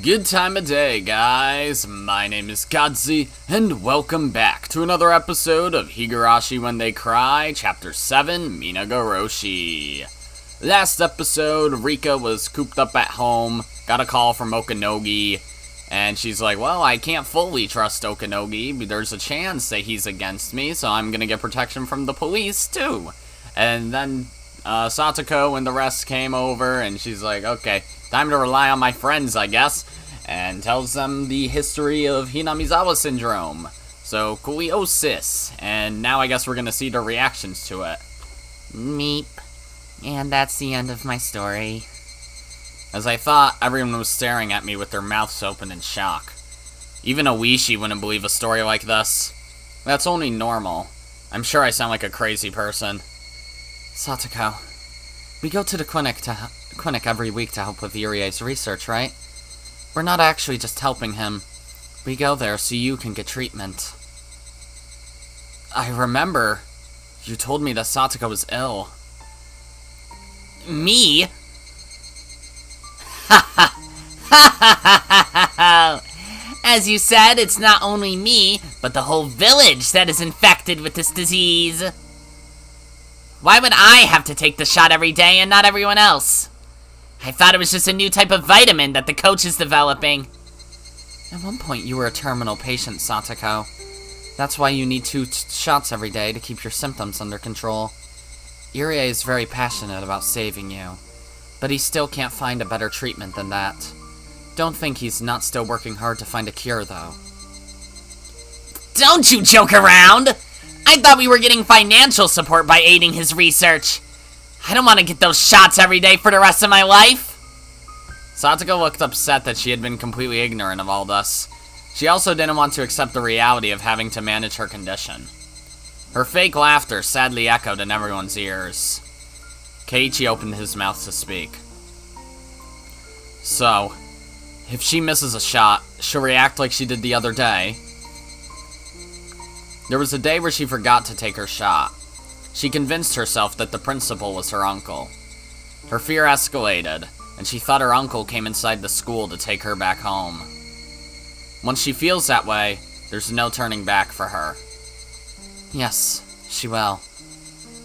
Good time of day, guys. My name is Godzi, and welcome back to another episode of Higurashi When They Cry, Ch.7 Minagoroshi. Last episode, Rika was cooped up at home, got a call from Okanogi, and she's like, well, I can't fully trust Okanogi, but there's a chance that he's against me, so I'm gonna get protection from the police, too. And then Satoko and the rest came over, and she's like, okay, time to rely on my friends, I guess, and tells them the history of Hinamizawa syndrome. So, scoliosis, and now I guess we're gonna see their reactions to it. Meep. And that's the end of my story. As I thought, everyone was staring at me with their mouths open in shock. Even a Wishi wouldn't believe a story like this. That's only normal. I'm sure I sound like a crazy person. Satoko, we go to the clinic every week to help with Irie's research, right? We're not actually just helping him. We go there so you can get treatment. I remember. You told me that Satoko was ill. Me? Ha ha ha! As you said, it's not only me, but the whole village that is infected with this disease. Why would I have to take the shot every day and not everyone else? I thought it was just a new type of vitamin that the coach is developing. At one point, you were a terminal patient, Satoko. That's why you need 2 shots every day to keep your symptoms under control. Irie is very passionate about saving you, but he still can't find a better treatment than that. Don't think he's not still working hard to find a cure, though. Don't you joke around! I thought we were getting financial support by aiding his research. I don't want to get those shots every day for the rest of my life. Satoko looked upset that she had been completely ignorant of all this. She also didn't want to accept the reality of having to manage her condition. Her fake laughter sadly echoed in everyone's ears. Keiichi opened his mouth to speak. So, if she misses a shot, she'll react like she did the other day. There was a day where she forgot to take her shot. She convinced herself that the principal was her uncle. Her fear escalated, and she thought her uncle came inside the school to take her back home. Once she feels that way, there's no turning back for her. Yes, she will.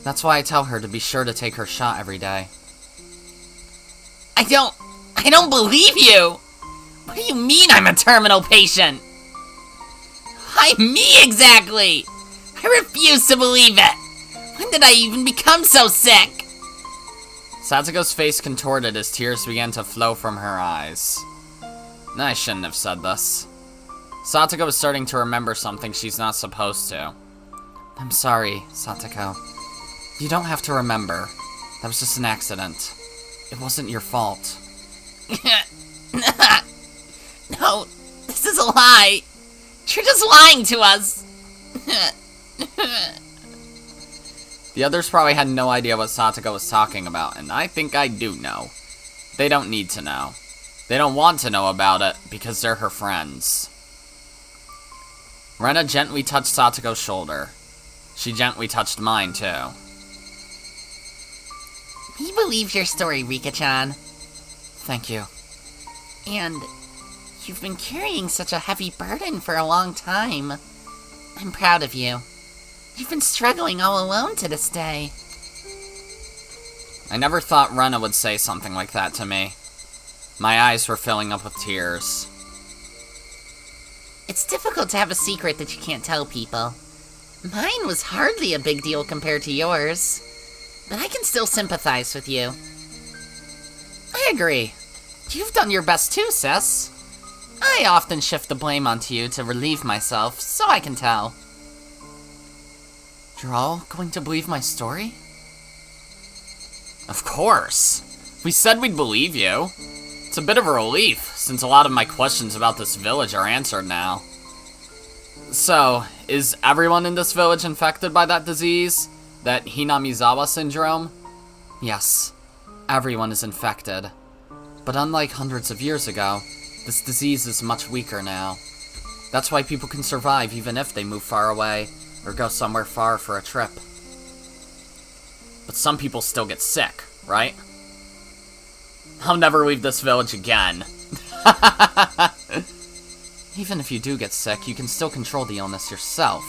That's why I tell her to be sure to take her shot every day. I don't believe you! What do you mean I'm a terminal patient? I'm me exactly! I refuse to believe it! When did I even become so sick? Satoko's face contorted as tears began to flow from her eyes. I shouldn't have said this. Satoko was starting to remember something she's not supposed to. I'm sorry, Satoko. You don't have to remember. That was just an accident. It wasn't your fault. No, this is a lie. You're just lying to us. The others probably had no idea what Satoko was talking about, and I think I do know. They don't need to know. They don't want to know about it because they're her friends. Rena gently touched Satoko's shoulder. She gently touched mine, too. We believe your story, Rika-chan. Thank you. And you've been carrying such a heavy burden for a long time. I'm proud of you. You've been struggling all alone to this day. I never thought Rena would say something like that to me. My eyes were filling up with tears. It's difficult to have a secret that you can't tell people. Mine was hardly a big deal compared to yours. But I can still sympathize with you. I agree. You've done your best too, sis. I often shift the blame onto you to relieve myself, so I can tell. You're all going to believe my story? Of course. We said we'd believe you. It's a bit of a relief, since a lot of my questions about this village are answered now. So, is everyone in this village infected by that disease? That Hinamizawa syndrome? Yes, everyone is infected. But unlike hundreds of years ago, this disease is much weaker now. That's why people can survive even if they move far away, or go somewhere far for a trip. But some people still get sick, right? I'll never leave this village again. Even if you do get sick, you can still control the illness yourself.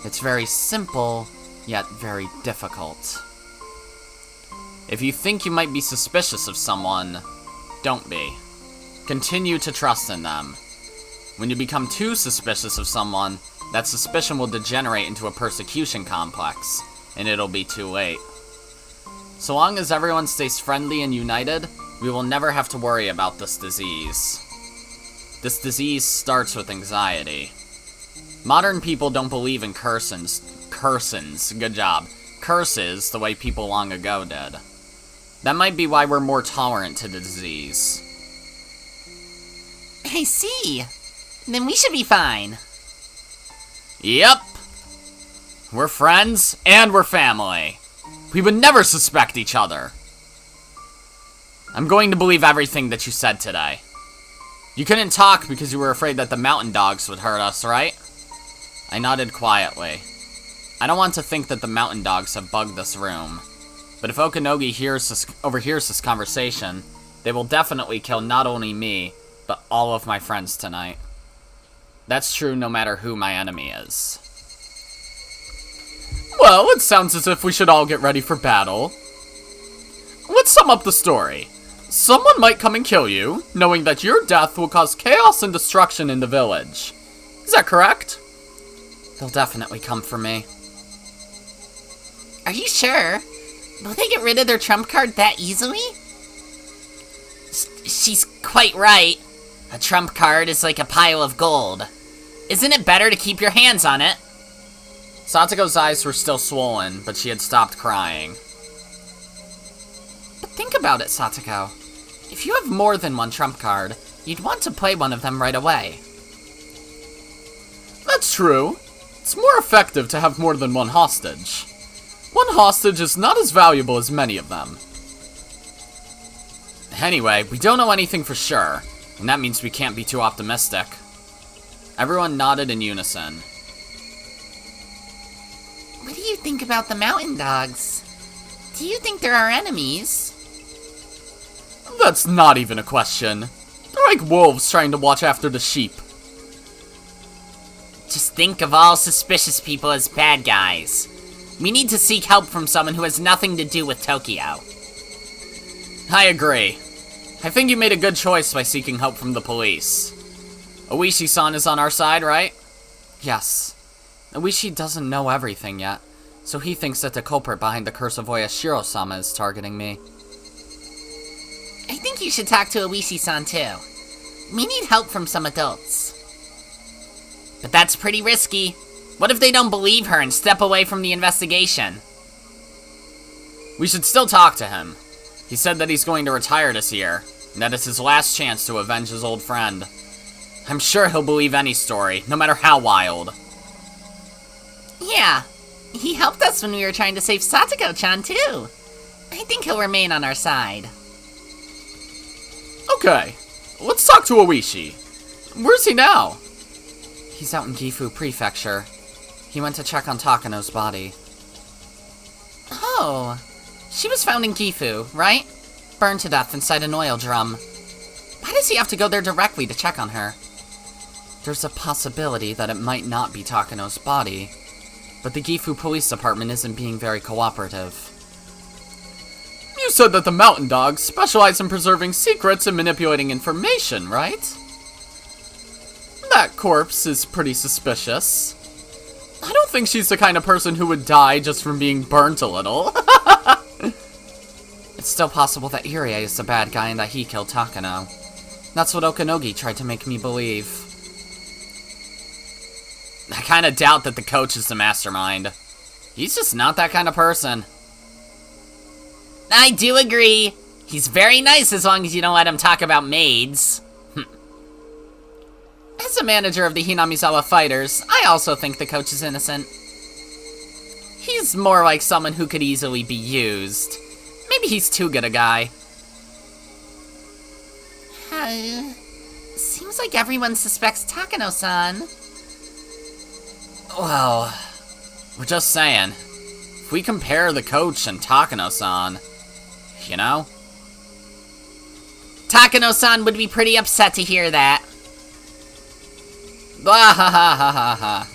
It's very simple, yet very difficult. If you think you might be suspicious of someone, don't be. Continue to trust in them. When you become too suspicious of someone, that suspicion will degenerate into a persecution complex, and it'll be too late. So long as everyone stays friendly and united, we will never have to worry about this disease. This disease starts with anxiety. Modern people don't believe in curses, good job, curses the way people long ago did. That might be why we're more tolerant to the disease. I see. Then we should be fine. Yep. We're friends, and we're family. We would never suspect each other. I'm going to believe everything that you said today. You couldn't talk because you were afraid that the mountain dogs would hurt us, right? I nodded quietly. I don't want to think that the mountain dogs have bugged this room. But if Okanogi overhears this conversation, they will definitely kill not only me, but all of my friends tonight. That's true no matter who my enemy is. Well, it sounds as if we should all get ready for battle. Let's sum up the story. Someone might come and kill you, knowing that your death will cause chaos and destruction in the village. Is that correct? They'll definitely come for me. Are you sure? Will they get rid of their trump card that easily? She's quite right. A trump card is like a pile of gold. Isn't it better to keep your hands on it? Satoko's eyes were still swollen, but she had stopped crying. But think about it, Satoko. If you have more than one trump card, you'd want to play one of them right away. That's true. It's more effective to have more than one hostage. One hostage is not as valuable as many of them. Anyway, we don't know anything for sure, and that means we can't be too optimistic. Everyone nodded in unison. What do you think about the mountain dogs? Do you think they're our enemies? That's not even a question. They're like wolves trying to watch after the sheep. Just think of all suspicious people as bad guys. We need to seek help from someone who has nothing to do with Tokyo. I agree. I think you made a good choice by seeking help from the police. Oishi-san is on our side, right? Yes. Oishi doesn't know everything yet, so he thinks that the culprit behind the curse of Oyashiro-sama is targeting me. I think you should talk to Oishi-san too. We need help from some adults. But that's pretty risky. What if they don't believe her and step away from the investigation? We should still talk to him. He said that he's going to retire this year, and that it's his last chance to avenge his old friend. I'm sure he'll believe any story, no matter how wild. Yeah, he helped us when we were trying to save Satoko-chan too. I think he'll remain on our side. Okay, let's talk to Oishi. Where's he now? He's out in Gifu Prefecture. He went to check on Takano's body. Oh, she was found in Gifu, right? Burned to death inside an oil drum. Why does he have to go there directly to check on her? There's a possibility that it might not be Takano's body, but the Gifu Police Department isn't being very cooperative. You said that the mountain dogs specialize in preserving secrets and manipulating information, right? That corpse is pretty suspicious. I don't think she's the kind of person who would die just from being burnt a little. It's still possible that Irie is the bad guy and that he killed Takano. That's what Okanogi tried to make me believe. I kinda doubt that the coach is the mastermind. He's just not that kind of person. I do agree. He's very nice as long as you don't let him talk about maids. As a manager of the Hinamizawa fighters, I also think the coach is innocent. He's more like someone who could easily be used. Maybe he's too good a guy. Seems like everyone suspects Takano-san. Well, we're just saying. If we compare the coach and Takano-san, you know? Takano-san would be pretty upset to hear that. Blah ha ha ha ha ha.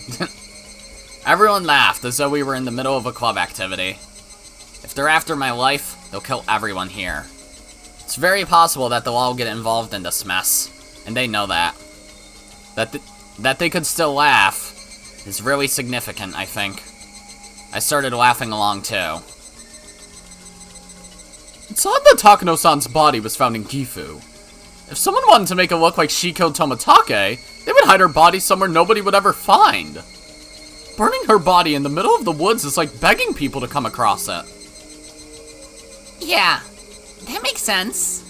Everyone laughed as though we were in the middle of a club activity. If they're after my life, they'll kill everyone here. It's very possible that they'll all get involved in this mess, and they know that. That they could still laugh is really significant, I think. I started laughing along too. It's odd that Takano-san's body was found in Gifu. If someone wanted to make it look like she killed Tomitake, they would hide her body somewhere nobody would ever find. Burning her body in the middle of the woods is like begging people to come across it. Yeah, that makes sense.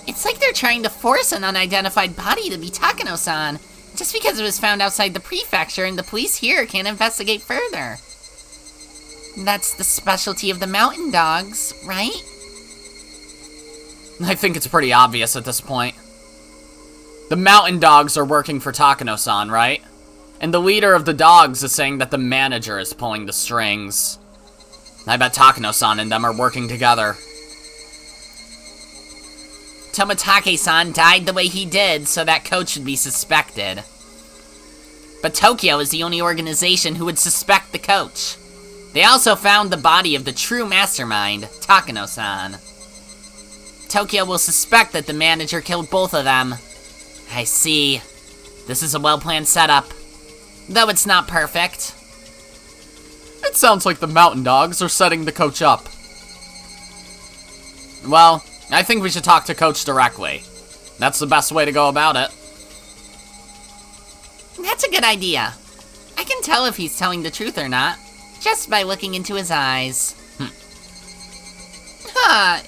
It's like they're trying to force an unidentified body to be Takano-san, just because it was found outside the prefecture and the police here can't investigate further. That's the specialty of the mountain dogs, right? I think it's pretty obvious at this point. The mountain dogs are working for Takano-san, right? And the leader of the dogs is saying that the manager is pulling the strings. I bet Takano-san and them are working together. Tomitake-san died the way he did, so that coach should be suspected. But Tokyo is the only organization who would suspect the coach. They also found the body of the true mastermind, Takano-san. Tokyo will suspect that the manager killed both of them. I see. This is a well-planned setup. Though it's not perfect. It sounds like the mountain dogs are setting the coach up. Well, I think we should talk to Coach directly. That's the best way to go about it. That's a good idea. I can tell if he's telling the truth or not, just by looking into his eyes.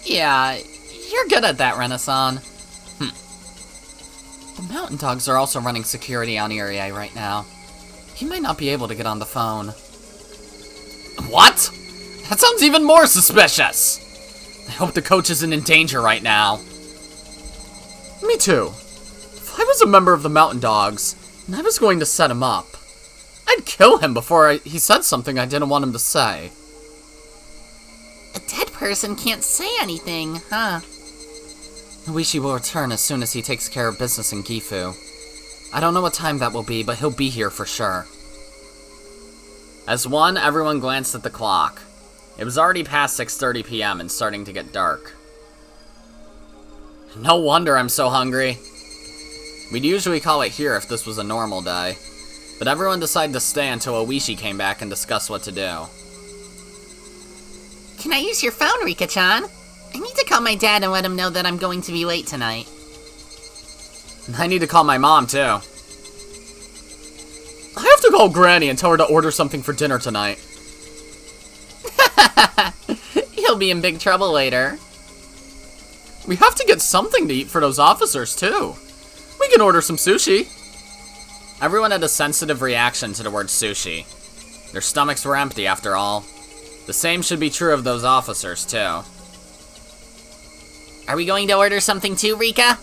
Yeah, you're good at that, Renaissance. The mountain dogs are also running security on Irie right now. He might not be able to get on the phone. What? That sounds even more suspicious! I hope the coach isn't in danger right now. Me too. If I was a member of the mountain dogs, and I was going to set him up, I'd kill him before he said something I didn't want him to say. A dead person can't say anything, huh? Iwishi will return as soon as he takes care of business in Gifu. I don't know what time that will be, but he'll be here for sure. As one, everyone glanced at the clock. It was already past 6:30 p.m. and starting to get dark. No wonder I'm so hungry. We'd usually call it here if this was a normal day, but everyone decided to stay until Iwishi came back and discuss what to do. Can I use your phone, Rika-chan? I need to call my dad and let him know that I'm going to be late tonight. I need to call my mom, too. I have to call Granny and tell her to order something for dinner tonight. He'll be in big trouble later. We have to get something to eat for those officers, too. We can order some sushi. Everyone had a sensitive reaction to the word sushi. Their stomachs were empty, after all. The same should be true of those officers, too. Are we going to order something too, Rika?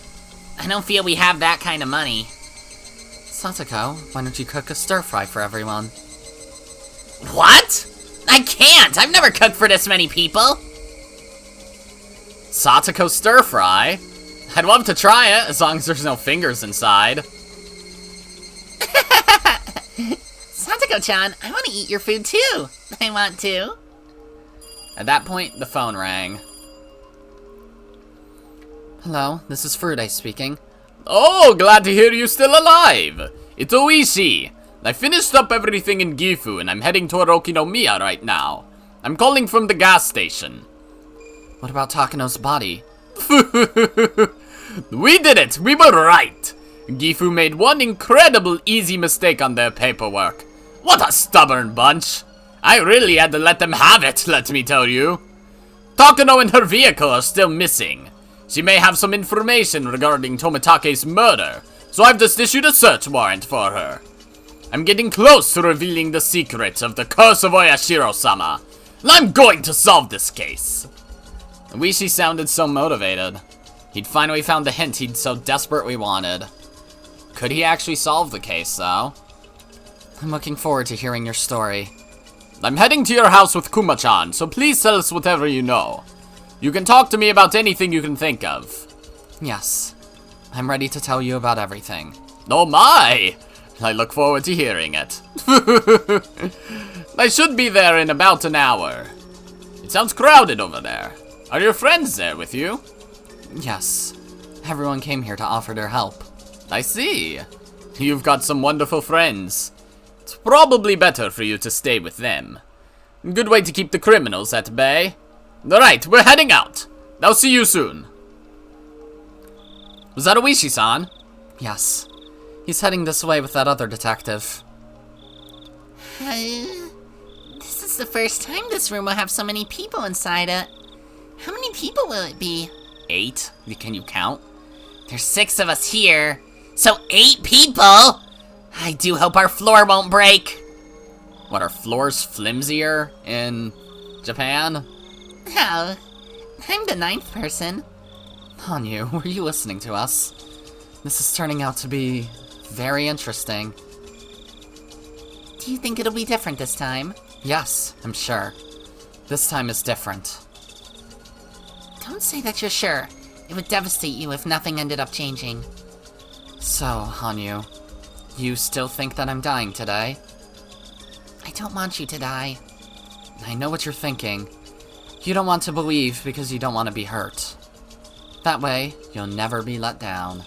I don't feel we have that kind of money. Satoko, why don't you cook a stir-fry for everyone? What? I can't! I've never cooked for this many people! Satoko stir-fry? I'd love to try it, as long as there's no fingers inside. Satoko-chan, I want to eat your food too. I want to. At that point, the phone rang. Hello, this is Furude speaking. Oh, glad to hear you're still alive. It's Oishi. I finished up everything in Gifu, and I'm heading toward Okinomiya right now. I'm calling from the gas station. What about Takano's body? We did it! We were right! Gifu made one incredible easy mistake on their paperwork. What a stubborn bunch! I really had to let them have it, let me tell you. Takano and her vehicle are still missing. She may have some information regarding Tomitake's murder, so I've just issued a search warrant for her. I'm getting close to revealing the secret of the curse of Oyashiro-sama, and I'm going to solve this case. Iwishi sounded so motivated. He'd finally found the hint he'd so desperately wanted. Could he actually solve the case, though? I'm looking forward to hearing your story. I'm heading to your house with Kuma-chan, so please tell us whatever you know. You can talk to me about anything you can think of. Yes. I'm ready to tell you about everything. Oh my! I look forward to hearing it. I should be there in about an hour. It sounds crowded over there. Are your friends there with you? Yes. Everyone came here to offer their help. I see. You've got some wonderful friends. It's probably better for you to stay with them. Good way to keep the criminals at bay. Alright, we're heading out. I'll see you soon. Was that Oishi-san? Yes. He's heading this way with that other detective. This is the first time this room will have so many people inside it. How many people will it be? 8? Can you count? There's 6 of us here, so 8 people? I do hope our floor won't break. What, are floors flimsier in Japan? Oh, I'm the 9th person. Hanyu, were you listening to us? This is turning out to be very interesting. Do you think it'll be different this time? Yes, I'm sure. This time is different. Don't say that you're sure. It would devastate you if nothing ended up changing. So, Hanyu, you still think that I'm dying today? I don't want you to die. I know what you're thinking. You don't want to believe because you don't want to be hurt. That way, you'll never be let down.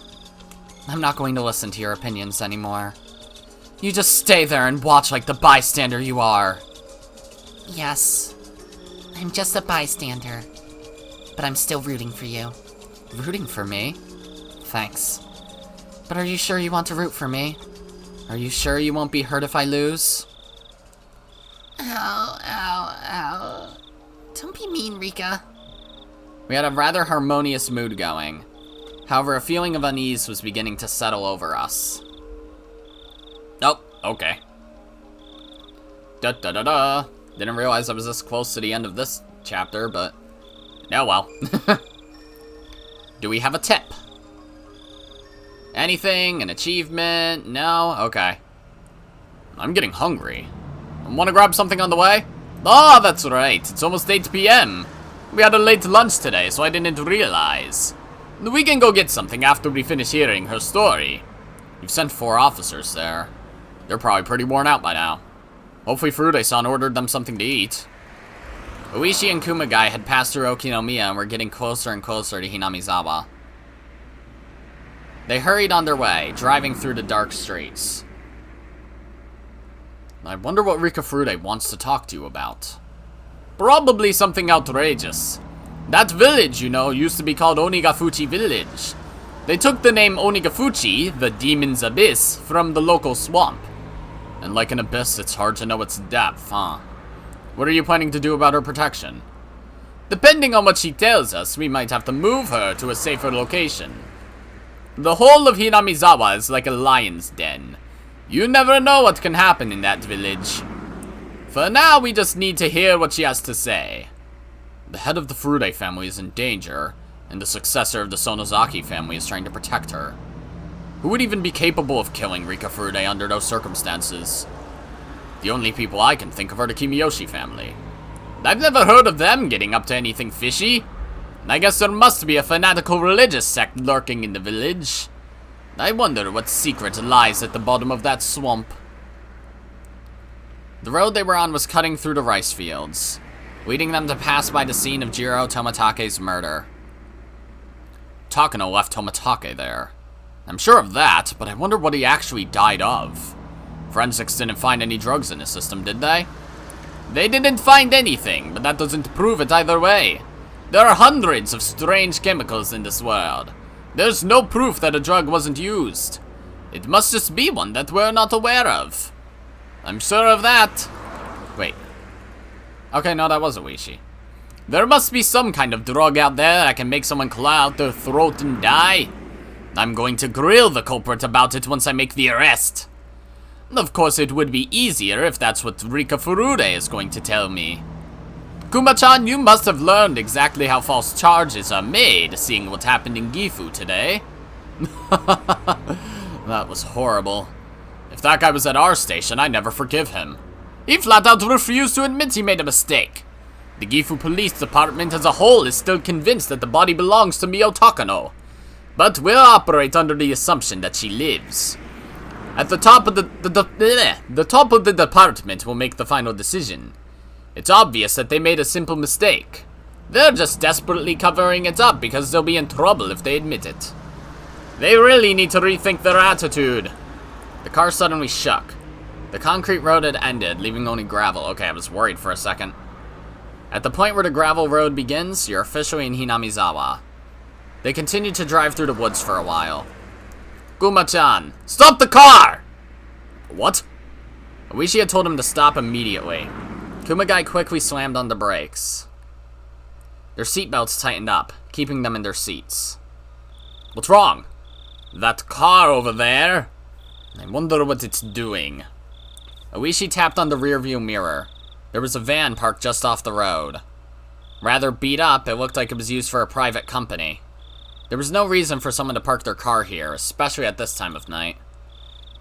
I'm not going to listen to your opinions anymore. You just stay there and watch like the bystander you are. Yes, I'm just a bystander. But I'm still rooting for you. Rooting for me? Thanks. But are you sure you want to root for me? Are you sure you won't be hurt if I lose? Ow, ow, ow. Don't be mean, Rika. We had a rather harmonious mood going. However, a feeling of unease was beginning to settle over us. Oh, okay. Da-da-da-da. Didn't realize I was this close to the end of this chapter, but... oh well. Do we have a tip? Anything? An achievement? No? Okay. I'm getting hungry. Want to grab something on the way? Oh, that's right. It's almost 8 p.m. We had a late lunch today, so I didn't realize. We can go get something after we finish hearing her story. You've sent 4 officers there. They're probably pretty worn out by now. Hopefully Furude-san ordered them something to eat. Oishi and Kumagai had passed through Okinomiya and were getting closer and closer to Hinamizawa. They hurried on their way, driving through the dark streets. I wonder what Rika Furude wants to talk to you about. Probably something outrageous. That village, you know, used to be called Onigafuchi Village. They took the name Onigafuchi, the Demon's Abyss, from the local swamp. And like an abyss, it's hard to know its depth, huh? What are you planning to do about her protection? Depending on what she tells us, we might have to move her to a safer location. The whole of Hinamizawa is like a lion's den. You never know what can happen in that village. For now, we just need to hear what she has to say. The head of the Furude family is in danger, and the successor of the Sonozaki family is trying to protect her. Who would even be capable of killing Rika Furude under those circumstances? The only people I can think of are the Kimiyoshi family. I've never heard of them getting up to anything fishy. I guess there must be a fanatical religious sect lurking in the village. I wonder what secret lies at the bottom of that swamp. The road they were on was cutting through the rice fields, leading them to pass by the scene of Jiro Tomatake's murder. Takano left Tomatake there. I'm sure of that, but I wonder what he actually died of. Forensics didn't find any drugs in his system, did they? They didn't find anything, but that doesn't prove it either way. There are hundreds of strange chemicals in this world. There's no proof that a drug wasn't used. It must just be one that we're not aware of. I'm sure of that. Wait. Okay, no, that was Oishi. There must be some kind of drug out there that can make someone claw out their throat and die. I'm going to grill the culprit about it once I make the arrest. Of course, it would be easier if that's what Rika Furude is going to tell me. Kuma-chan, you must have learned exactly how false charges are made, seeing what happened in Gifu today. That was horrible. If that guy was at our station, I'd never forgive him. He flat out refused to admit he made a mistake. The Gifu Police Department as a whole is still convinced that the body belongs to Mio Takano. but we'll operate under the assumption that she lives. At the top of the top of the department will make the final decision. It's obvious that they made a simple mistake. They're just desperately covering it up because they'll be in trouble if they admit it. They really need to rethink their attitude. The car suddenly shook. The concrete road had ended, leaving only gravel. Okay, I was worried for a second. At the point where the gravel road begins, you're officially in Hinamizawa. They continued to drive through the woods for a while. Kuma-chan, stop the car! What? Oishi had told him to stop immediately. Kumagai quickly slammed on the brakes. Their seatbelts tightened up, keeping them in their seats. What's wrong? That car over there? I wonder what it's doing. Oishi tapped on the rearview mirror. There was a van parked just off the road. Rather beat up, it looked like it was used for a private company. There was no reason for someone to park their car here, especially at this time of night.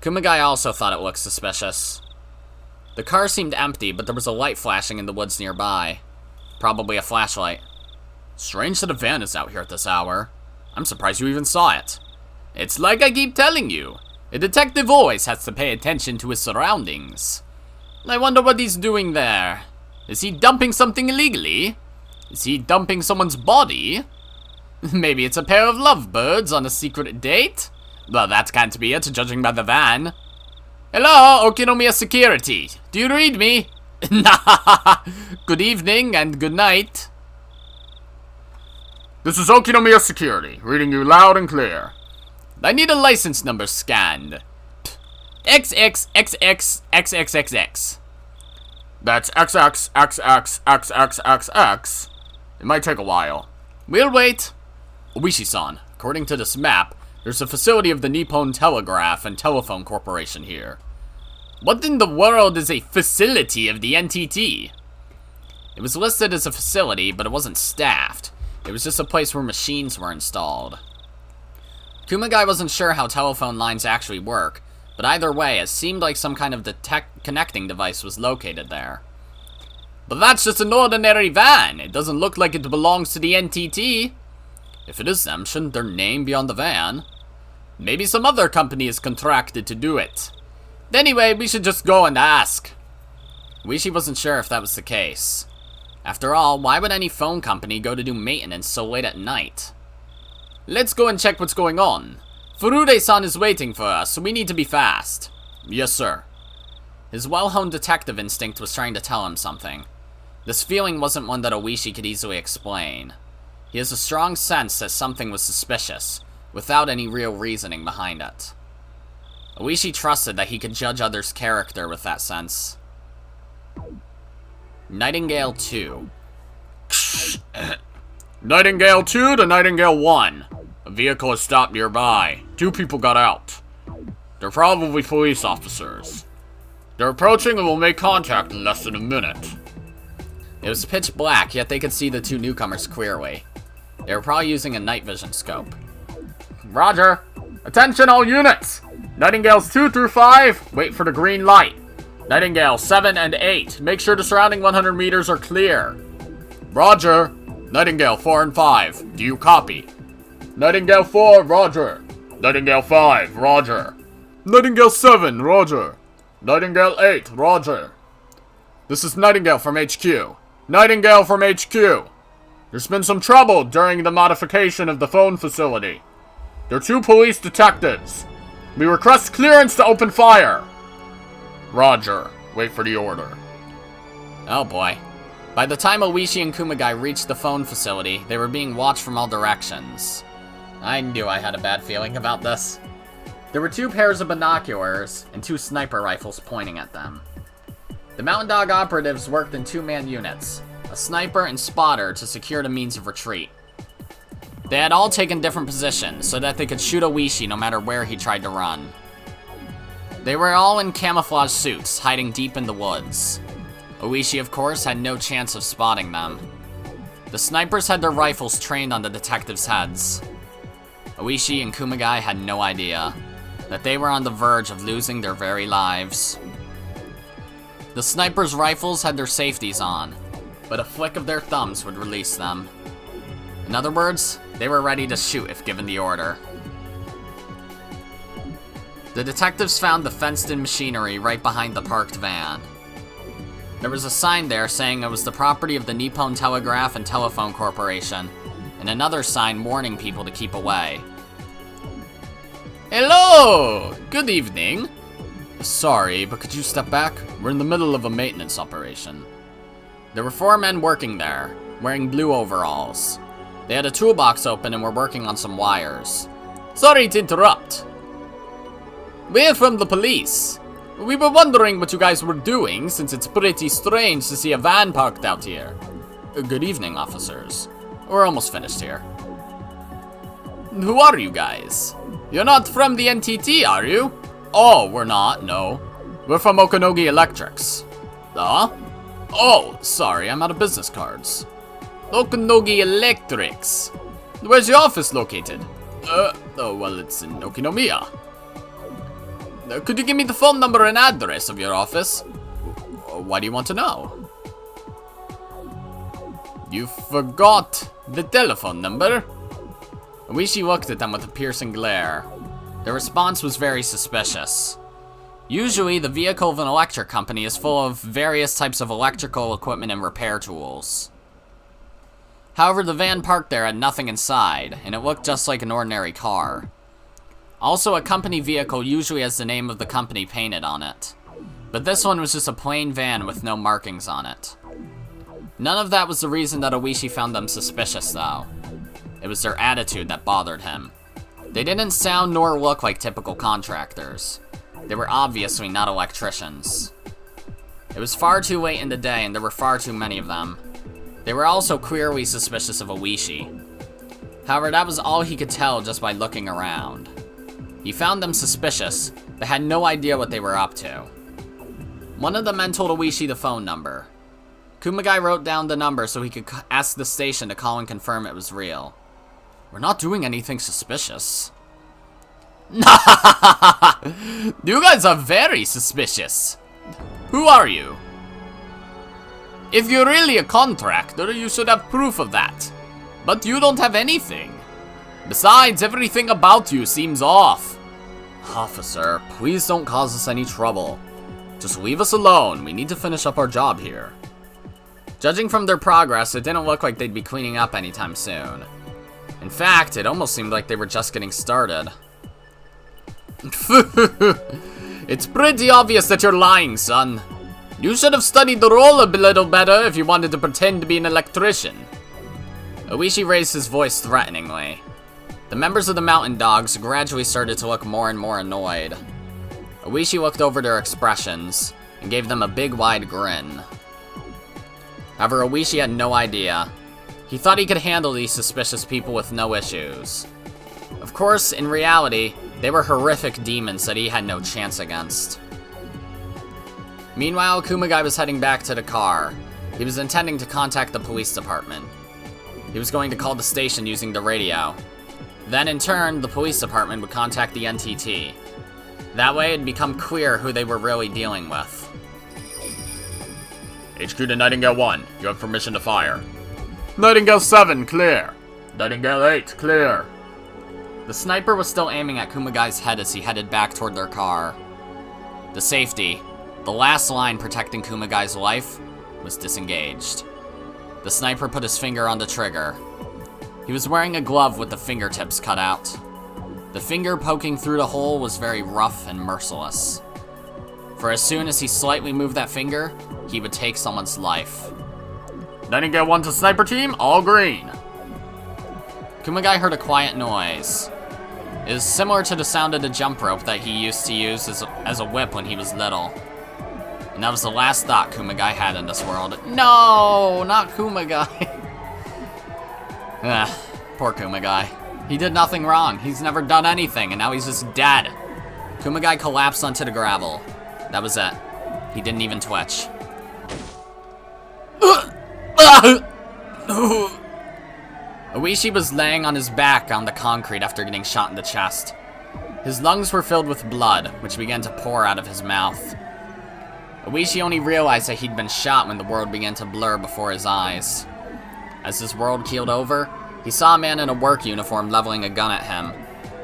Kumagai also thought it looked suspicious. The car seemed empty, but there was a light flashing in the woods nearby. Probably a flashlight. Strange that a van is out here at this hour. I'm surprised you even saw it. It's like I keep telling you. A detective always has to pay attention to his surroundings. I wonder what he's doing there. Is he dumping something illegally? Is he dumping someone's body? Maybe it's a pair of lovebirds on a secret date? Well, that can't be it, judging by the van. Hello, Okinomiya Security. Do you read me? Good evening and good night. This is Okinomiya Security, reading you loud and clear. I need a license number scanned. XXXXXXXX. That's XXXXXXXX. It might take a while. We'll wait. Oishi-san, according to this map, there's a facility of the Nippon Telegraph and Telephone Corporation here. What in the world is a facility of the NTT? It was listed as a facility, but it wasn't staffed. It was just a place where machines were installed. Kumagai wasn't sure how telephone lines actually work, but either way, it seemed like some kind of connecting device was located there. But that's just an ordinary van. It doesn't look like it belongs to the NTT. If it is them, shouldn't their name be on the van? Maybe some other company is contracted to do it. Anyway, we should just go and ask. Oishi wasn't sure if that was the case. After all, why would any phone company go to do maintenance so late at night? Let's go and check what's going on. Furude-san is waiting for us, so we need to be fast. Yes, sir. His well-honed detective instinct was trying to tell him something. This feeling wasn't one that Oishi could easily explain. He has a strong sense that something was suspicious, without any real reasoning behind it. Oishi trusted that he could judge others' character with that sense. Nightingale 2. Nightingale 2 to Nightingale 1. A vehicle has stopped nearby. 2 people got out. They're probably police officers. They're approaching and will make contact in less than a minute. It was pitch black, yet they could see the 2 newcomers clearly. They were probably using a night vision scope. Roger. Attention all units! Nightingales 2 through 5, wait for the green light. Nightingale 7 and 8, make sure the surrounding 100 meters are clear. Roger. Nightingale 4 and 5, do you copy? Nightingale 4, roger. Nightingale 5, roger. Nightingale 7, roger. Nightingale 8, roger. This is Nightingale from HQ. Nightingale from HQ. There's been some trouble during the modification of the phone facility. There are 2 police detectives. We request clearance to open fire. Roger. Wait for the order. Oh boy. By the time Oishi and Kumagai reached the phone facility, they were being watched from all directions. I knew I had a bad feeling about this. There were 2 pairs of binoculars and 2 sniper rifles pointing at them. The Mountain Dog operatives worked in 2-man units, a sniper and spotter to secure the means of retreat. They had all taken different positions so that they could shoot Oishi no matter where he tried to run. They were all in camouflage suits, hiding deep in the woods. Oishi, of course, had no chance of spotting them. The snipers had their rifles trained on the detectives' heads. Oishi and Kumagai had no idea that they were on the verge of losing their very lives. The snipers' rifles had their safeties on, but a flick of their thumbs would release them. In other words, They were ready to shoot if given the order. The detectives found the fenced-in machinery right behind the parked van. There was a sign there saying it was the property of the Nippon Telegraph and Telephone Corporation, and another sign warning people to keep away. Hello! Good evening. Sorry, but could you step back? We're in the middle of a maintenance operation. There were 4 men working there, wearing blue overalls. They had a toolbox open and were working on some wires. Sorry to interrupt. We're from the police. We were wondering what you guys were doing, since it's pretty strange to see a van parked out here. Good evening, officers. We're almost finished here. Who are you guys? You're not from the NTT, are you? Oh, we're not, no. We're from Okanogi Electrics. Huh? Oh, sorry, I'm out of business cards. Okanogi Electrics. Where's your office located? Oh, well, it's in Okinomiya. Could you give me the phone number and address of your office? Why do you want to know? You forgot the telephone number? Oishi looked at them with a piercing glare. Their response was very suspicious. Usually, the vehicle of an electric company is full of various types of electrical equipment and repair tools. However, the van parked there had nothing inside, and it looked just like an ordinary car. Also, a company vehicle usually has the name of the company painted on it. But this one was just a plain van with no markings on it. None of that was the reason that Oishi found them suspicious, though. It was their attitude that bothered him. They didn't sound nor look like typical contractors. They were obviously not electricians. It was far too late in the day, and there were far too many of them. They were also clearly suspicious of Oishi. However, that was all he could tell just by looking around. He found them suspicious, but had no idea what they were up to. One of the men told Oishi the phone number. Kumagai wrote down the number so he could ask the station to call and confirm it was real. We're not doing anything suspicious. You guys are very suspicious. Who are you? If you're really a contractor, you should have proof of that. But you don't have anything. Besides, everything about you seems off. Officer, please don't cause us any trouble. Just leave us alone. We need to finish up our job here. Judging from their progress, it didn't look like they'd be cleaning up anytime soon. In fact, it almost seemed like they were just getting started. It's pretty obvious that you're lying, son. You should have studied the role a little better if you wanted to pretend to be an electrician. Oishi raised his voice threateningly. The members of the Mountain Dogs gradually started to look more and more annoyed. Oishi looked over their expressions and gave them a big wide grin. However, Oishi had no idea. He thought he could handle these suspicious people with no issues. Of course, in reality, they were horrific demons that he had no chance against. Meanwhile, Kumagai was heading back to the car. He was intending to contact the police department. He was going to call the station using the radio. Then, in turn, the police department would contact the NTT. That way, it'd become clear who they were really dealing with. HQ to Nightingale 1, you have permission to fire. Nightingale 7, clear. Nightingale 8, clear. The sniper was still aiming at Kumagai's head as he headed back toward their car. The safety, the last line protecting Kumagai's life, was disengaged. The sniper put his finger on the trigger. He was wearing a glove with the fingertips cut out. The finger poking through the hole was very rough and merciless. For as soon as he slightly moved that finger, he would take someone's life. Nightingale 1 to sniper team, all green. Kumagai heard a quiet noise. It was similar to the sound of the jump rope that he used to use as a whip when he was little. And that was the last thought Kumagai had in this world. No, not Kumagai. Poor Kumagai. He did nothing wrong. He's never done anything, and now he's just dead. Kumagai collapsed onto the gravel. That was it. He didn't even twitch. Oishi was laying on his back on the concrete after getting shot in the chest. His lungs were filled with blood, which began to pour out of his mouth. Oishi only realized that he'd been shot when the world began to blur before his eyes. As his world keeled over, He saw a man in a work uniform leveling a gun at him,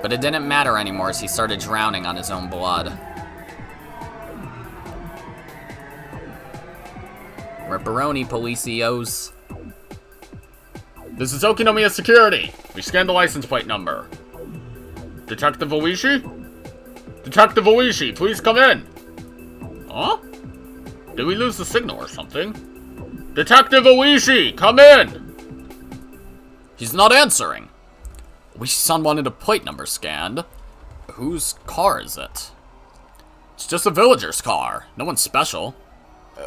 but it didn't matter anymore as he started drowning on his own blood. Ripperoni, Policios. This is Okinomiya Security. We scanned the license plate number. Detective Oishi? Detective Oishi, please come in. Huh? Did we lose the signal or something? Detective Oishi, come in! He's not answering. Oishi-san wanted a plate number scanned. Whose car is it? It's just a villager's car. No one special.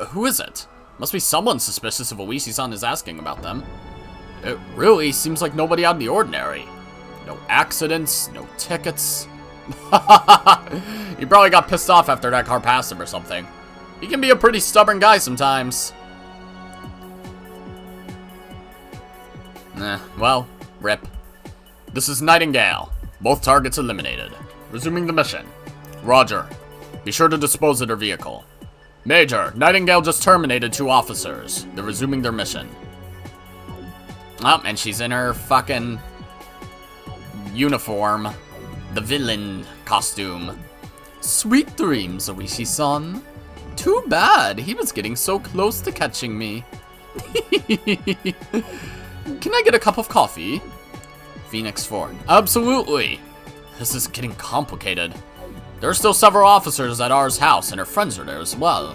Who is it? Must be someone suspicious if Oishi-san is asking about them. It really seems like nobody out of the ordinary. No accidents, no tickets. He probably got pissed off after that car passed him or something. He can be a pretty stubborn guy sometimes. Well, rip. This is Nightingale. Both targets eliminated. Resuming the mission. Roger. Be sure to dispose of their vehicle. Major, Nightingale just terminated 2 officers. They're resuming their mission. Oh, and she's in her fucking uniform. The villain costume. Sweet dreams, Oishi-san. Too bad, he was getting so close to catching me. Can I get a cup of coffee? Phoenix Ford. Absolutely. This is getting complicated. There are still several officers at R's house, and her friends are there as well.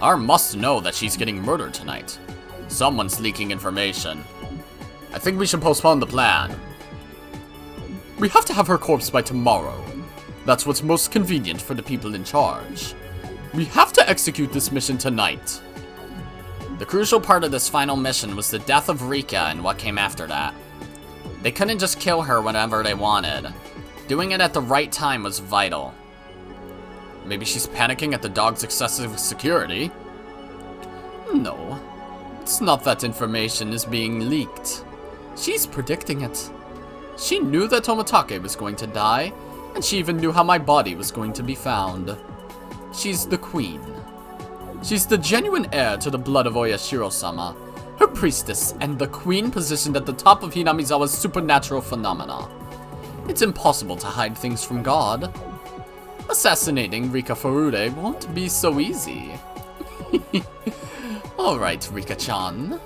R must know that she's getting murdered tonight. Someone's leaking information. I think we should postpone the plan. We have to have her corpse by tomorrow. That's what's most convenient for the people in charge. We have to execute this mission tonight. The crucial part of this final mission was the death of Rika and what came after that. They couldn't just kill her whenever they wanted. Doing it at the right time was vital. Maybe she's panicking at the dog's excessive security? No. It's not that information is being leaked. She's predicting it. She knew that Toмотake was going to die, and she even knew how my body was going to be found. She's the queen. She's the genuine heir to the blood of Oyashiro-sama, her priestess, and the queen positioned at the top of Hinamizawa's supernatural phenomena. It's impossible to hide things from God. Assassinating Rika Furude won't be so easy. Alright, Rika-chan.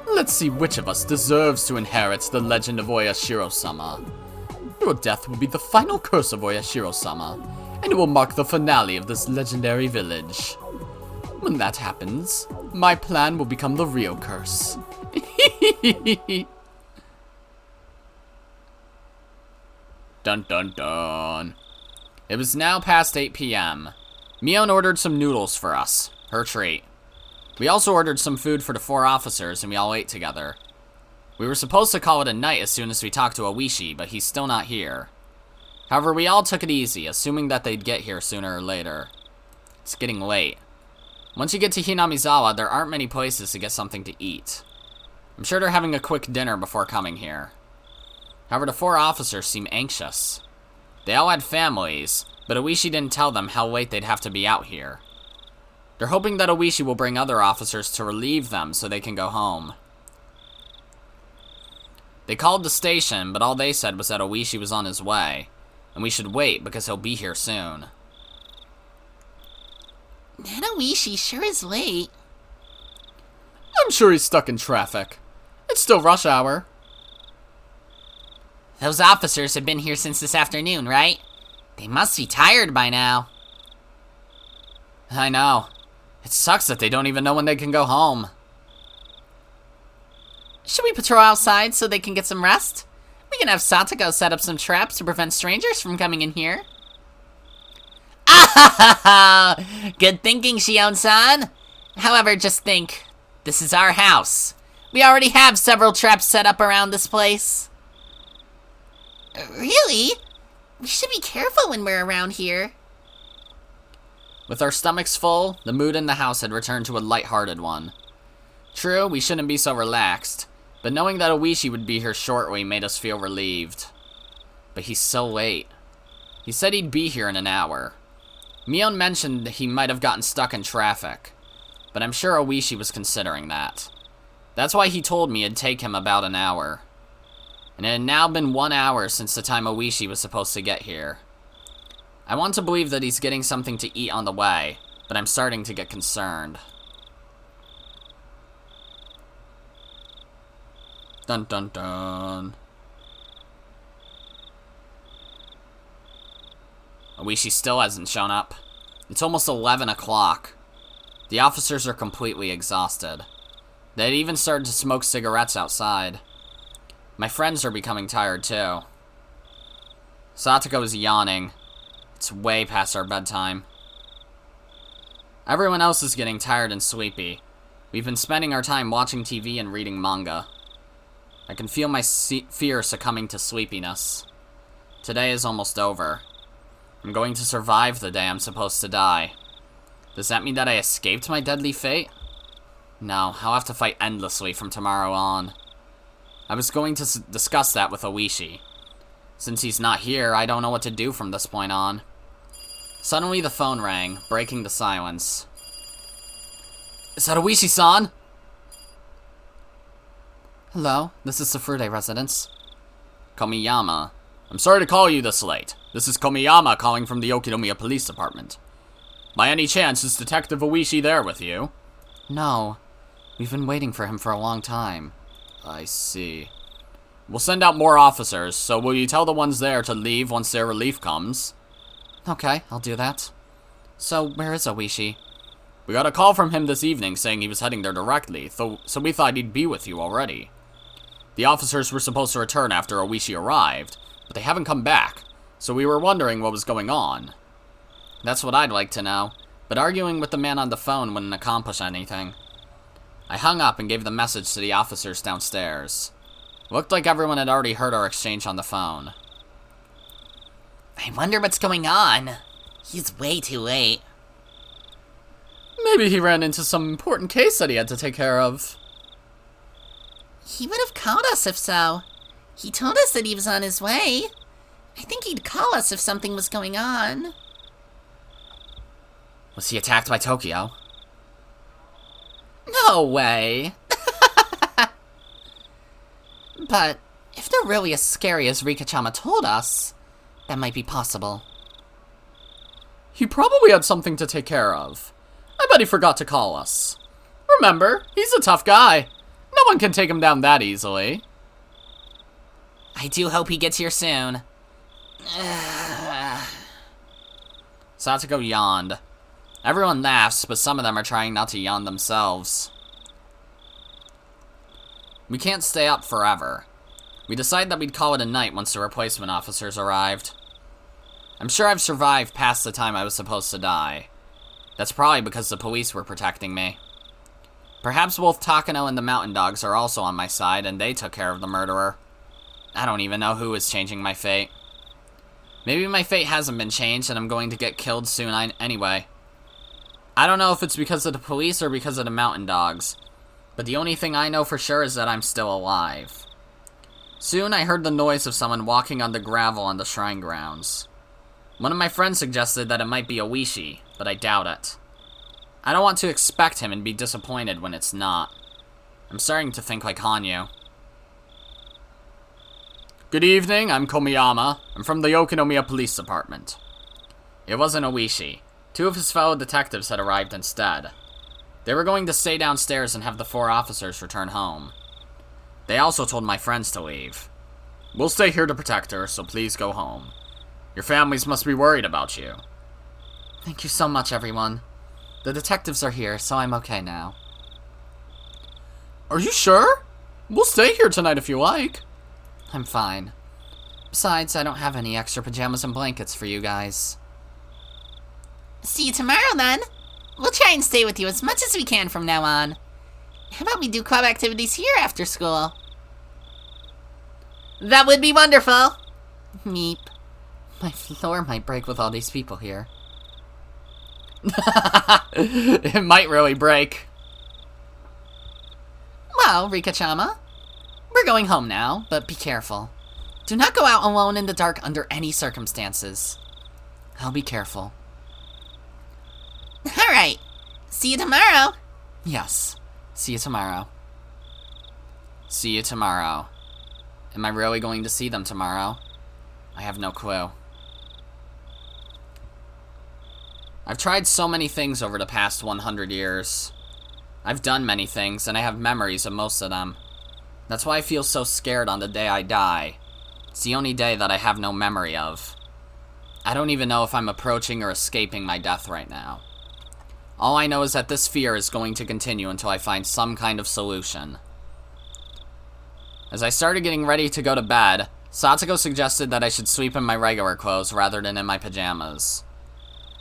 Let's see which of us deserves to inherit the legend of Oyashiro-sama. Your death will be the final curse of Oyashiro-sama, and it will mark the finale of this legendary village. When that happens, my plan will become the real curse. Dun dun dun. It was now past 8 p.m. Mion ordered some noodles for us, her treat. We also ordered some food for the 4 officers and we all ate together. We were supposed to call it a night as soon as we talked to Oishi, but he's still not here. However, we all took it easy, assuming that they'd get here sooner or later. It's getting late. Once you get to Hinamizawa, there aren't many places to get something to eat. I'm sure they're having a quick dinner before coming here. However, the 4 officers seem anxious. They all had families, but Oishi didn't tell them how late they'd have to be out here. They're hoping that Oishi will bring other officers to relieve them so they can go home. They called the station, but all they said was that Oishi was on his way, and we should wait because he'll be here soon. That Oishi sure is late. I'm sure he's stuck in traffic. It's still rush hour. Those officers have been here since this afternoon, right? They must be tired by now. I know. It sucks that they don't even know when they can go home. Should we patrol outside so they can get some rest? We can have Satoko set up some traps to prevent strangers from coming in here. Ah! Good thinking, Shion-san. However, just think, this is our house. We already have several traps set up around this place. Really? We should be careful when we're around here. With our stomachs full, the mood in the house had returned to a light-hearted one. True, we shouldn't be so relaxed, but knowing that Oishi would be here shortly made us feel relieved. But he's so late. He said he'd be here in an hour. Mion mentioned he might have gotten stuck in traffic, but I'm sure Oishi was considering that. That's why he told me it'd take him about an hour. And it had now been 1 hour since the time Oishi was supposed to get here. I want to believe that he's getting something to eat on the way, but I'm starting to get concerned. Dun dun dun. Oishi still hasn't shown up. It's almost 11 o'clock. The officers are completely exhausted. They had even started to smoke cigarettes outside. My friends are becoming tired too. Satoko is yawning. It's way past our bedtime. Everyone else is getting tired and sleepy. We've been spending our time watching TV and reading manga. I can feel my fear succumbing to sleepiness. Today is almost over. I'm going to survive the day I'm supposed to die. Does that mean that I escaped my deadly fate? No, I'll have to fight endlessly from tomorrow on. I was going to discuss that with Oishi. Since he's not here, I don't know what to do from this point on. Suddenly the phone rang, breaking the silence. Is that Oishi-san? Hello, this is Safude residence. Komiyama. I'm sorry to call you this late. This is Komiyama calling from the Okinomiya Police Department. By any chance, is Detective Oishi there with you? No. We've been waiting for him for a long time. I see. We'll send out more officers, so will you tell the ones there to leave once their relief comes? Okay, I'll do that. So, where is Oishi? We got a call from him this evening saying he was heading there directly, so we thought he'd be with you already. The officers were supposed to return after Oishi arrived, but they haven't come back, so we were wondering what was going on. That's what I'd like to know, but arguing with the man on the phone wouldn't accomplish anything. I hung up and gave the message to the officers downstairs. It looked like everyone had already heard our exchange on the phone. I wonder what's going on. He's way too late. Maybe he ran into some important case that he had to take care of. He would have called us if so. He told us that he was on his way. I think he'd call us if something was going on. Was he attacked by Tokyo? No way. But if they're really as scary as Rika-chama told us, that might be possible. He probably had something to take care of. I bet he forgot to call us. Remember, he's a tough guy. No one can take him down that easily. I do hope he gets here soon. Satoko yawned. Everyone laughs, but some of them are trying not to yawn themselves. We can't stay up forever. We decided that we'd call it a night once the replacement officers arrived. I'm sure I've survived past the time I was supposed to die. That's probably because the police were protecting me. Perhaps both Takano and the Mountain Dogs are also on my side, and they took care of the murderer. I don't even know who is changing my fate. Maybe my fate hasn't been changed, and I'm going to get killed soon anyway. I don't know if it's because of the police or because of the Mountain Dogs, but the only thing I know for sure is that I'm still alive. Soon I heard the noise of someone walking on the gravel on the shrine grounds. One of my friends suggested that it might be Oishi, but I doubt it. I don't want to expect him and be disappointed when it's not. I'm starting to think like Hanyu. Good evening, I'm Komiyama. I'm from the Okinomiya Police Department. It wasn't Oishi. 2 of his fellow detectives had arrived instead. They were going to stay downstairs and have the 4 officers return home. They also told my friends to leave. We'll stay here to protect her, so please go home. Your families must be worried about you. Thank you so much, everyone. The detectives are here, so I'm okay now. Are you sure? We'll stay here tonight if you like. I'm fine. Besides, I don't have any extra pajamas and blankets for you guys. See you tomorrow, then. We'll try and stay with you as much as we can from now on. How about we do club activities here after school? That would be wonderful. Meep. My floor might break with all these people here. It might really break. Well, Rika-chama, we're going home now, but be careful. Do not go out alone in the dark under any circumstances. I'll be careful. Alright. See you tomorrow. Yes. See you tomorrow. See you tomorrow. Am I really going to see them tomorrow? I have no clue. I've tried so many things over the past 100 years. I've done many things, and I have memories of most of them. That's why I feel so scared on the day I die. It's the only day that I have no memory of. I don't even know if I'm approaching or escaping my death right now. All I know is that this fear is going to continue until I find some kind of solution. As I started getting ready to go to bed, Satoko suggested that I should sleep in my regular clothes rather than in my pajamas.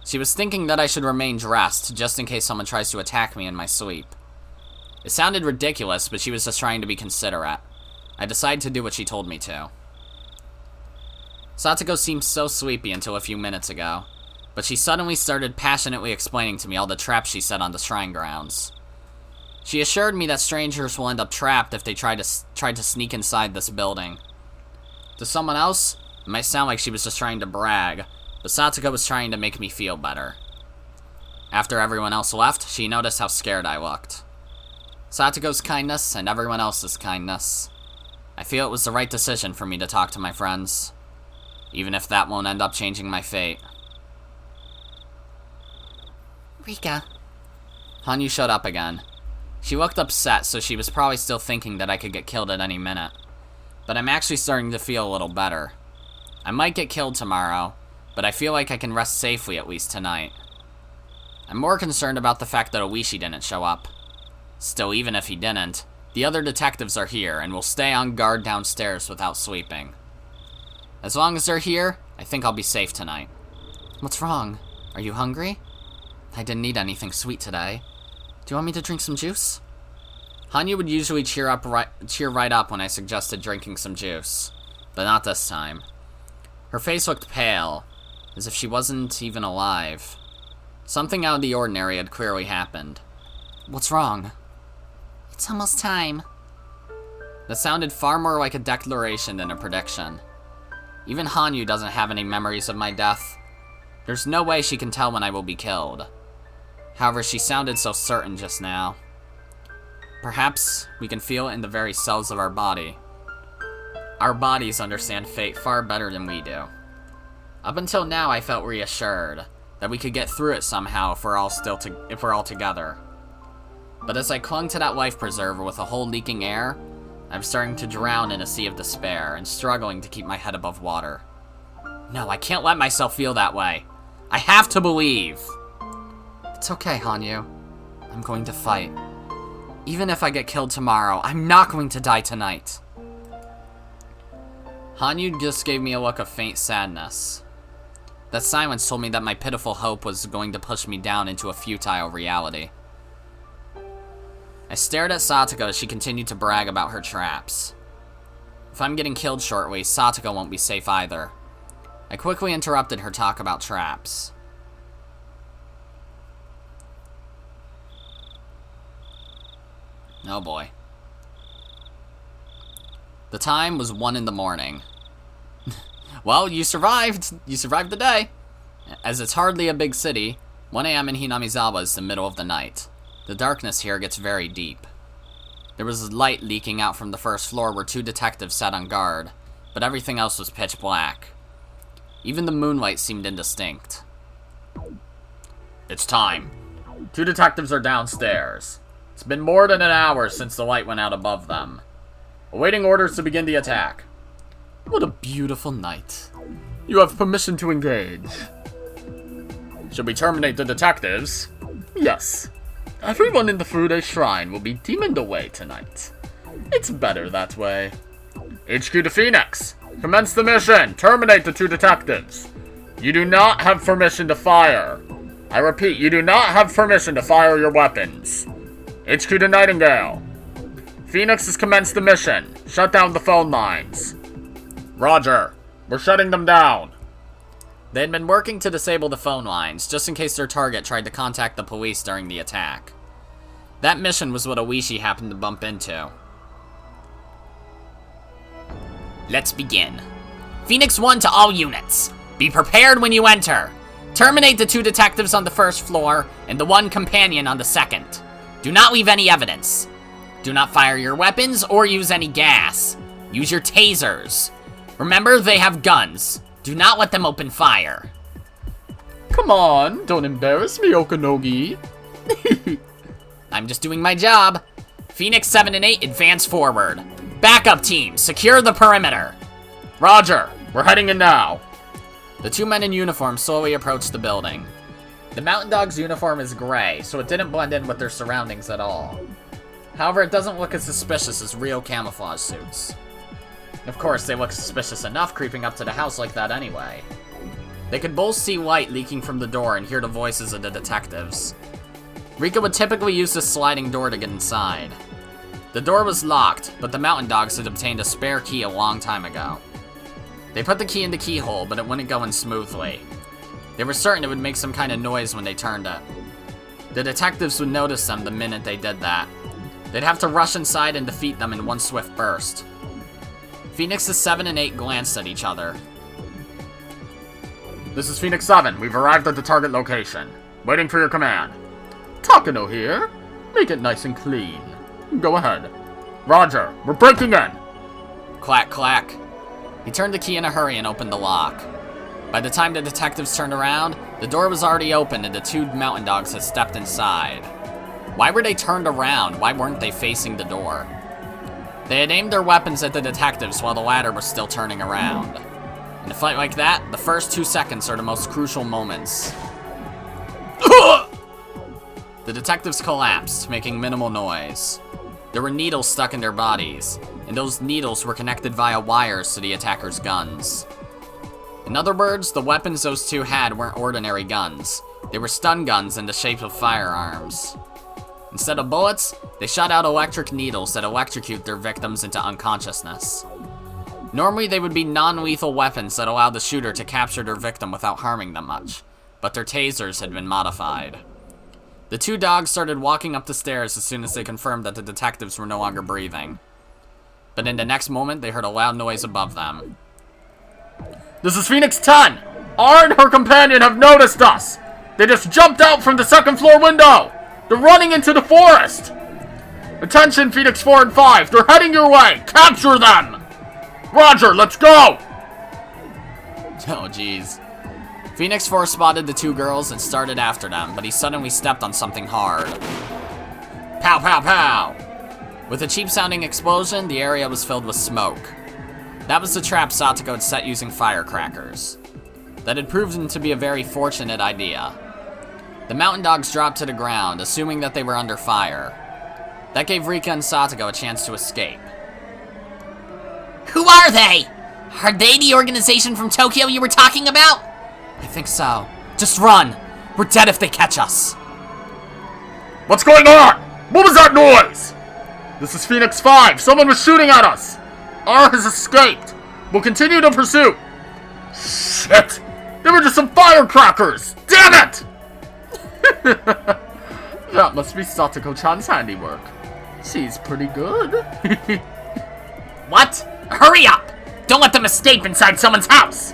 She was thinking that I should remain dressed, just in case someone tries to attack me in my sleep. It sounded ridiculous, but she was just trying to be considerate. I decided to do what she told me to. Satoko seemed so sleepy until a few minutes ago, but she suddenly started passionately explaining to me all the traps she set on the shrine grounds. She assured me that strangers will end up trapped if they try to sneak inside this building. To someone else, it might sound like she was just trying to brag, but Satoko was trying to make me feel better. After everyone else left, she noticed how scared I looked. Satoko's kindness and everyone else's kindness. I feel it was the right decision for me to talk to my friends, even if that won't end up changing my fate. Rika. Hanyu showed up again. She looked upset, so she was probably still thinking that I could get killed at any minute. But I'm actually starting to feel a little better. I might get killed tomorrow, but I feel like I can rest safely at least tonight. I'm more concerned about the fact that Oishi didn't show up. Still, even if he didn't, the other detectives are here and will stay on guard downstairs without sleeping. As long as they're here, I think I'll be safe tonight. What's wrong? Are you hungry? I didn't eat anything sweet today. Do you want me to drink some juice? Hanyu would usually cheer right up when I suggested drinking some juice, but not this time. Her face looked pale, as if she wasn't even alive. Something out of the ordinary had clearly happened. What's wrong? It's almost time. That sounded far more like a declaration than a prediction. Even Hanyu doesn't have any memories of my death. There's no way she can tell when I will be killed. However, she sounded so certain just now. Perhaps we can feel it in the very cells of our body. Our bodies understand fate far better than we do. Up until now, I felt reassured that we could get through it somehow if we're all together. But as I clung to that life preserver with a hole leaking air, I'm starting to drown in a sea of despair and struggling to keep my head above water. No, I can't let myself feel that way. I have to believe. It's okay, Hanyu. I'm going to fight. Even if I get killed tomorrow, I'm not going to die tonight. Hanyu just gave me a look of faint sadness. That silence told me that my pitiful hope was going to push me down into a futile reality. I stared at Satoko as she continued to brag about her traps. If I'm getting killed shortly, Satoko won't be safe either. I quickly interrupted her talk about traps. Oh boy. The time was 1 in the morning. Well, you survived. You survived the day. As it's hardly a big city, 1 a.m. in Hinamizawa is the middle of the night. The darkness here gets very deep. There was light leaking out from the first floor where 2 detectives sat on guard, but everything else was pitch black. Even the moonlight seemed indistinct. It's time. 2 detectives are downstairs. It's been more than an hour since the light went out above them. Awaiting orders to begin the attack. What a beautiful night. You have permission to engage. Should we terminate the detectives? Yes. Everyone in the Fude Shrine will be demoned away tonight. It's better that way. HQ to Phoenix. Commence the mission. Terminate the 2 detectives. You do not have permission to fire. I repeat, you do not have permission to fire your weapons. HQ to Nightingale. Phoenix has commenced the mission. Shut down the phone lines. Roger. We're shutting them down. They had been working to disable the phone lines, just in case their target tried to contact the police during the attack. That mission was what Oishi happened to bump into. Let's begin. Phoenix 1 to all units. Be prepared when you enter. Terminate the 2 detectives on the first floor and the 1 companion on the second. Do not leave any evidence. Do not fire your weapons or use any gas. Use your tasers. Remember, they have guns. Do not let them open fire. Come on, don't embarrass me, Okanogi. I'm just doing my job. Phoenix 7 and 8, advance forward. Backup team, secure the perimeter. Roger, we're heading in now. The two men in uniform slowly approach the building. The Mountain Dog's uniform is gray, so it didn't blend in with their surroundings at all. However, it doesn't look as suspicious as real camouflage suits. Of course, they look suspicious enough creeping up to the house like that anyway. They could both see light leaking from the door and hear the voices of the detectives. Rika would typically use this sliding door to get inside. The door was locked, but the Mountain Dogs had obtained a spare key a long time ago. They put the key in the keyhole, but it wouldn't go in smoothly. They were certain it would make some kind of noise when they turned it. The detectives would notice them the minute they did that. They'd have to rush inside and defeat them in one swift burst. Phoenix's 7 and 8 glanced at each other. This is Phoenix 7. We've arrived at the target location. Waiting for your command. Takano here. Make it nice and clean. Go ahead. Roger, we're breaking in. Clack, clack. He turned the key in a hurry and opened the lock. By the time the detectives turned around, the door was already open and the two Mountain Dogs had stepped inside. Why were they turned around? Why weren't they facing the door? They had aimed their weapons at the detectives while the latter was still turning around. In a fight like that, the first 2 seconds are the most crucial moments. The detectives collapsed, making minimal noise. There were needles stuck in their bodies, and those needles were connected via wires to the attackers' guns. In other words, the weapons those two had weren't ordinary guns. They were stun guns in the shape of firearms. Instead of bullets, they shot out electric needles that electrocute their victims into unconsciousness. Normally, they would be non-lethal weapons that allowed the shooter to capture their victim without harming them much, but their tasers had been modified. The two dogs started walking up the stairs as soon as they confirmed that the detectives were no longer breathing. But in the next moment, they heard a loud noise above them. This is Phoenix 10. R and her companion have noticed us. They just jumped out from the second floor window. They're running into the forest. Attention, Phoenix 4 and 5. They're heading your way. Capture them. Roger, let's go. Oh, jeez. Phoenix 4 spotted the two girls and started after them, but he suddenly stepped on something hard. Pow, pow, pow! With a cheap-sounding explosion, the area was filled with smoke. That was the trap Satoko had set using firecrackers. That had proven to be a very fortunate idea. The Mountain Dogs dropped to the ground, assuming that they were under fire. That gave Rika and Satoko a chance to escape. Who are they? Are they the organization from Tokyo you were talking about? I think so. Just run! We're dead if they catch us! What's going on? What was that noise? This is Phoenix 5. Someone was shooting at us. R has escaped. We'll continue the pursuit. Shit! They were just some firecrackers! Damn it! That must be Satoko-chan's handiwork. She's pretty good. What? Hurry up! Don't let them escape inside someone's house!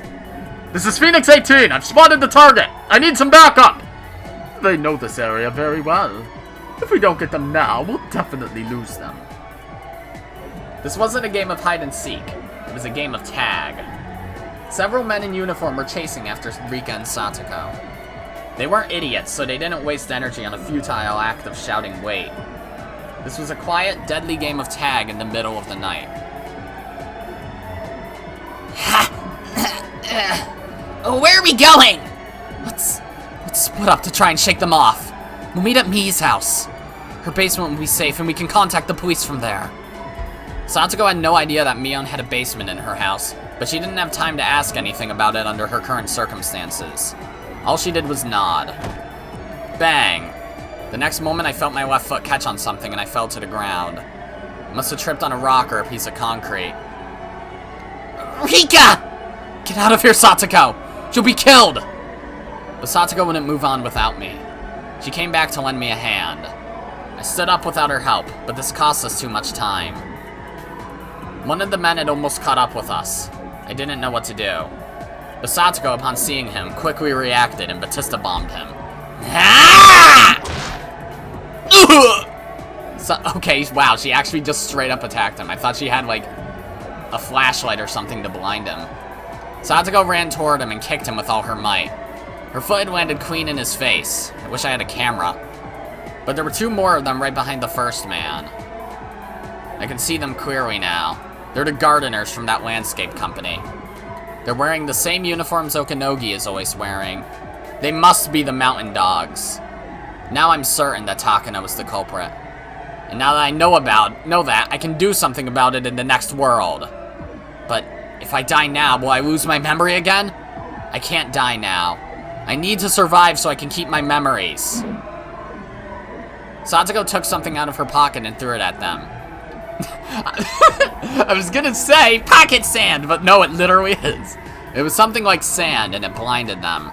This is Phoenix 18. I've spotted the target. I need some backup. They know this area very well. If we don't get them now, we'll definitely lose them. This wasn't a game of hide and seek. It was a game of tag. Several men in uniform were chasing after Rika and Satoko. They weren't idiots, so they didn't waste energy on a futile act of shouting wait. This was a quiet, deadly game of tag in the middle of the night. Where are we going? Let's split up to try and shake them off. We'll meet at Mii's house. Her basement will be safe and we can contact the police from there. Satoko had no idea that Mion had a basement in her house, but she didn't have time to ask anything about it under her current circumstances. All she did was nod. Bang! The next moment I felt my left foot catch on something and I fell to the ground. I must have tripped on a rock or a piece of concrete. Rika! Get out of here, Satoko! You'll be killed! But Satoko wouldn't move on without me. She came back to lend me a hand. I stood up without her help, but this cost us too much time. One of the men had almost caught up with us. I didn't know what to do. But Satoko, upon seeing him, quickly reacted and Batista bombed him. Ah! So, okay, wow, she actually just straight up attacked him. I thought she had, like, a flashlight or something to blind him. Satoko ran toward him and kicked him with all her might. Her foot had landed clean in his face. I wish I had a camera. But there were 2 more of them right behind the first man. I can see them clearly now. They're the gardeners from that landscape company. They're wearing the same uniforms Okanogi is always wearing. They must be the mountain dogs. Now I'm certain that Takano is the culprit. And now that I know that, I can do something about it in the next world. But if I die now, will I lose my memory again? I can't die now. I need to survive so I can keep my memories. Satoko took something out of her pocket and threw it at them. I was gonna say pocket sand, but no, it literally is. It was something like sand and it blinded them.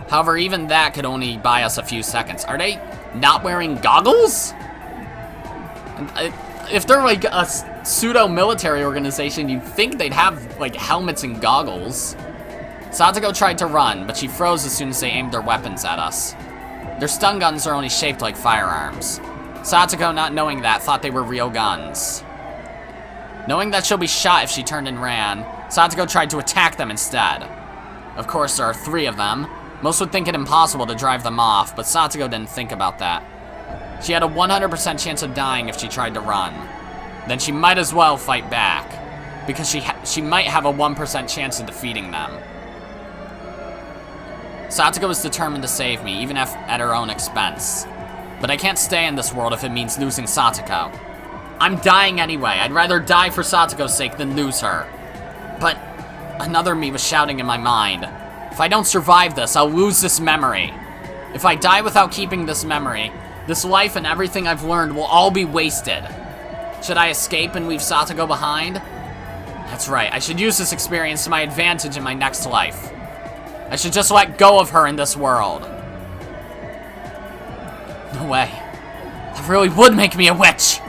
However, even that could only buy us a few seconds. Are they not wearing goggles? If they're like a pseudo-military organization, you'd think they'd have like helmets and goggles. Satoko tried to run, but she froze as soon as they aimed their weapons at us. Their stun guns are only shaped like firearms. Satoko, not knowing that, thought they were real guns. Knowing that she'll be shot if she turned and ran, Satoko tried to attack them instead. Of course, there are 3 of them. Most would think it impossible to drive them off, but Satoko didn't think about that. She had a 100% chance of dying if she tried to run. Then she might as well fight back, because she might have a 1% chance of defeating them. Satoko is determined to save me, even if at her own expense. But I can't stay in this world if it means losing Satoko. I'm dying anyway. I'd rather die for Satoko's sake than lose her. But another me was shouting in my mind, if I don't survive this, I'll lose this memory. If I die without keeping this memory, this life and everything I've learned will all be wasted. Should I escape and leave Satoko behind? That's right, I should use this experience to my advantage in my next life. I should just let go of her in this world. No way. That really would make me a witch.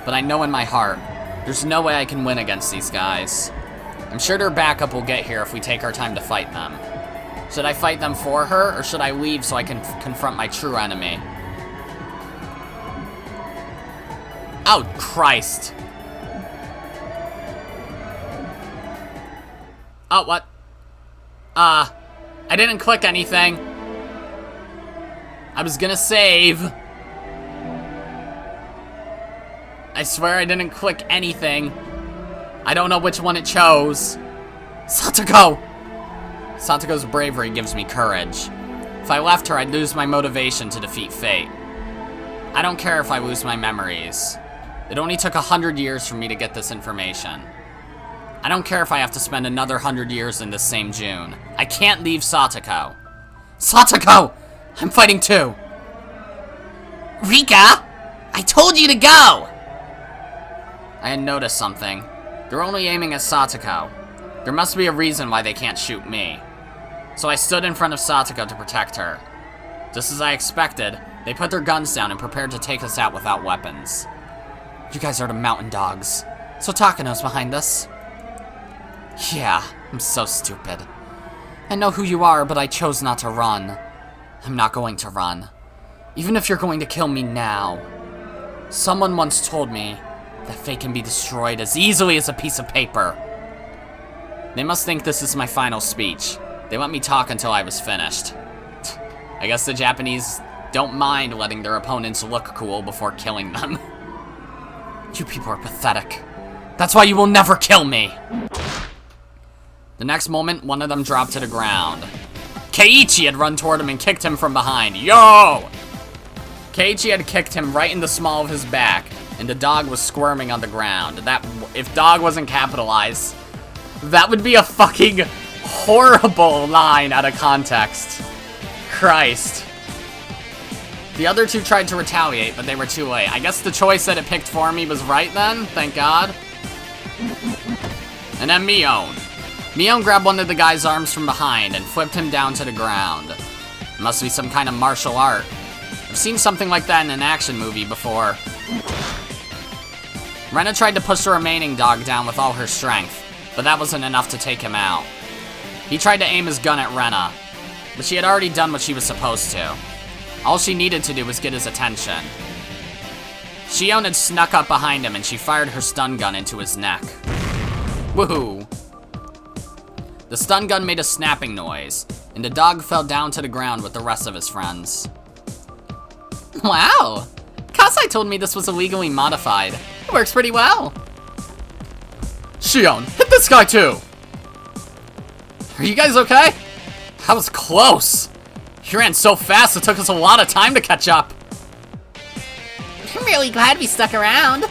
But I know in my heart, there's no way I can win against these guys. I'm sure their backup will get here if we take our time to fight them. Should I fight them for her, or should I leave so I can confront my true enemy? Oh, Christ. Oh, what? I didn't click anything. I was gonna save. I swear I didn't click anything. I don't know which one it chose. Satoko! Satoko's bravery gives me courage. If I left her, I'd lose my motivation to defeat fate. I don't care if I lose my memories. It only took 100 years for me to get this information. I don't care if I have to spend another 100 years in this same June. I can't leave Satoko. Satoko! I'm fighting too! Rika! I told you to go! I had noticed something. They're only aiming at Satoko. There must be a reason why they can't shoot me. So I stood in front of Satoko to protect her. Just as I expected, they put their guns down and prepared to take us out without weapons. You guys are the mountain dogs. So Takano's behind us. Yeah, I'm so stupid. I know who you are, but I chose not to run. I'm not going to run. Even if you're going to kill me now. Someone once told me that fate can be destroyed as easily as a piece of paper. They must think this is my final speech. They let me talk until I was finished. I guess the Japanese don't mind letting their opponents look cool before killing them. You people are pathetic. That's why you will never kill me! The next moment, one of them dropped to the ground. Keiichi had run toward him and kicked him from behind. Yo! Keiichi had kicked him right in the small of his back, and the dog was squirming on the ground. That, if dog wasn't capitalized, that would be a fucking horrible line out of context. Christ. The other two tried to retaliate, but they were too late. I guess the choice that it picked for me was right then, thank God. And then Mion. Mion grabbed one of the guy's arms from behind and flipped him down to the ground. It must be some kind of martial art. I've seen something like that in an action movie before. Rena tried to push the remaining dog down with all her strength, but that wasn't enough to take him out. He tried to aim his gun at Rena, but she had already done what she was supposed to. All she needed to do was get his attention. Shion had snuck up behind him and she fired her stun gun into his neck. Woohoo! The stun gun made a snapping noise, and the dog fell down to the ground with the rest of his friends. Wow! Kasai told me this was illegally modified. It works pretty well. Shion, hit this guy too! Are you guys okay? That was close! He ran so fast it took us a lot of time to catch up. I'm really glad we stuck around.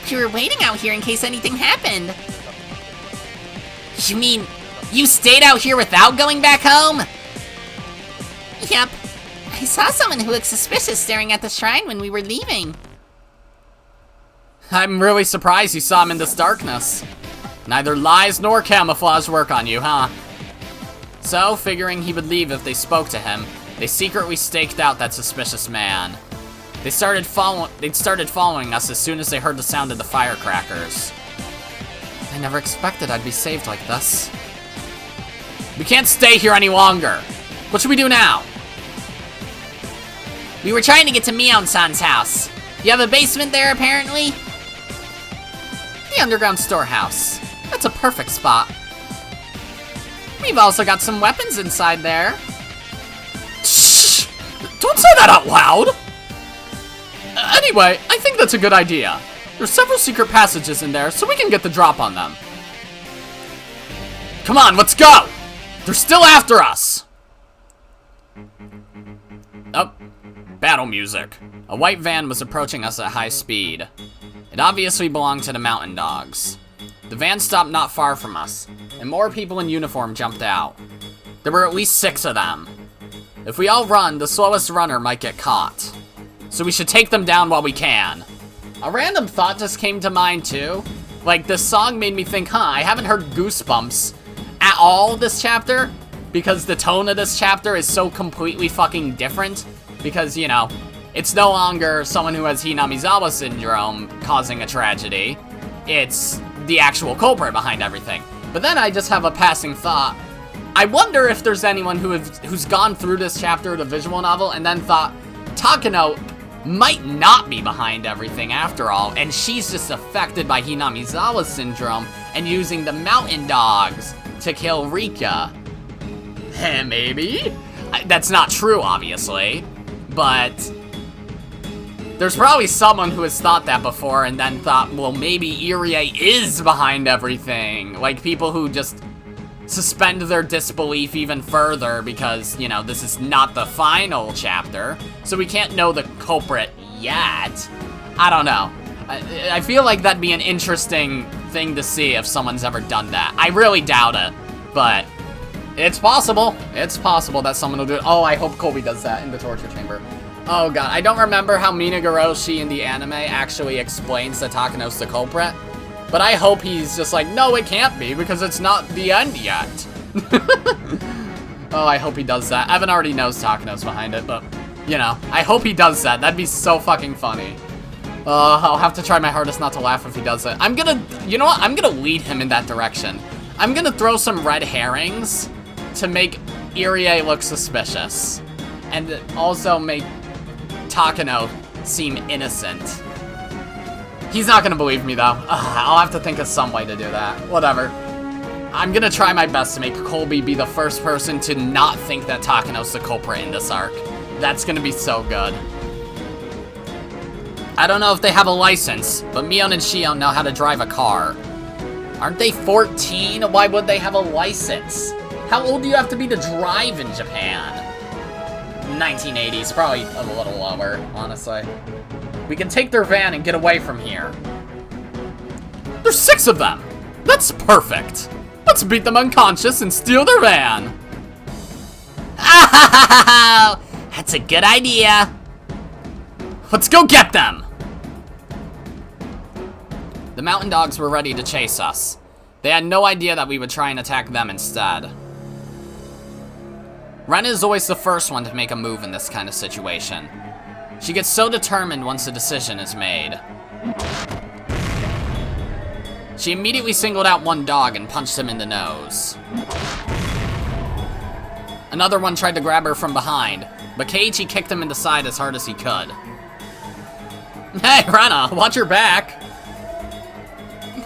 We were waiting out here in case anything happened. You mean, you stayed out here without going back home? Yep. I saw someone who looked suspicious staring at the shrine when we were leaving. I'm really surprised you saw him in this darkness. Neither lies nor camouflage work on you, huh? So, figuring he would leave if they spoke to him, they secretly staked out that suspicious man. They started following us as soon as they heard the sound of the firecrackers. I never expected I'd be saved like this. We can't stay here any longer. What should we do now? We were trying to get to Mion-san's house. You have a basement there, apparently? The underground storehouse. That's a perfect spot. We've also got some weapons inside there. Shh! Don't say that out loud! Anyway, I think that's a good idea. There's several secret passages in there, so we can get the drop on them. Come on, let's go! They're still after us! Oh, battle music. A white van was approaching us at high speed. It obviously belonged to the mountain dogs. The van stopped not far from us, and more people in uniform jumped out. There were at least 6 of them. If we all run, the slowest runner might get caught. So we should take them down while we can. A random thought just came to mind too. Like, this song made me think, I haven't heard Goosebumps at all this chapter, because the tone of this chapter is so completely fucking different. Because, you know, it's no longer someone who has Hinamizawa syndrome causing a tragedy. It's the actual culprit behind everything. But then I just have a passing thought. I wonder if there's anyone who's gone through this chapter of the visual novel and then thought, Takano might not be behind everything after all, and she's just affected by Hinamizawa syndrome and using the mountain dogs to kill Rika. Maybe? That's not true, obviously, but there's probably someone who has thought that before and then thought, well, maybe Irie is behind everything. Like, people who just suspend their disbelief even further because, you know, this is not the final chapter, so we can't know the culprit yet. I don't know. I feel like that'd be an interesting thing to see if someone's ever done that. I really doubt it, but it's possible. It's possible that someone will do it. Oh, I hope Colby does that in the torture chamber. Oh god, I don't remember how Minagoroshi in the anime actually explains that Takano's the culprit. But I hope he's just like, no, it can't be, because it's not the end yet. Oh, I hope he does that. Evan already knows Takano's behind it, but, you know, I hope he does that. That'd be so fucking funny. I'll have to try my hardest not to laugh if he does it. I'm gonna, you know what? I'm gonna lead him in that direction. I'm gonna throw some red herrings to make Irie look suspicious. And also make Takano seem innocent. He's not gonna believe me, though. I'll have to think of some way to do that. Whatever. I'm gonna try my best to make Colby be the first person to not think that Takano's the culprit in this arc. That's gonna be so good. I don't know if they have a license, but Mion and Shion know how to drive a car. Aren't they 14? Why would they have a license? How old do you have to be to drive in Japan? 1980s, probably a little lower, honestly. We can take their van and get away from here. There's 6 of them! That's perfect! Let's beat them unconscious and steal their van! Oh, that's a good idea. Let's go get them! The mountain dogs were ready to chase us. They had no idea that we would try and attack them instead. Ren is always the first one to make a move in this kind of situation. She gets so determined once a decision is made. She immediately singled out one dog and punched him in the nose. Another one tried to grab her from behind, but Keiichi kicked him in the side as hard as he could. Hey, Rena, watch your back.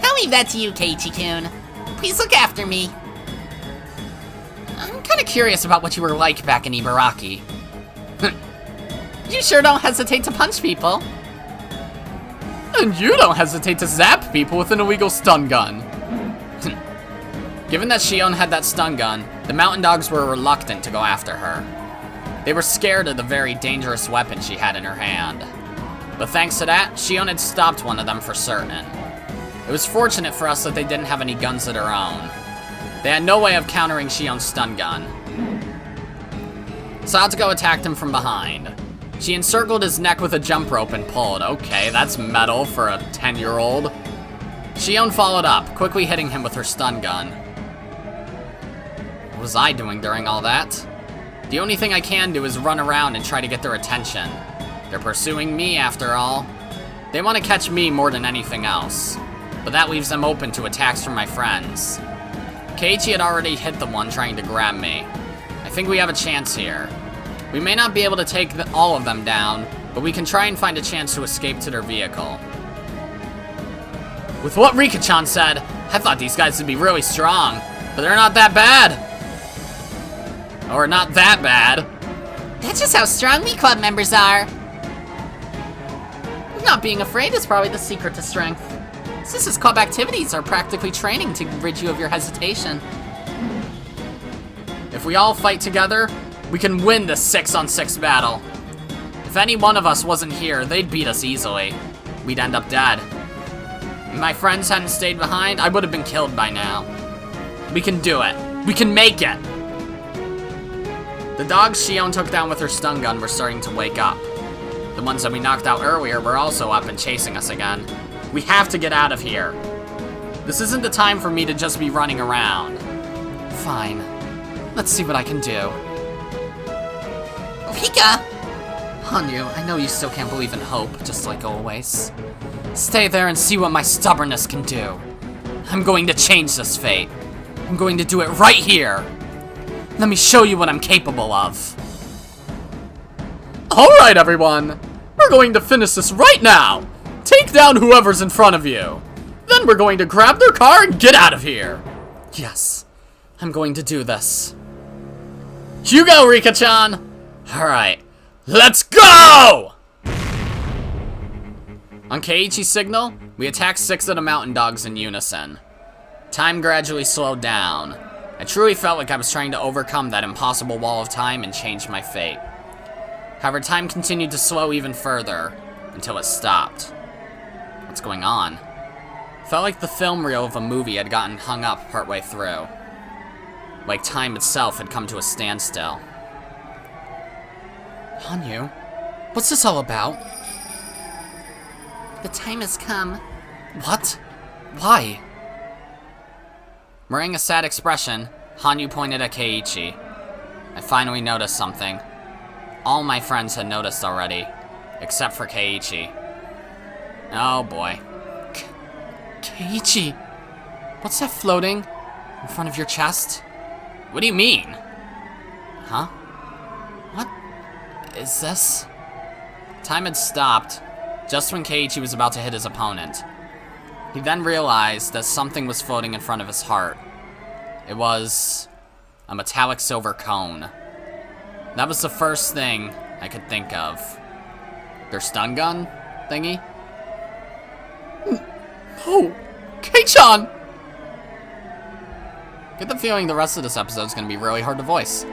I'll leave that to you, Keiichi-kun. Please look after me. I'm kinda curious about what you were like back in Ibaraki. You sure don't hesitate to punch people. And you don't hesitate to zap people with an illegal stun gun. Given that Shion had that stun gun, the mountain dogs were reluctant to go after her. They were scared of the very dangerous weapon she had in her hand. But thanks to that, Shion had stopped one of them for certain. It was fortunate for us that they didn't have any guns of their own. They had no way of countering Shion's stun gun. Satoko attacked him from behind. She encircled his neck with a jump rope and pulled. Okay, that's metal for a 10-year-old. Shion followed up, quickly hitting him with her stun gun. What was I doing during all that? The only thing I can do is run around and try to get their attention. They're pursuing me, after all. They want to catch me more than anything else. But that leaves them open to attacks from my friends. Keiichi had already hit the one trying to grab me. I think we have a chance here. We may not be able to take all of them down, but we can try and find a chance to escape to their vehicle. With what Rika-chan said, I thought these guys would be really strong, but they're not that bad. Or not that bad. That's just how strong we club members are. Not being afraid is probably the secret to strength. Sis's club activities are practically training to rid you of your hesitation. If we all fight together, we can win this 6-on-6 battle. If any one of us wasn't here, they'd beat us easily. We'd end up dead. If my friends hadn't stayed behind, I would have been killed by now. We can do it. We can make it! The dogs Shion took down with her stun gun were starting to wake up. The ones that we knocked out earlier were also up and chasing us again. We have to get out of here. This isn't the time for me to just be running around. Fine. Let's see what I can do. Rika! Hanyu, I know you still can't believe in hope, just like always. Stay there and see what my stubbornness can do. I'm going to change this fate. I'm going to do it right here. Let me show you what I'm capable of. Alright, everyone. We're going to finish this right now. Take down whoever's in front of you. Then we're going to grab their car and get out of here. Yes, I'm going to do this. You go, Rika-chan. Alright, let's go! On Keiichi's signal, we attacked 6 of the mountain dogs in unison. Time gradually slowed down. I truly felt like I was trying to overcome that impossible wall of time and change my fate. However, time continued to slow even further, until it stopped. What's going on? Felt like the film reel of a movie had gotten hung up partway through. Like time itself had come to a standstill. Hanyu, what's this all about? The time has come. What? Why? Wearing a sad expression, Hanyu pointed at Keiichi. I finally noticed something. All my friends had noticed already, except for Keiichi. Oh boy. Keiichi, what's that floating in front of your chest? What do you mean? Huh? What is this? Time had stopped, just when Keiichi was about to hit his opponent. He then realized that something was floating in front of his heart. It was a metallic silver cone. That was the first thing I could think of. Their stun gun thingy? Oh, Kei-chan! Get the feeling the rest of this episode is going to be really hard to voice.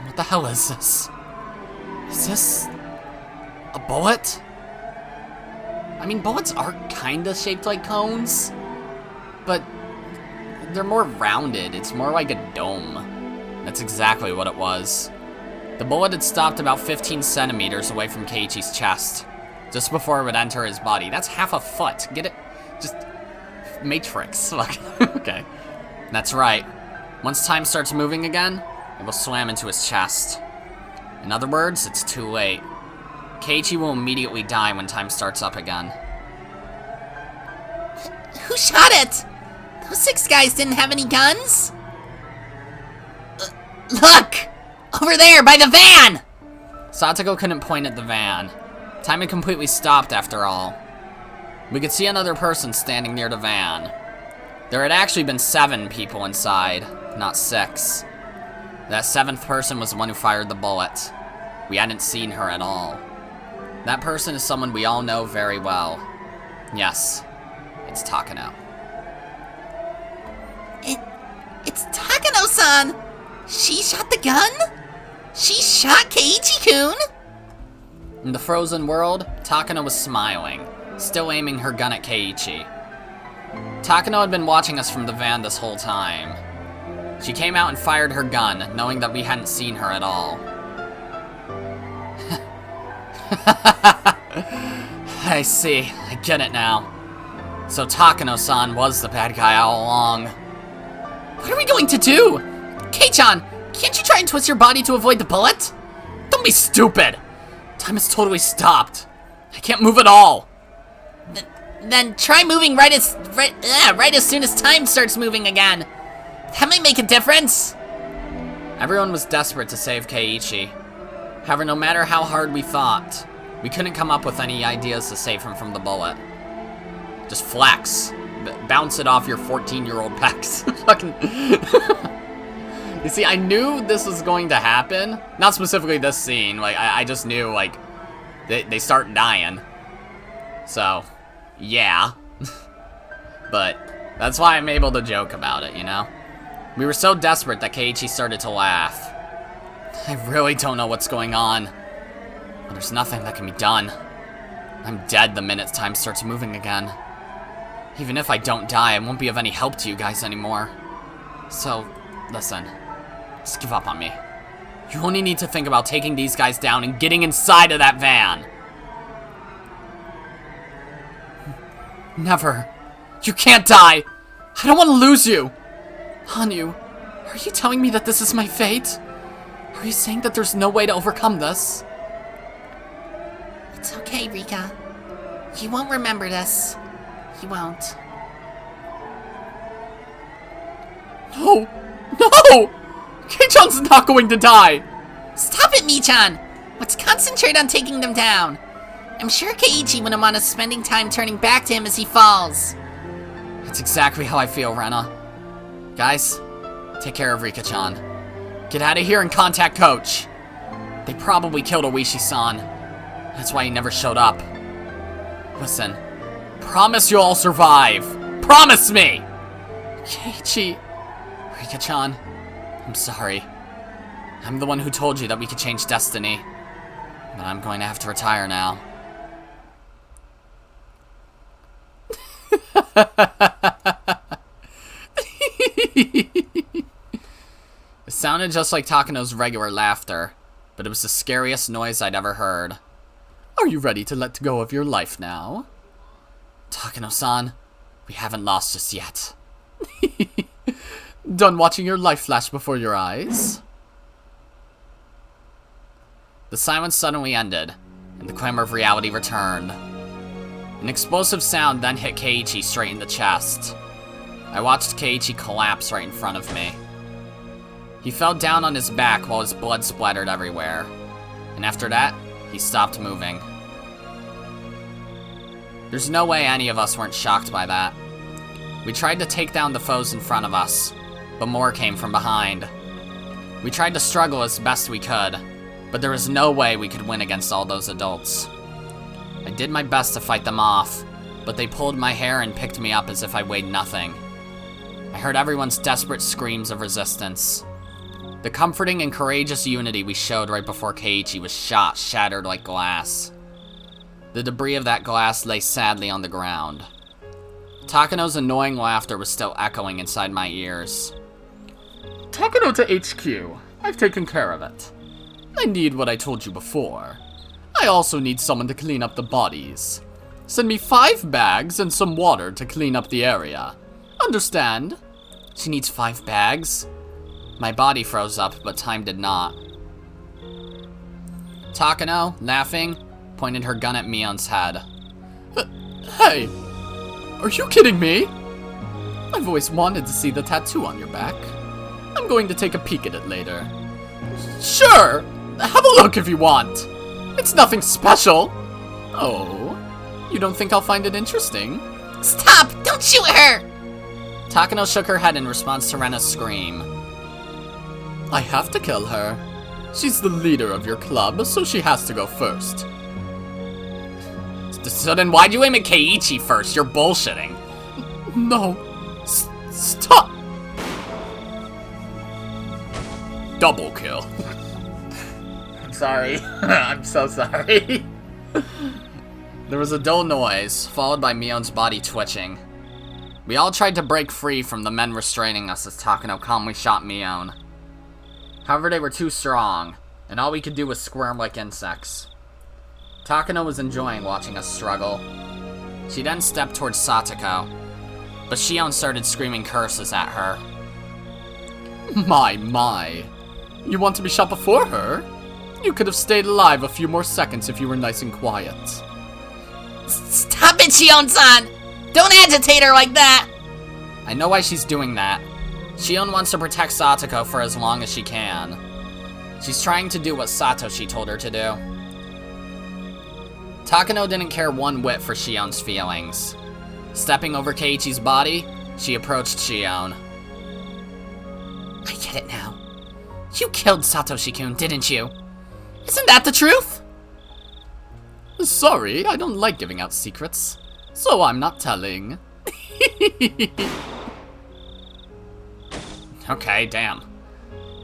What the hell is this? Is this a bullet? I mean, bullets are kind of shaped like cones, but they're more rounded. It's more like a dome. That's exactly what it was. The bullet had stopped about 15 centimeters away from Keiichi's chest, just before it would enter his body. That's half a foot. Get it? Just Matrix. Okay. That's right. Once time starts moving again, it will slam into his chest. In other words, it's too late. Keiichi will immediately die when time starts up again. Who shot it? Those 6 guys didn't have any guns? Look! Over there, by the van! Satoko couldn't point at the van. Time had completely stopped after all. We could see another person standing near the van. There had actually been 7 people inside, not 6. That 7th person was the one who fired the bullet. We hadn't seen her at all. That person is someone we all know very well. Yes, it's Takano. It's Takano-san! She shot the gun? She shot Keiichi-kun? In the frozen world, Takano was smiling, still aiming her gun at Keiichi. Takano had been watching us from the van this whole time. She came out and fired her gun, knowing that we hadn't seen her at all. I see, I get it now. So Takano-san was the bad guy all along. What are we going to do? Kei-chan, can't you try and twist your body to avoid the bullet? Don't be stupid! Time has totally stopped. I can't move at all. Then try moving right as soon as time starts moving again. That might make a difference. Everyone was desperate to save Keiichi. However, no matter how hard we thought, we couldn't come up with any ideas to save him from the bullet. Just flex. Bounce it off your 14-year-old pecs. Fucking... You see, I knew this was going to happen. Not specifically this scene. Like, I just knew, like, they start dying. So, yeah. But that's why I'm able to joke about it, you know? We were so desperate that Keiichi started to laugh. I really don't know what's going on. But there's nothing that can be done. I'm dead the minute time starts moving again. Even if I don't die, I won't be of any help to you guys anymore. So, listen. Just give up on me. You only need to think about taking these guys down and getting inside of that van. Never. You can't die. I don't want to lose you. Hanyu, are you telling me that this is my fate? Are you saying that there's no way to overcome this? It's okay, Rika. You won't remember this. You won't. No! No! Kei-chan's not going to die! Stop it, Mi-chan! Let's concentrate on taking them down. I'm sure Keiichi wouldn't want us spending time turning back to him as he falls. That's exactly how I feel, Rena. Guys, take care of Rika-chan. Get out of here and contact Coach. They probably killed Oishi-san. That's why he never showed up. Listen, promise you'll all survive. Promise me! Keiichi. Rika-chan, I'm sorry. I'm the one who told you that we could change destiny. But I'm going to have to retire now. It sounded just like Takano's regular laughter, but it was the scariest noise I'd ever heard. Are you ready to let go of your life now? Takano-san, we haven't lost just yet. Done watching your life flash before your eyes? The silence suddenly ended, and the clamor of reality returned. An explosive sound then hit Keiichi straight in the chest. I watched Keiichi collapse right in front of me. He fell down on his back while his blood splattered everywhere. And after that, he stopped moving. There's no way any of us weren't shocked by that. We tried to take down the foes in front of us, but more came from behind. We tried to struggle as best we could, but there was no way we could win against all those adults. I did my best to fight them off, but they pulled my hair and picked me up as if I weighed nothing. I heard everyone's desperate screams of resistance. The comforting and courageous unity we showed right before Keiichi was shot, shattered like glass. The debris of that glass lay sadly on the ground. Takano's annoying laughter was still echoing inside my ears. Takano to HQ. I've taken care of it. I need what I told you before. I also need someone to clean up the bodies. Send me 5 bags and some water to clean up the area. Understand? She needs 5 bags? My body froze up, but time did not. Takano, laughing, pointed her gun at Mion's head. Hey, are you kidding me? I've always wanted to see the tattoo on your back. I'm going to take a peek at it later. Sure, have a look if you want. It's nothing special. Oh, you don't think I'll find it interesting? Stop! Don't shoot her! Takano shook her head in response to Rena's scream. I have to kill her. She's the leader of your club, so she has to go first. So then why'd you aim at Keiichi first? You're bullshitting. No. Stop! Double kill. I'm sorry. I'm so sorry. There was a dull noise, followed by Mion's body twitching. We all tried to break free from the men restraining us as Takano calmly shot Mion. However, they were too strong, and all we could do was squirm like insects. Takano was enjoying watching us struggle. She then stepped towards Satoko, but Shion started screaming curses at her. My. You want to be shot before her? You could have stayed alive a few more seconds if you were nice and quiet. Stop it, Shion-san! Don't agitate her like that! I know why she's doing that. Shion wants to protect Satoko for as long as she can. She's trying to do what Satoshi told her to do. Takano didn't care one whit for Shion's feelings. Stepping over Keiichi's body, she approached Shion. I get it now. You killed Satoshi-kun, didn't you? Isn't that the truth? Sorry, I don't like giving out secrets, so I'm not telling. Okay, damn.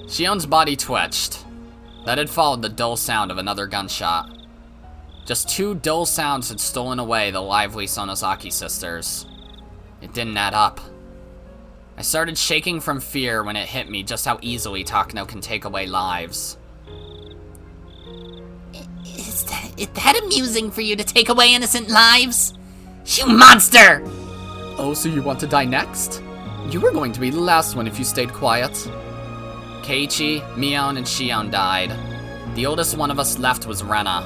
Shion's body twitched. That had followed the dull sound of another gunshot. Just 2 dull sounds had stolen away the lively Sonozaki sisters. It didn't add up. I started shaking from fear when it hit me just how easily Takano can take away lives. Is that amusing for you to take away innocent lives? You monster! Oh, so you want to die next? You were going to be the last one if you stayed quiet. Keiichi, Mion, and Shion died. The oldest one of us left was Rena.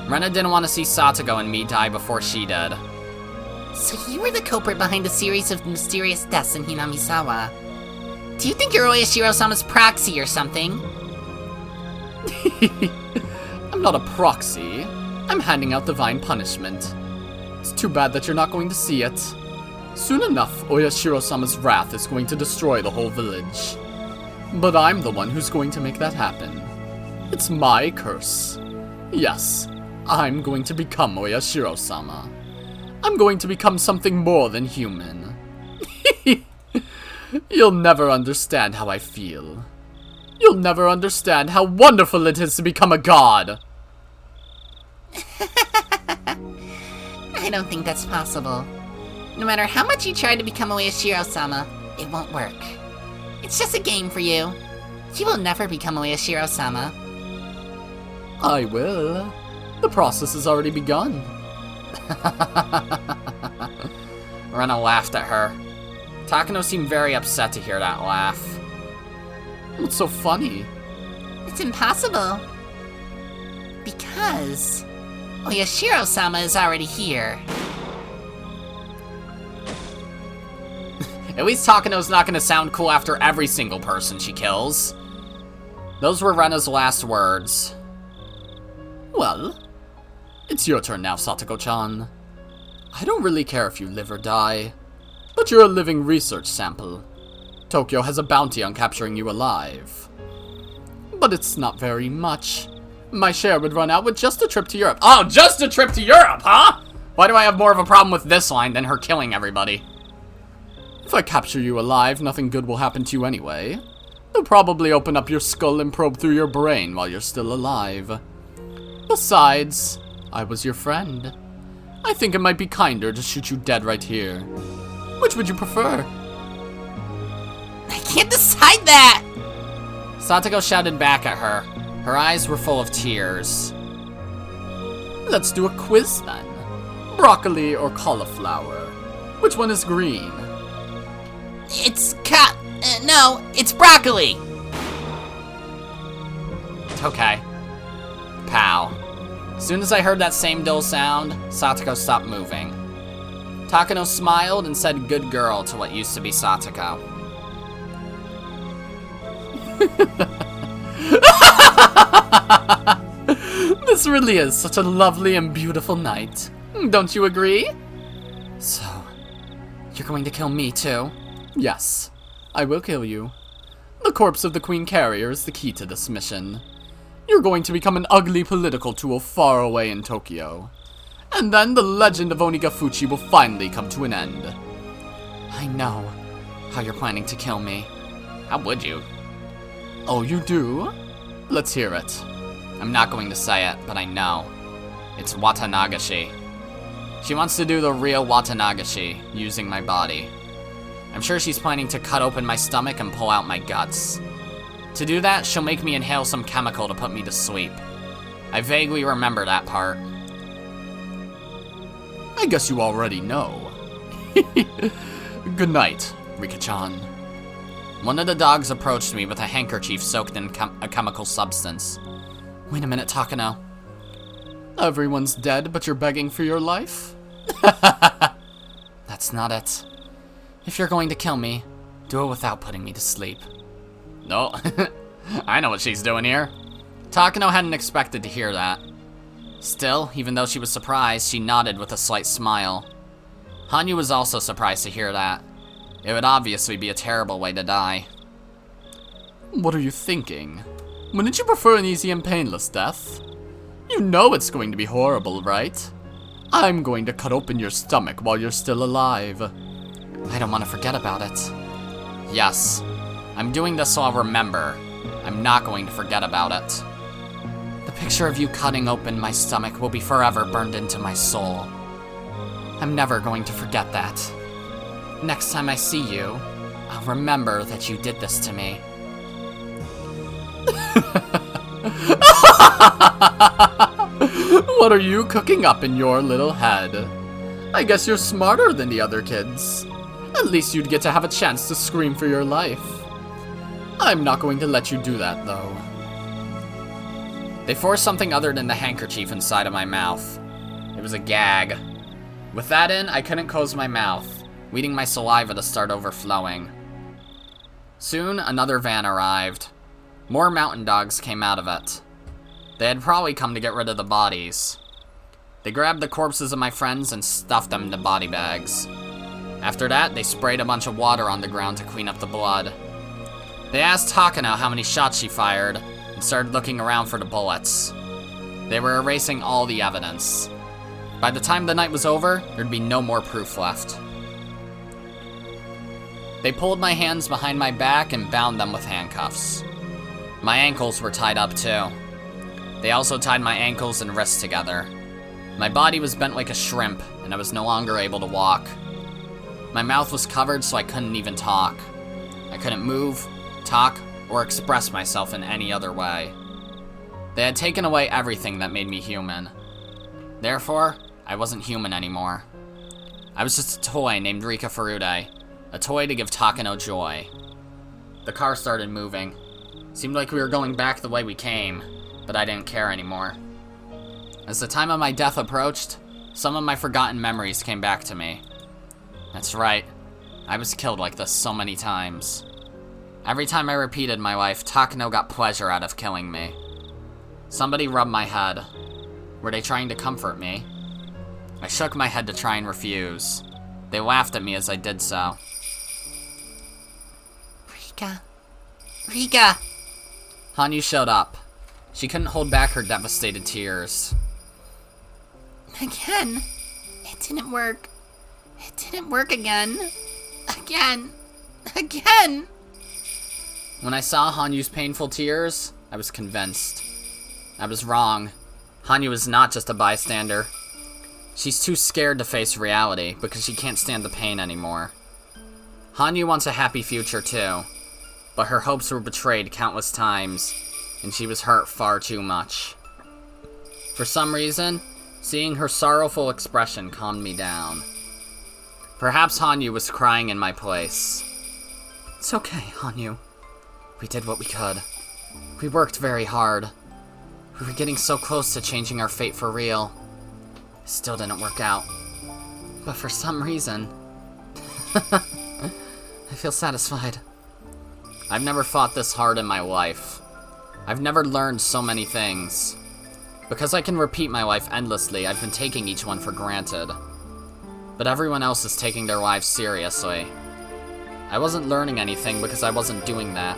Rena didn't want to see Satoko and me die before she did. So you were the culprit behind a series of mysterious deaths in Hinamizawa. Do you think you're Oyashiro-sama's proxy or something? I'm not a proxy. I'm handing out divine punishment. It's too bad that you're not going to see it. Soon enough, Oyashiro-sama's wrath is going to destroy the whole village. But I'm the one who's going to make that happen. It's my curse. Yes, I'm going to become Oyashiro-sama. I'm going to become something more than human. You'll never understand how I feel. You'll never understand how wonderful it is to become a god. I don't think that's possible. No matter how much you try to become Oyashiro-sama, it won't work. It's just a game for you. You will never become Oyashiro-sama. I will. The process has already begun. Rena laughed at her. Takano seemed very upset to hear that laugh. What's so funny? It's impossible. Because Oyashiro-sama is already here. At least Takano's not gonna sound cool after every single person she kills. Those were Rena's last words. Well, it's your turn now, Satoko-chan. I don't really care if you live or die, but you're a living research sample. Tokyo has a bounty on capturing you alive. But it's not very much. My share would run out with just a trip to Europe. Oh, just a trip to Europe, huh? Why do I have more of a problem with this line than her killing everybody? If I capture you alive, nothing good will happen to you anyway. They'll probably open up your skull and probe through your brain while you're still alive. Besides, I was your friend. I think it might be kinder to shoot you dead right here. Which would you prefer? I can't decide that! Satoko shouted back at her. Her eyes were full of tears. Let's do a quiz then. Broccoli or cauliflower? Which one is green? It's no, it's broccoli! Okay. Pow. As soon as I heard that same dull sound, Satoko stopped moving. Takano smiled and said good girl to what used to be Satoko. This really is such a lovely and beautiful night. Don't you agree? So, you're going to kill me too? Yes, I will kill you. The corpse of the Queen Carrier is the key to this mission. You're going to become an ugly political tool far away in Tokyo. And then the legend of Onigafuchi will finally come to an end. I know how you're planning to kill me. How would you? Oh, you do? Let's hear it. I'm not going to say it, but I know. It's Watanagashi. She wants to do the real Watanagashi, using my body. I'm sure she's planning to cut open my stomach and pull out my guts. To do that, she'll make me inhale some chemical to put me to sleep. I vaguely remember that part. I guess you already know. Good night, Rika-chan. One of the dogs approached me with a handkerchief soaked in a chemical substance. Wait a minute, Takano. Everyone's dead, but you're begging for your life? That's not it. If you're going to kill me, do it without putting me to sleep. No, I know what she's doing here. Takano hadn't expected to hear that. Still, even though she was surprised, she nodded with a slight smile. Hanyu was also surprised to hear that. It would obviously be a terrible way to die. What are you thinking? Wouldn't you prefer an easy and painless death? You know it's going to be horrible, right? I'm going to cut open your stomach while you're still alive. I don't want to forget about it. Yes, I'm doing this so I'll remember. I'm not going to forget about it. The picture of you cutting open my stomach will be forever burned into my soul. I'm never going to forget that. Next time I see you, I'll remember that you did this to me. What are you cooking up in your little head? I guess you're smarter than the other kids. At least you'd get to have a chance to scream for your life. I'm not going to let you do that, though. They forced something other than the handkerchief inside of my mouth. It was a gag. With that in, I couldn't close my mouth, leading my saliva to start overflowing. Soon, another van arrived. More mountain dogs came out of it. They had probably come to get rid of the bodies. They grabbed the corpses of my friends and stuffed them into body bags. After that, they sprayed a bunch of water on the ground to clean up the blood. They asked Takano how many shots she fired, and started looking around for the bullets. They were erasing all the evidence. By the time the night was over, there'd be no more proof left. They pulled my hands behind my back and bound them with handcuffs. My ankles were tied up too. They also tied my ankles and wrists together. My body was bent like a shrimp, and I was no longer able to walk. My mouth was covered so I couldn't even talk. I couldn't move, talk, or express myself in any other way. They had taken away everything that made me human. Therefore, I wasn't human anymore. I was just a toy named Rika Furude, a toy to give Takano joy. The car started moving. Seemed like we were going back the way we came, but I didn't care anymore. As the time of my death approached, some of my forgotten memories came back to me. That's right, I was killed like this so many times. Every time I repeated my life, Takano got pleasure out of killing me. Somebody rubbed my head. Were they trying to comfort me? I shook my head to try and refuse. They laughed at me as I did so. Rika! Hanyu showed up. She couldn't hold back her devastated tears. Again. It didn't work. It didn't work again. Again! When I saw Hanyu's painful tears, I was convinced. I was wrong. Hanyu is not just a bystander. She's too scared to face reality because she can't stand the pain anymore. Hanyu wants a happy future too, but her hopes were betrayed countless times, and she was hurt far too much. For some reason, seeing her sorrowful expression calmed me down. Perhaps Hanyu was crying in my place. It's okay, Hanyu. We did what we could. We worked very hard. We were getting so close to changing our fate for real. It still didn't work out. But for some reason, I feel satisfied. I've never fought this hard in my life. I've never learned so many things. Because I can repeat my life endlessly, I've been taking each one for granted. But everyone else is taking their lives seriously. I wasn't learning anything because I wasn't doing that.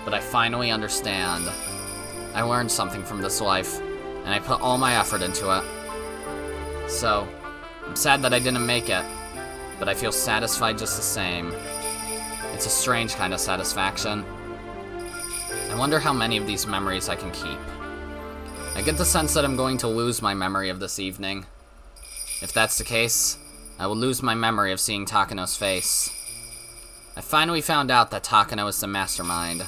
But I finally understand. I learned something from this life, and I put all my effort into it. So, I'm sad that I didn't make it, but I feel satisfied just the same. It's a strange kind of satisfaction. I wonder how many of these memories I can keep. I get the sense that I'm going to lose my memory of this evening. If that's the case, I will lose my memory of seeing Takano's face. I finally found out that Takano is the mastermind.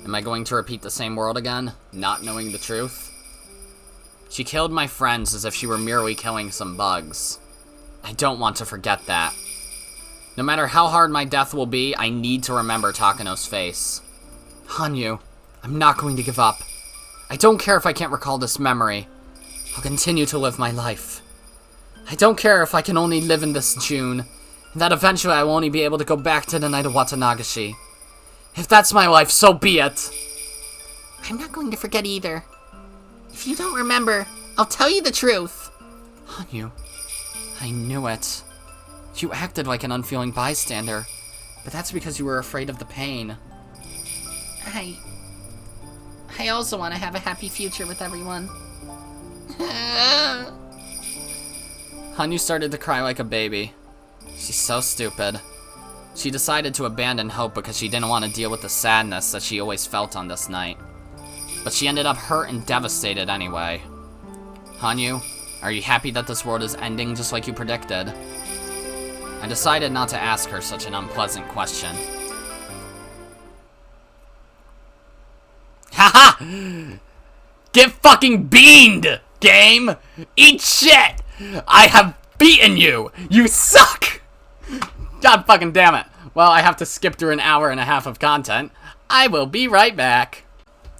Am I going to repeat the same world again, not knowing the truth? She killed my friends as if she were merely killing some bugs. I don't want to forget that. No matter how hard my death will be, I need to remember Takano's face. Hanyu, I'm not going to give up. I don't care if I can't recall this memory. I'll continue to live my life. I don't care if I can only live in this June, and that eventually I will only be able to go back to the night of Watanagashi. If that's my life, so be it. I'm not going to forget either. If you don't remember, I'll tell you the truth. Hanyu, I knew it. You acted like an unfeeling bystander, but that's because you were afraid of the pain. I also want to have a happy future with everyone. Hanyu started to cry like a baby. She's so stupid. She decided to abandon hope because she didn't want to deal with the sadness that she always felt on this night. But she ended up hurt and devastated anyway. Hanyu, are you happy that this world is ending just like you predicted? I decided not to ask her such an unpleasant question. Haha! Get fucking beaned, game! Eat shit! I have beaten you! You suck! God fucking damn it. Well, I have to skip through an hour and a half of content. I will be right back.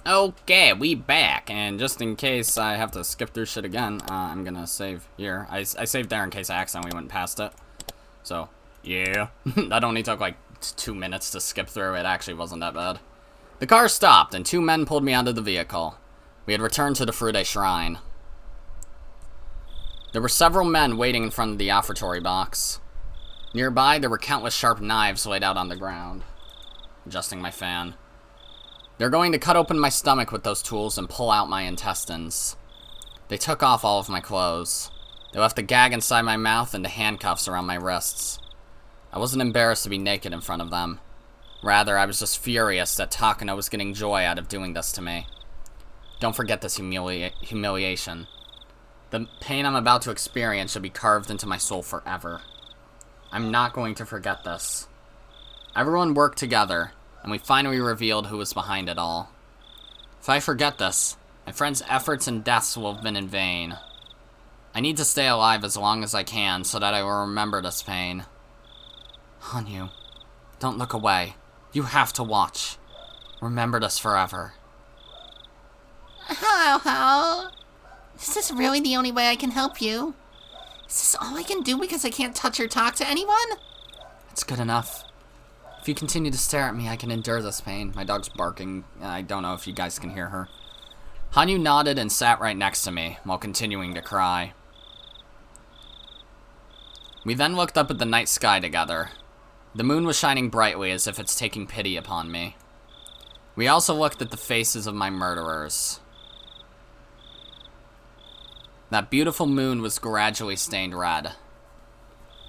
Okay, we back, and just in case I have to skip through shit again, I'm gonna save here. I saved there in case I accidentally went past it. So, yeah. That only took like 2 minutes to skip through. It actually wasn't that bad. The car stopped, and 2 men pulled me out of the vehicle. We had returned to the Furude Shrine. There were several men waiting in front of the offertory box. Nearby, there were countless sharp knives laid out on the ground. Adjusting my fan. They're going to cut open my stomach with those tools and pull out my intestines. They took off all of my clothes. They left the gag inside my mouth and the handcuffs around my wrists. I wasn't embarrassed to be naked in front of them. Rather, I was just furious that Takano was getting joy out of doing this to me. Don't forget this humiliation. The pain I'm about to experience should be carved into my soul forever. I'm not going to forget this. Everyone worked together, and we finally revealed who was behind it all. If I forget this, my friend's efforts and deaths will have been in vain. I need to stay alive as long as I can so that I will remember this pain. Hanyu, don't look away. You have to watch. Remember this forever. How? Is this really the only way I can help you? Is this all I can do because I can't touch or talk to anyone? It's good enough. If you continue to stare at me, I can endure this pain. My dog's barking. I don't know if you guys can hear her. Hanyu nodded and sat right next to me, while continuing to cry. We then looked up at the night sky together. The moon was shining brightly as if it's taking pity upon me. We also looked at the faces of my murderers. That beautiful moon was gradually stained red.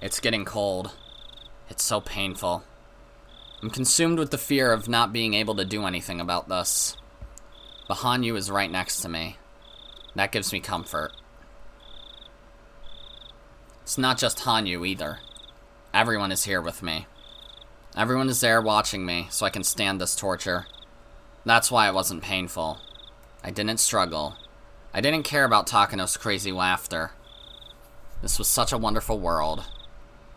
It's getting cold. It's so painful. I'm consumed with the fear of not being able to do anything about this. But Hanyu is right next to me. That gives me comfort. It's not just Hanyu either. Everyone is here with me. Everyone is there watching me, so I can stand this torture. That's why it wasn't painful. I didn't struggle. I didn't care about Takano's crazy laughter. This was such a wonderful world.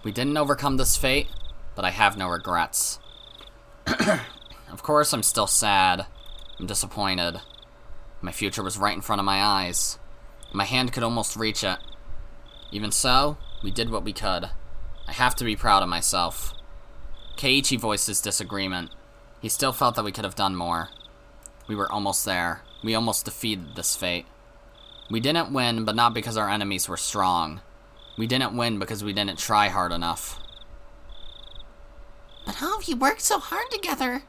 We didn't overcome this fate, but I have no regrets. Of course, I'm still sad. I'm disappointed. My future was right in front of my eyes. My hand could almost reach it. Even so, we did what we could. I have to be proud of myself. Keiichi voiced his disagreement. He still felt that we could have done more. We were almost there. We almost defeated this fate. We didn't win, but not because our enemies were strong. We didn't win because we didn't try hard enough. But all of you worked so hard together.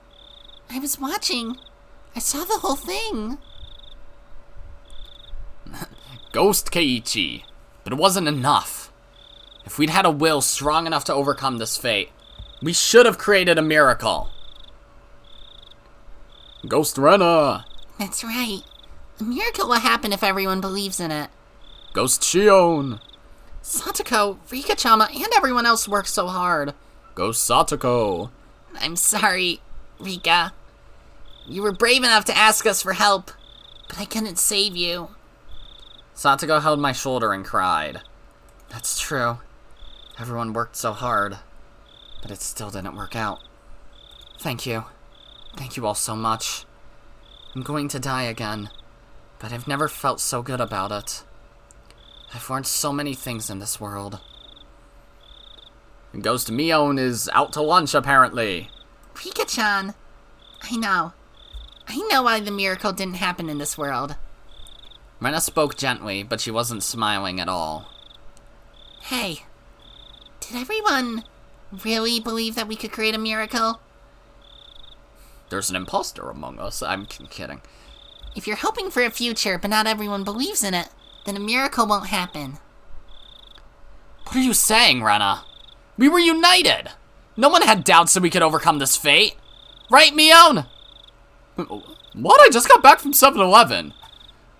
I was watching. I saw the whole thing. Ghost Keiichi. But it wasn't enough. If we'd had a will strong enough to overcome this fate, we should have created a miracle. Ghost Rena. That's right. A miracle will happen if everyone believes in it. Ghost Shion. Satoko, Rika-chama, and everyone else worked so hard. Ghost Satoko. I'm sorry, Rika. You were brave enough to ask us for help, but I couldn't save you. Satoko held my shoulder and cried. That's true. Everyone worked so hard, but it still didn't work out. Thank you. Thank you all so much. I'm going to die again, but I've never felt so good about it. I've learned so many things in this world. Ghost Mion is out to lunch, apparently. Rika-chan, I know. I know why the miracle didn't happen in this world. Rena spoke gently, but she wasn't smiling at all. Hey, did everyone really believe that we could create a miracle? There's an imposter among us. I'm kidding. If you're hoping for a future, but not everyone believes in it, then a miracle won't happen. What are you saying, Rena? We were united! No one had doubts that we could overcome this fate. Right, Mion? What? I just got back from 7-Eleven.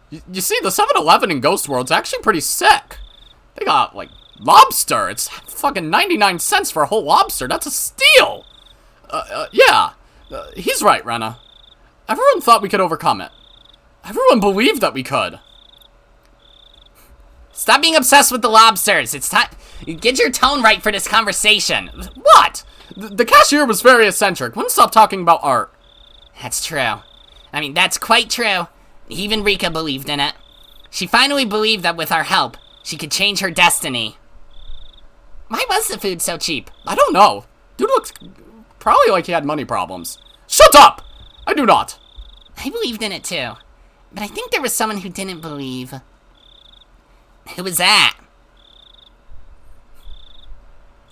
You see, the 7-Eleven in Ghost World's actually pretty sick. They got, like, lobster. It's fucking 99 cents for a whole lobster. That's a steal! Yeah. He's right, Rena. Everyone thought we could overcome it. Everyone believed that we could. Stop being obsessed with the lobsters. It's time. Get your tone right for this conversation. What? The cashier was very eccentric. Wouldn't stop talking about art. That's true. I mean, that's quite true. Even Rika believed in it. She finally believed that with our help, she could change her destiny. Why was the food so cheap? I don't know. Dude looked probably like he had money problems. Shut up! I do not. I believed in it too. But I think there was someone who didn't believe. Who was that?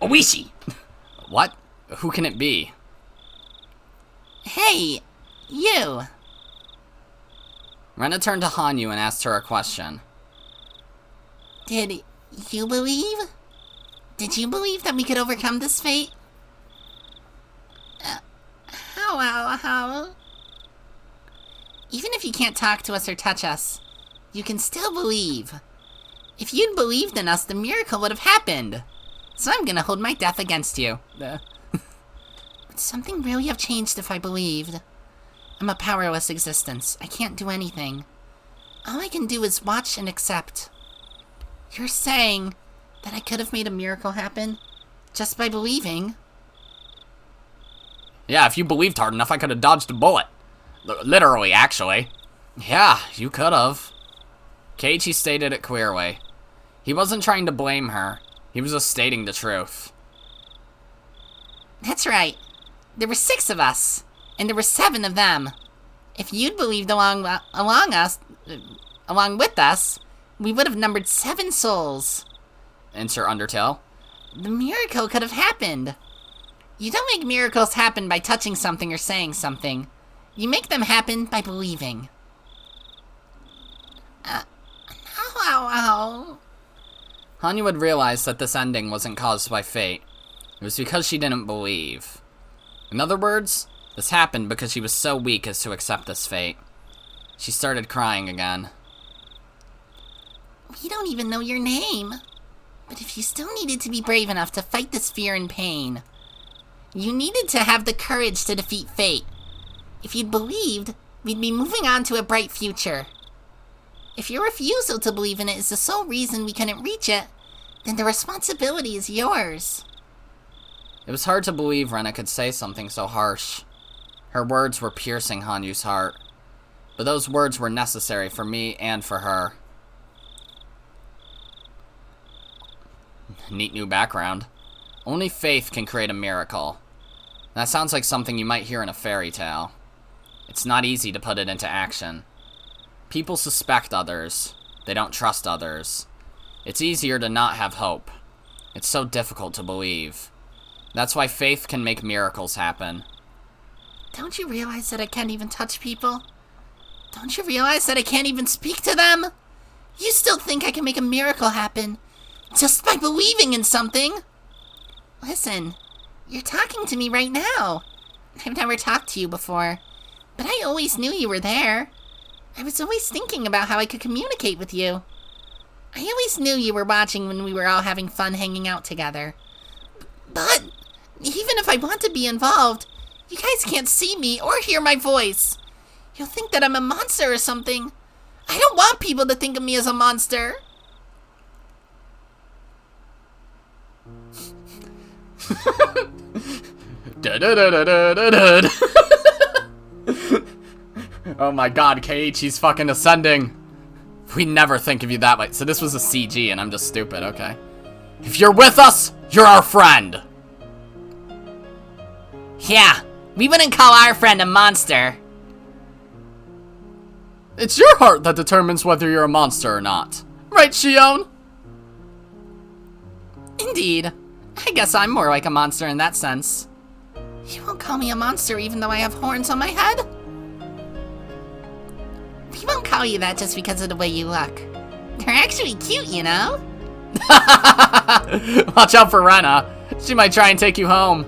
Oishi! What? Who can it be? Hey, you. Rena turned to Hanyu and asked her a question. Did you believe? Did you believe that we could overcome this fate? How? Even if you can't talk to us or touch us, you can still believe. If you'd believed in us, the miracle would have happened. So I'm gonna hold my death against you. Would something really have changed if I believed? I'm a powerless existence. I can't do anything. All I can do is watch and accept. You're saying that I could have made a miracle happen just by believing? Yeah, if you believed hard enough, I could have dodged a bullet. Literally, actually. Yeah, you could have. Keiichi stated it clearly. He wasn't trying to blame her. He was just stating the truth. That's right. There were 6 of us, and there were 7 of them. If you'd believed along with us, we would have numbered 7 souls. Insert Undertale. The miracle could have happened. You don't make miracles happen by touching something or saying something. You make them happen by believing. Ow. Hanyu had realized that this ending wasn't caused by fate. It was because she didn't believe. In other words, this happened because she was so weak as to accept this fate. She started crying again. We don't even know your name. But if you still needed to be brave enough to fight this fear and pain, you needed to have the courage to defeat fate. If you'd believed, we'd be moving on to a bright future. If your refusal to believe in it is the sole reason we couldn't reach it, then the responsibility is yours. It was hard to believe Rena could say something so harsh. Her words were piercing Hanyu's heart. But those words were necessary for me and for her. Neat new background. Only faith can create a miracle. That sounds like something you might hear in a fairy tale. It's not easy to put it into action. People suspect others. They don't trust others. It's easier to not have hope. It's so difficult to believe. That's why faith can make miracles happen. Don't you realize that I can't even touch people? Don't you realize that I can't even speak to them? You still think I can make a miracle happen just by believing in something? Listen, you're talking to me right now. I've never talked to you before, but I always knew you were there. I was always thinking about how I could communicate with you. I always knew you were watching when we were all having fun hanging out together. But even if I want to be involved, you guys can't see me or hear my voice. You'll think that I'm a monster or something. I don't want people to think of me as a monster. Oh my god, Keiichi's fucking ascending. We never think of you that way. So this was a CG and I'm just stupid, okay. If you're with us, you're our friend. Yeah, we wouldn't call our friend a monster. It's your heart that determines whether you're a monster or not. Right, Shion? Indeed. I guess I'm more like a monster in that sense. You won't call me a monster even though I have horns on my head? We won't call you that just because of the way you look. They're actually cute, you know? Watch out for Rena. She might try and take you home.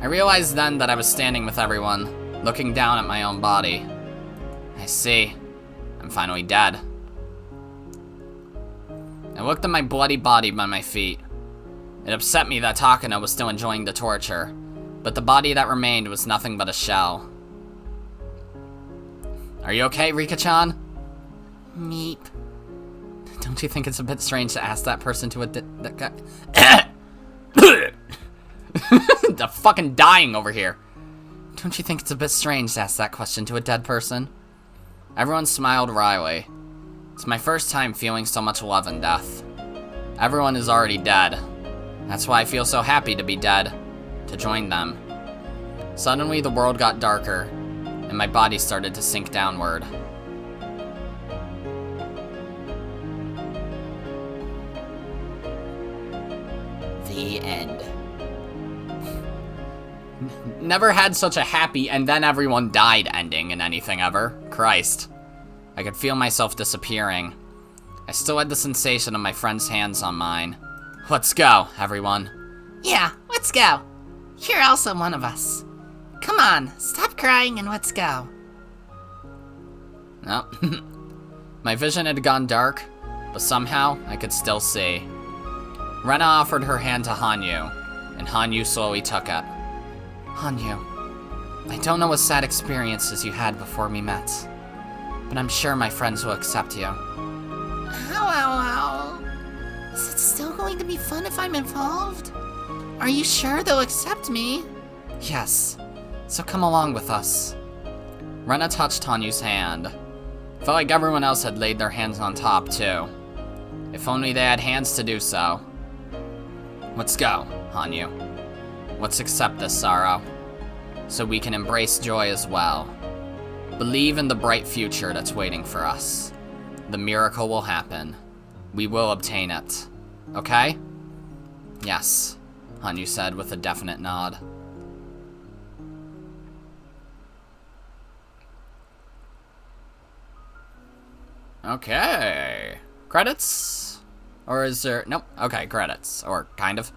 I realized then that I was standing with everyone, looking down at my own body. I see. I'm finally dead. I looked at my bloody body by my feet. It upset me that Takano was still enjoying the torture, but the body that remained was nothing but a shell. Are you okay, Rika-chan? Meep. Don't you think it's a bit strange to ask that person to that guy? The fucking dying over here. Don't you think it's a bit strange to ask that question to a dead person? Everyone smiled wryly. It's my first time feeling so much love and death. Everyone is already dead. That's why I feel so happy to be dead, to join them. Suddenly the world got darker, and my body started to sink downward. The end. Never had such a happy and then everyone died ending in anything ever. Christ. I could feel myself disappearing. I still had the sensation of my friend's hands on mine. Let's go, everyone. Yeah, let's go. You're also one of us. Come on, stop crying and let's go. No. My vision had gone dark, but somehow I could still see. Rena offered her hand to Hanyu, and Hanyu slowly took it. Hanyu, I don't know what sad experiences you had before we met, but I'm sure my friends will accept you. Ow. Is it still going to be fun if I'm involved? Are you sure they'll accept me? Yes, so come along with us. Rena touched Hanyu's hand. Felt like everyone else had laid their hands on top, too. If only they had hands to do so. Let's go, Hanyu. Let's accept this sorrow, so we can embrace joy as well. Believe in the bright future that's waiting for us. The miracle will happen. We will obtain it. Okay? Yes, Hanyu said with a definite nod. Okay. Credits? Or is there... Nope. Okay, credits. Or kind of.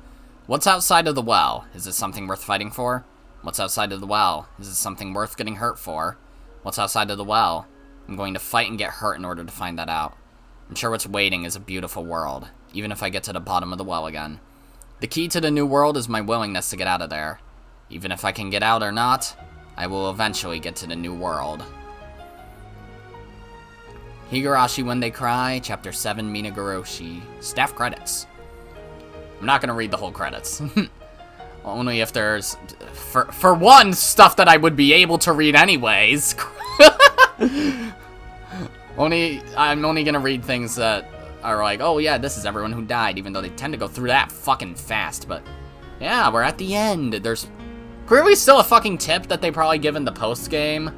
What's outside of the well? Is it something worth fighting for? What's outside of the well? Is it something worth getting hurt for? What's outside of the well? I'm going to fight and get hurt in order to find that out. I'm sure what's waiting is a beautiful world, even if I get to the bottom of the well again. The key to the new world is my willingness to get out of there. Even if I can get out or not, I will eventually get to the new world. Higurashi When They Cry, Ch.7 Minagoroshi. Staff credits. I'm not gonna read the whole credits. Only if there's, for one, stuff that I would be able to read anyways. I'm only gonna read things that are like, oh yeah, this is everyone who died, even though they tend to go through that fucking fast. But yeah, we're at the end. There's clearly still a fucking tip that they probably give in the post game.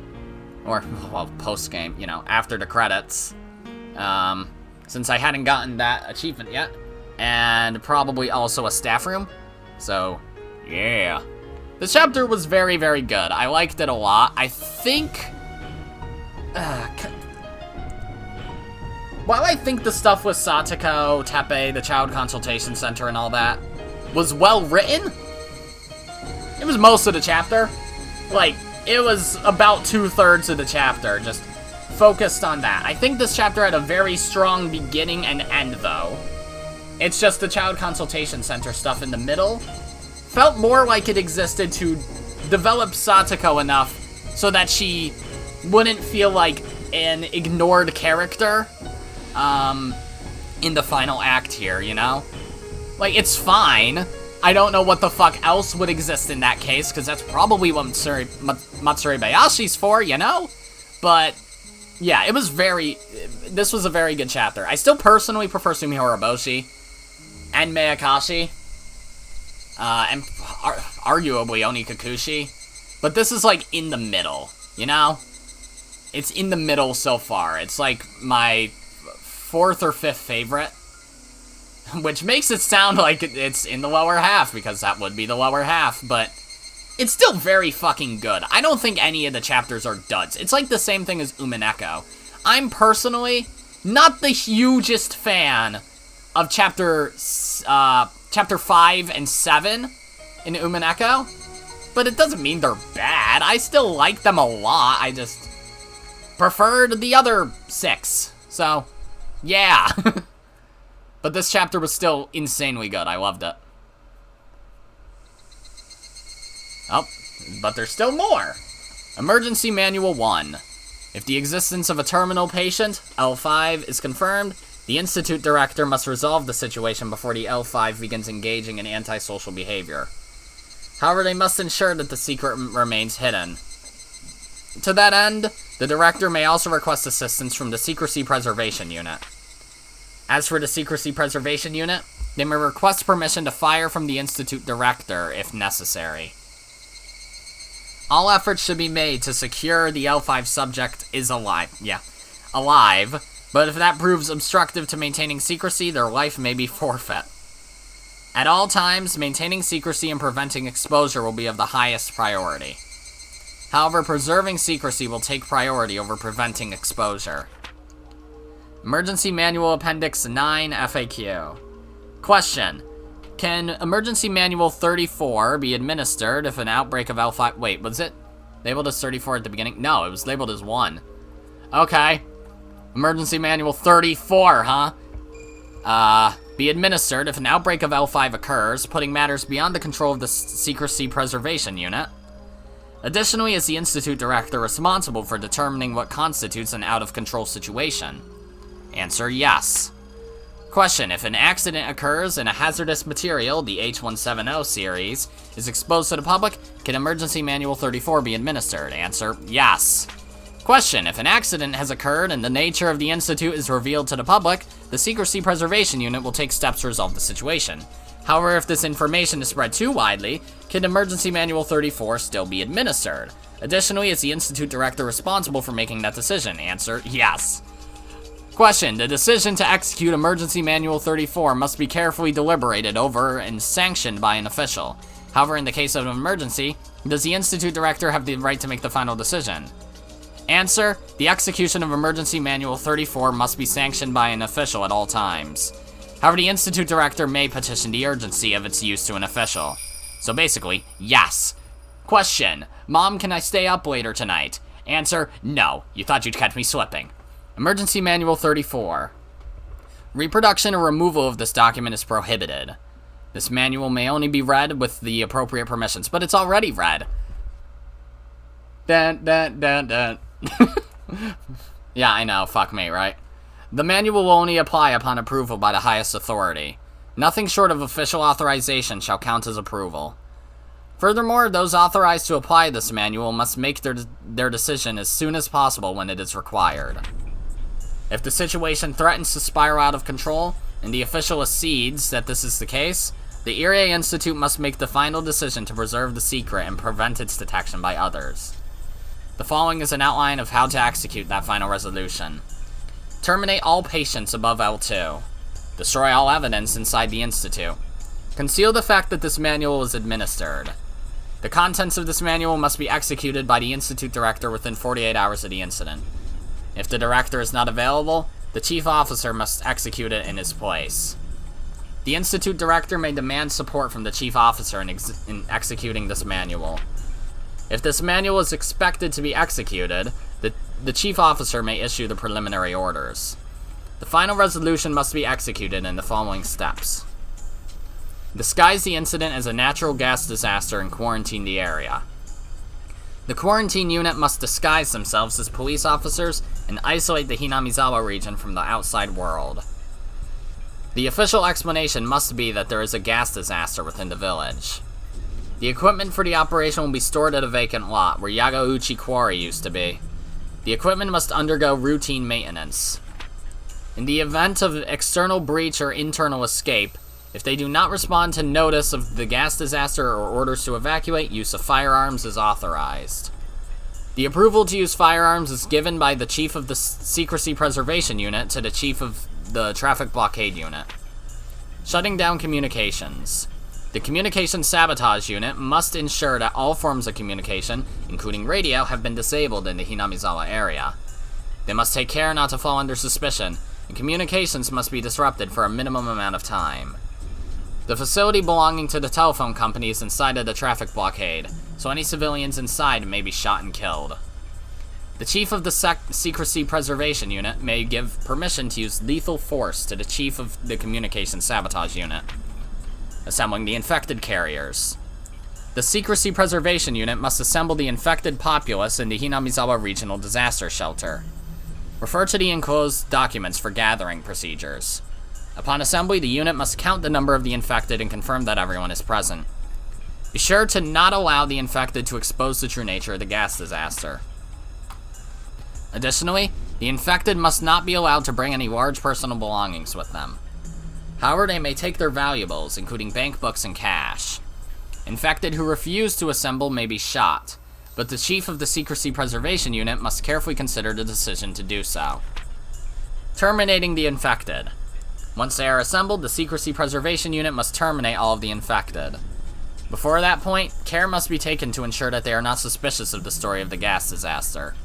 or, well, post-game, you know, after the credits, since I hadn't gotten that achievement yet, and probably also a staff room, so, yeah. This chapter was very, very good. I liked it a lot. I think, while I think the stuff with Satoko, Teppei, the Child Consultation Center, and all that was well written, it was most of the chapter. Like, it was about 2/3 of the chapter, just focused on that. I think this chapter had a very strong beginning and end, though. It's just the Child Consultation Center stuff in the middle felt more like it existed to develop Satoko enough so that she wouldn't feel like an ignored character in the final act here, you know? Like, it's fine. I don't know what the fuck else would exist in that case, because that's probably what Matsuri Bayashi's for, you know? But, yeah, this was a very good chapter. I still personally prefer Sumihiro Boshi and Miyakashi, and arguably Onikakushi, but this is, like, in the middle, you know? It's in the middle so far. It's, like, my 4th or 5th favorite, which makes it sound like it's in the lower half, because that would be the lower half, but it's still very fucking good. I don't think any of the chapters are duds. It's like the same thing as Umineko. I'm personally not the hugest fan of chapter 5 and 7 in Umineko, but it doesn't mean they're bad. I still like them a lot. I just preferred the other 6. So, yeah. But this chapter was still insanely good. I loved it. Oh, but there's still more. Emergency Manual 1. If the existence of a terminal patient, L5, is confirmed, the Institute Director must resolve the situation before the L5 begins engaging in antisocial behavior. However, they must ensure that the secret remains hidden. To that end, the Director may also request assistance from the Secrecy Preservation Unit. As for the Secrecy Preservation Unit, they may request permission to fire from the Institute Director if necessary. All efforts should be made to secure the L5 subject is alive. Yeah, alive. But if that proves obstructive to maintaining secrecy, their life may be forfeit. At all times, maintaining secrecy and preventing exposure will be of the highest priority. However, preserving secrecy will take priority over preventing exposure. Emergency Manual Appendix 9 FAQ. Question. Can Emergency Manual 34 be administered if an outbreak of L5... Wait, was it labeled as 34 at the beginning? No, it was labeled as 1. Okay. Emergency Manual 34, huh? Be administered if an outbreak of L5 occurs, putting matters beyond the control of the Secrecy Preservation Unit. Additionally, is the Institute Director responsible for determining what constitutes an out-of-control situation? Answer, yes. Question, if an accident occurs and a hazardous material, the H170 series, is exposed to the public, can Emergency Manual 34 be administered? Answer, yes. Question, if an accident has occurred and the nature of the Institute is revealed to the public, the Secrecy Preservation Unit will take steps to resolve the situation. However, if this information is spread too widely, can Emergency Manual 34 still be administered? Additionally, is the Institute Director responsible for making that decision? Answer, yes. Question, the decision to execute Emergency Manual 34 must be carefully deliberated over and sanctioned by an official. However, in the case of an emergency, does the Institute Director have the right to make the final decision? Answer, the execution of Emergency Manual 34 must be sanctioned by an official at all times. However, the Institute Director may petition the urgency of its use to an official. So basically, yes. Question, Mom, can I stay up later tonight? Answer, no, you thought you'd catch me slipping. Emergency Manual 34. Reproduction or removal of this document is prohibited. This manual may only be read with the appropriate permissions, but it's already read. Dun, dun, dun, dun. Yeah, I know, fuck me, right? The manual will only apply upon approval by the highest authority. Nothing short of official authorization shall count as approval. Furthermore, those authorized to apply this manual must make their decision as soon as possible when it is required. If the situation threatens to spiral out of control, and the official accedes that this is the case, the Irie Institute must make the final decision to preserve the secret and prevent its detection by others. The following is an outline of how to execute that final resolution. Terminate all patients above L2. Destroy all evidence inside the Institute. Conceal the fact that this manual is administered. The contents of this manual must be executed by the Institute Director within 48 hours of the incident. If the Director is not available, the Chief Officer must execute it in his place. The Institute Director may demand support from the Chief Officer in executing this manual. If this manual is expected to be executed, the Chief Officer may issue the preliminary orders. The final resolution must be executed in the following steps. Disguise the incident as a natural gas disaster and quarantine the area. The quarantine unit must disguise themselves as police officers and isolate the Hinamizawa region from the outside world. The official explanation must be that there is a gas disaster within the village. The equipment for the operation will be stored at a vacant lot where Yagauchi Quarry used to be. The equipment must undergo routine maintenance. In the event of external breach or internal escape, if they do not respond to notice of the gas disaster or orders to evacuate, use of firearms is authorized. The approval to use firearms is given by the Chief of the Secrecy Preservation Unit to the Chief of the Traffic Blockade Unit. Shutting down communications. The Communication Sabotage Unit must ensure that all forms of communication, including radio, have been disabled in the Hinamizawa area. They must take care not to fall under suspicion, and communications must be disrupted for a minimum amount of time. The facility belonging to the telephone company is inside of the traffic blockade, so any civilians inside may be shot and killed. The Chief of the Secrecy Preservation Unit may give permission to use lethal force to the Chief of the Communication Sabotage Unit. Assembling the infected carriers. The Secrecy Preservation Unit must assemble the infected populace in the Hinamizawa Regional Disaster Shelter. Refer to the enclosed documents for gathering procedures. Upon assembly, the unit must count the number of the infected and confirm that everyone is present. Be sure to not allow the infected to expose the true nature of the gas disaster. Additionally, the infected must not be allowed to bring any large personal belongings with them. However, they may take their valuables, including bank books and cash. Infected who refuse to assemble may be shot, but the Chief of the Secrecy Preservation Unit must carefully consider the decision to do so. Terminating the infected. Once they are assembled, the Secrecy Preservation Unit must terminate all of the infected. Before that point, care must be taken to ensure that they are not suspicious of the story of the gas disaster.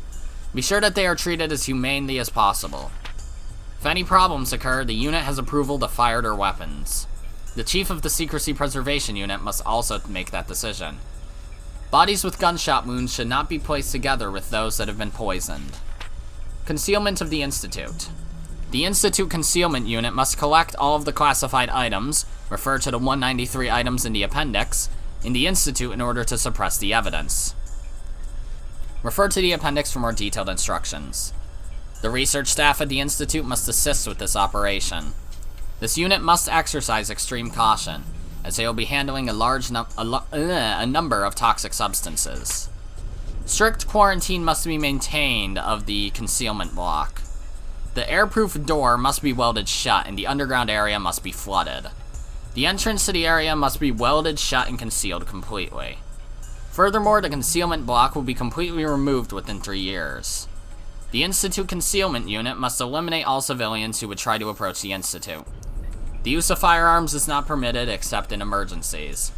Be sure that they are treated as humanely as possible. If any problems occur, the unit has approval to fire their weapons. The Chief of the Secrecy Preservation Unit must also make that decision. Bodies with gunshot wounds should not be placed together with those that have been poisoned. Concealment of the Institute. The Institute Concealment Unit must collect all of the classified items, refer to the 193 items in the appendix, in the Institute in order to suppress the evidence. Refer to the appendix for more detailed instructions. The research staff at the Institute must assist with this operation. This unit must exercise extreme caution, as they will be handling a number of toxic substances. Strict quarantine must be maintained of the concealment block. The airproof door must be welded shut and the underground area must be flooded. The entrance to the area must be welded shut and concealed completely. Furthermore, the concealment block will be completely removed within 3 years. The Institute Concealment Unit must eliminate all civilians who would try to approach the Institute. The use of firearms is not permitted except in emergencies.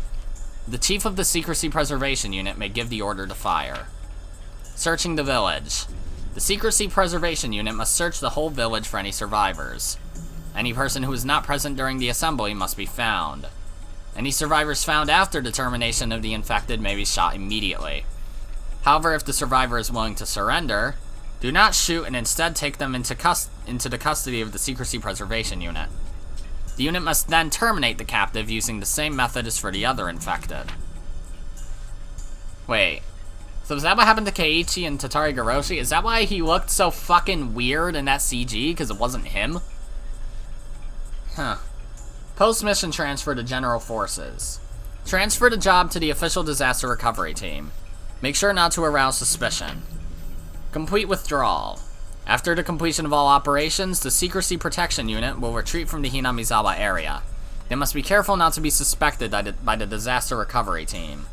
The Chief of the Secrecy Preservation Unit may give the order to fire. Searching the village. The Secrecy Preservation Unit must search the whole village for any survivors. Any person who is not present during the assembly must be found. Any survivors found after determination of the infected may be shot immediately. However, if the survivor is willing to surrender, do not shoot and instead take them into the custody of the Secrecy Preservation Unit. The unit must then terminate the captive using the same method as for the other infected. Wait, so is that what happened to Keiichi and Higurashi? Is that why he looked so fucking weird in that CG? Because it wasn't him? Huh. Post-mission transfer to General Forces. Transfer the job to the official disaster recovery team. Make sure not to arouse suspicion. Complete withdrawal. After the completion of all operations, the Secrecy Protection Unit will retreat from the Hinamizawa area. They must be careful not to be suspected by the disaster recovery team.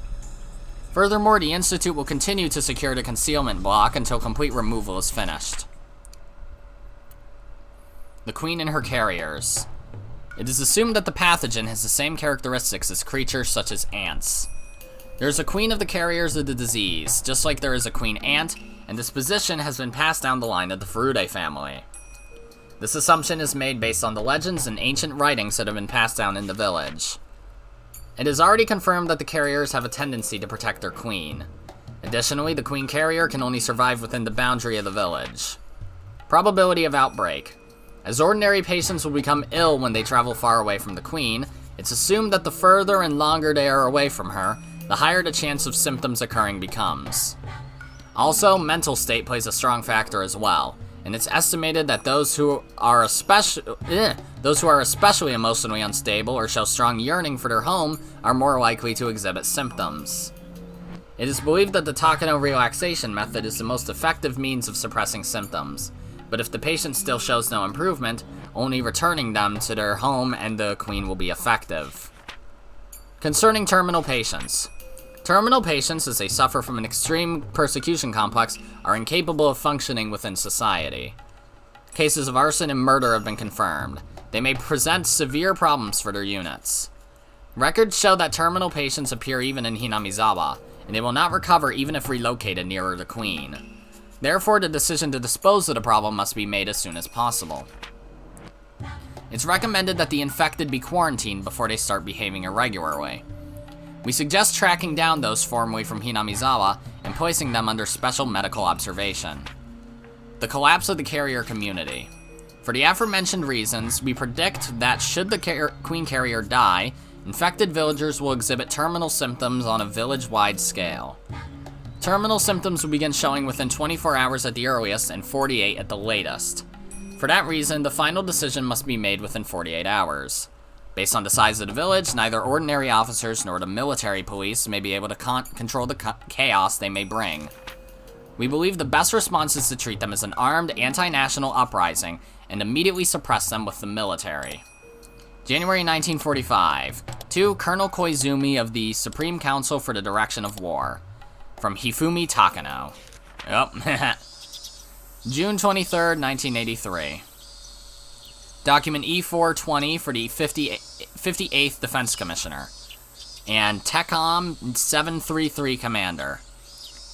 Furthermore, the Institute will continue to secure the concealment block until complete removal is finished. The Queen and her carriers. It is assumed that the pathogen has the same characteristics as creatures such as ants. There is a queen of the carriers of the disease, just like there is a queen ant, and this position has been passed down the line of the Furude family. This assumption is made based on the legends and ancient writings that have been passed down in the village. It is already confirmed that the carriers have a tendency to protect their queen. Additionally, the queen carrier can only survive within the boundary of the village. Probability of outbreak. As ordinary patients will become ill when they travel far away from the queen, it's assumed that the further and longer they are away from her, the higher the chance of symptoms occurring becomes. Also, mental state plays a strong factor as well, and it's estimated that those who are especially emotionally unstable or show strong yearning for their home are more likely to exhibit symptoms. It is believed that the Takano relaxation method is the most effective means of suppressing symptoms, but if the patient still shows no improvement, only returning them to their home and the queen will be effective. Concerning terminal patients. Terminal patients, as they suffer from an extreme persecution complex, are incapable of functioning within society. Cases of arson and murder have been confirmed. They may present severe problems for their units. Records show that terminal patients appear even in Hinamizawa, and they will not recover even if relocated nearer the queen. Therefore, the decision to dispose of the problem must be made as soon as possible. It's recommended that the infected be quarantined before they start behaving irregularly. We suggest tracking down those formerly from Hinamizawa and placing them under special medical observation. The collapse of the carrier community. For the aforementioned reasons, we predict that should the queen carrier die, infected villagers will exhibit terminal symptoms on a village-wide scale. Terminal symptoms will begin showing within 24 hours at the earliest and 48 at the latest. For that reason, the final decision must be made within 48 hours. Based on the size of the village, neither ordinary officers nor the military police may be able to control the chaos they may bring. We believe the best response is to treat them as an armed anti-national uprising and immediately suppress them with the military. January 1945. To Colonel Koizumi of the Supreme Council for the Direction of War. From Hifumi Takano. Yep. June 23rd, 1983. Document E420 for the 58th Defense Commissioner. And TECOM 733 Commander.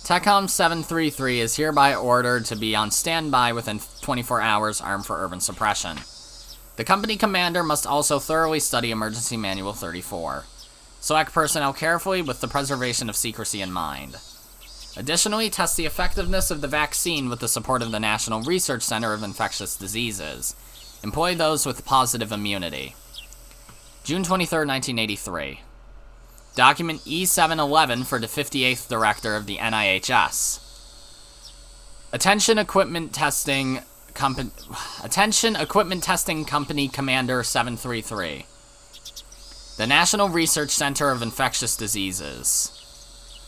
TECOM 733 is hereby ordered to be on standby within 24 hours armed for urban suppression. The company commander must also thoroughly study Emergency Manual 34. Select personnel carefully with the preservation of secrecy in mind. Additionally, test the effectiveness of the vaccine with the support of the National Research Center of Infectious Diseases. Employ those with positive immunity. June 23, 1983. Document E711 for the 58th Director of the NIHS. Attention Equipment Testing Company Commander 733. The National Research Center of Infectious Diseases.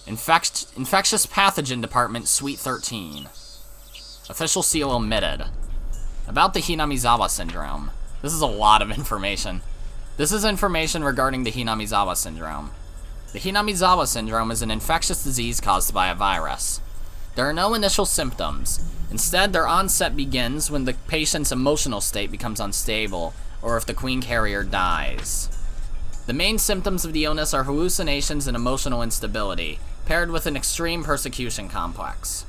Infectious Pathogen Department, Suite 13. Official seal omitted. About the Hinamizawa Syndrome. This is a lot of information. This is information regarding the Hinamizawa Syndrome. The Hinamizawa Syndrome is an infectious disease caused by a virus. There are no initial symptoms. Instead, their onset begins when the patient's emotional state becomes unstable, or if the queen carrier dies. The main symptoms of the illness are hallucinations and emotional instability, paired with an extreme persecution complex.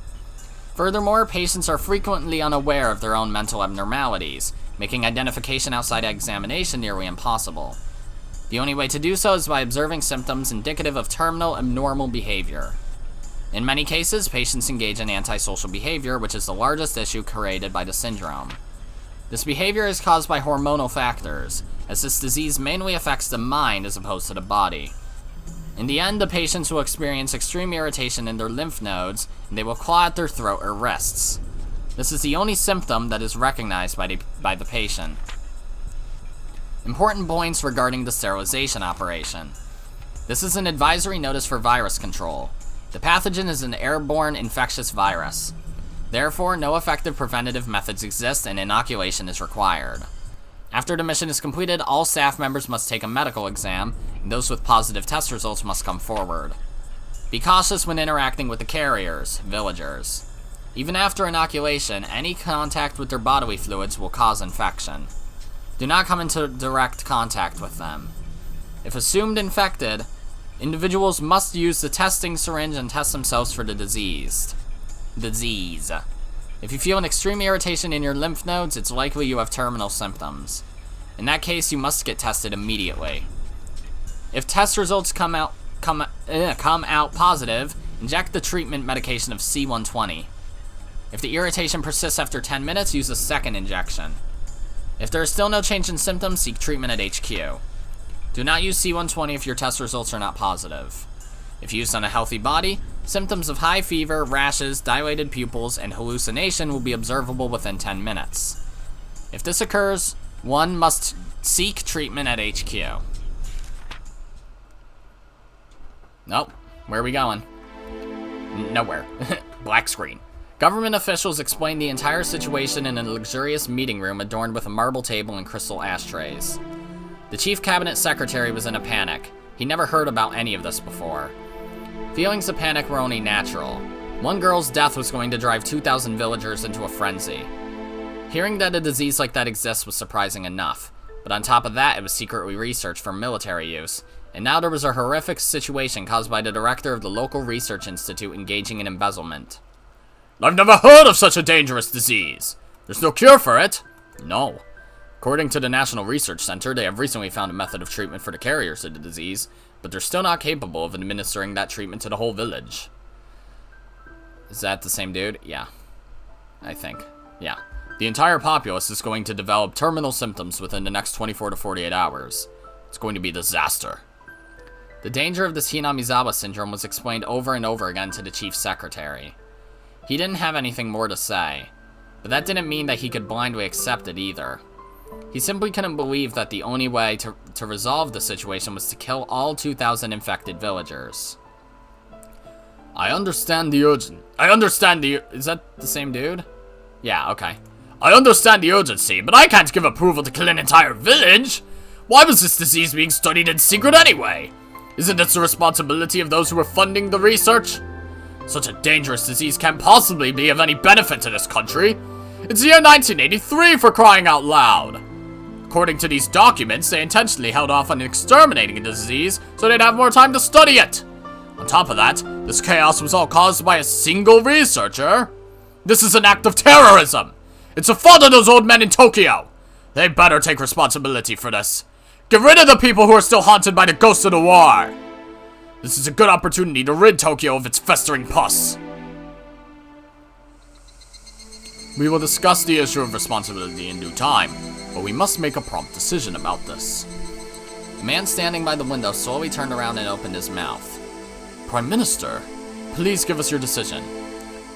Furthermore, patients are frequently unaware of their own mental abnormalities, making identification outside examination nearly impossible. The only way to do so is by observing symptoms indicative of terminal abnormal behavior. In many cases, patients engage in antisocial behavior, which is the largest issue created by the syndrome. This behavior is caused by hormonal factors, as this disease mainly affects the mind as opposed to the body. In the end, the patients will experience extreme irritation in their lymph nodes, and they will claw at their throat or wrists. This is the only symptom that is recognized by the patient. Important points regarding the sterilization operation. This is an advisory notice for virus control. The pathogen is an airborne infectious virus. Therefore, no effective preventative methods exist and inoculation is required. After the mission is completed, all staff members must take a medical exam, and those with positive test results must come forward. Be cautious when interacting with the carriers, villagers. Even after inoculation, any contact with their bodily fluids will cause infection. Do not come into direct contact with them. If assumed infected, individuals must use the testing syringe and test themselves for the disease. If you feel an extreme irritation in your lymph nodes, it's likely you have terminal symptoms. In that case, you must get tested immediately. If test results come out positive, inject the treatment medication of C120. If the irritation persists after 10 minutes, use a second injection. If there is still no change in symptoms, seek treatment at HQ. Do not use C120 if your test results are not positive. If used on a healthy body, symptoms of high fever, rashes, dilated pupils, and hallucination will be observable within 10 minutes. If this occurs, one must seek treatment at HQ. Nope. Where are we going? Nowhere. Black screen. Government officials explained the entire situation in a luxurious meeting room adorned with a marble table and crystal ashtrays. The chief cabinet secretary was in a panic. He never heard about any of this before. Feelings of panic were only natural. One girl's death was going to drive 2,000 villagers into a frenzy. Hearing that a disease like that exists was surprising enough, but on top of that, it was secretly researched for military use, and now there was a horrific situation caused by the director of the local research institute engaging in embezzlement. I've never heard of such a dangerous disease. There's no cure for it. No. According to the National Research Center, they have recently found a method of treatment for the carriers of the disease, but they're still not capable of administering that treatment to the whole village. Is that the same dude? Yeah. I think. Yeah. The entire populace is going to develop terminal symptoms within the next 24 to 48 hours. It's going to be a disaster. The danger of this Hinamizawa syndrome was explained over and over again to the chief secretary. He didn't have anything more to say, but that didn't mean that he could blindly accept it either. He simply couldn't believe that the only way to resolve the situation was to kill all 2,000 infected villagers. I understand the Is that the same dude? Yeah, okay. I understand the urgency, but I can't give approval to kill an entire village! Why was this disease being studied in secret anyway? Isn't it the responsibility of those who are funding the research? Such a dangerous disease can't possibly be of any benefit to this country. It's the year 1983 for crying out loud. According to these documents, they intentionally held off on exterminating the disease so they'd have more time to study it. On top of that, this chaos was all caused by a single researcher. This is an act of terrorism. It's the fault of those old men in Tokyo. They better take responsibility for this. Get rid of the people who are still haunted by the ghosts of the war. This is a good opportunity to rid Tokyo of its festering pus. We will discuss the issue of responsibility in due time, but we must make a prompt decision about this. The man standing by the window slowly turned around and opened his mouth. Prime Minister, please give us your decision.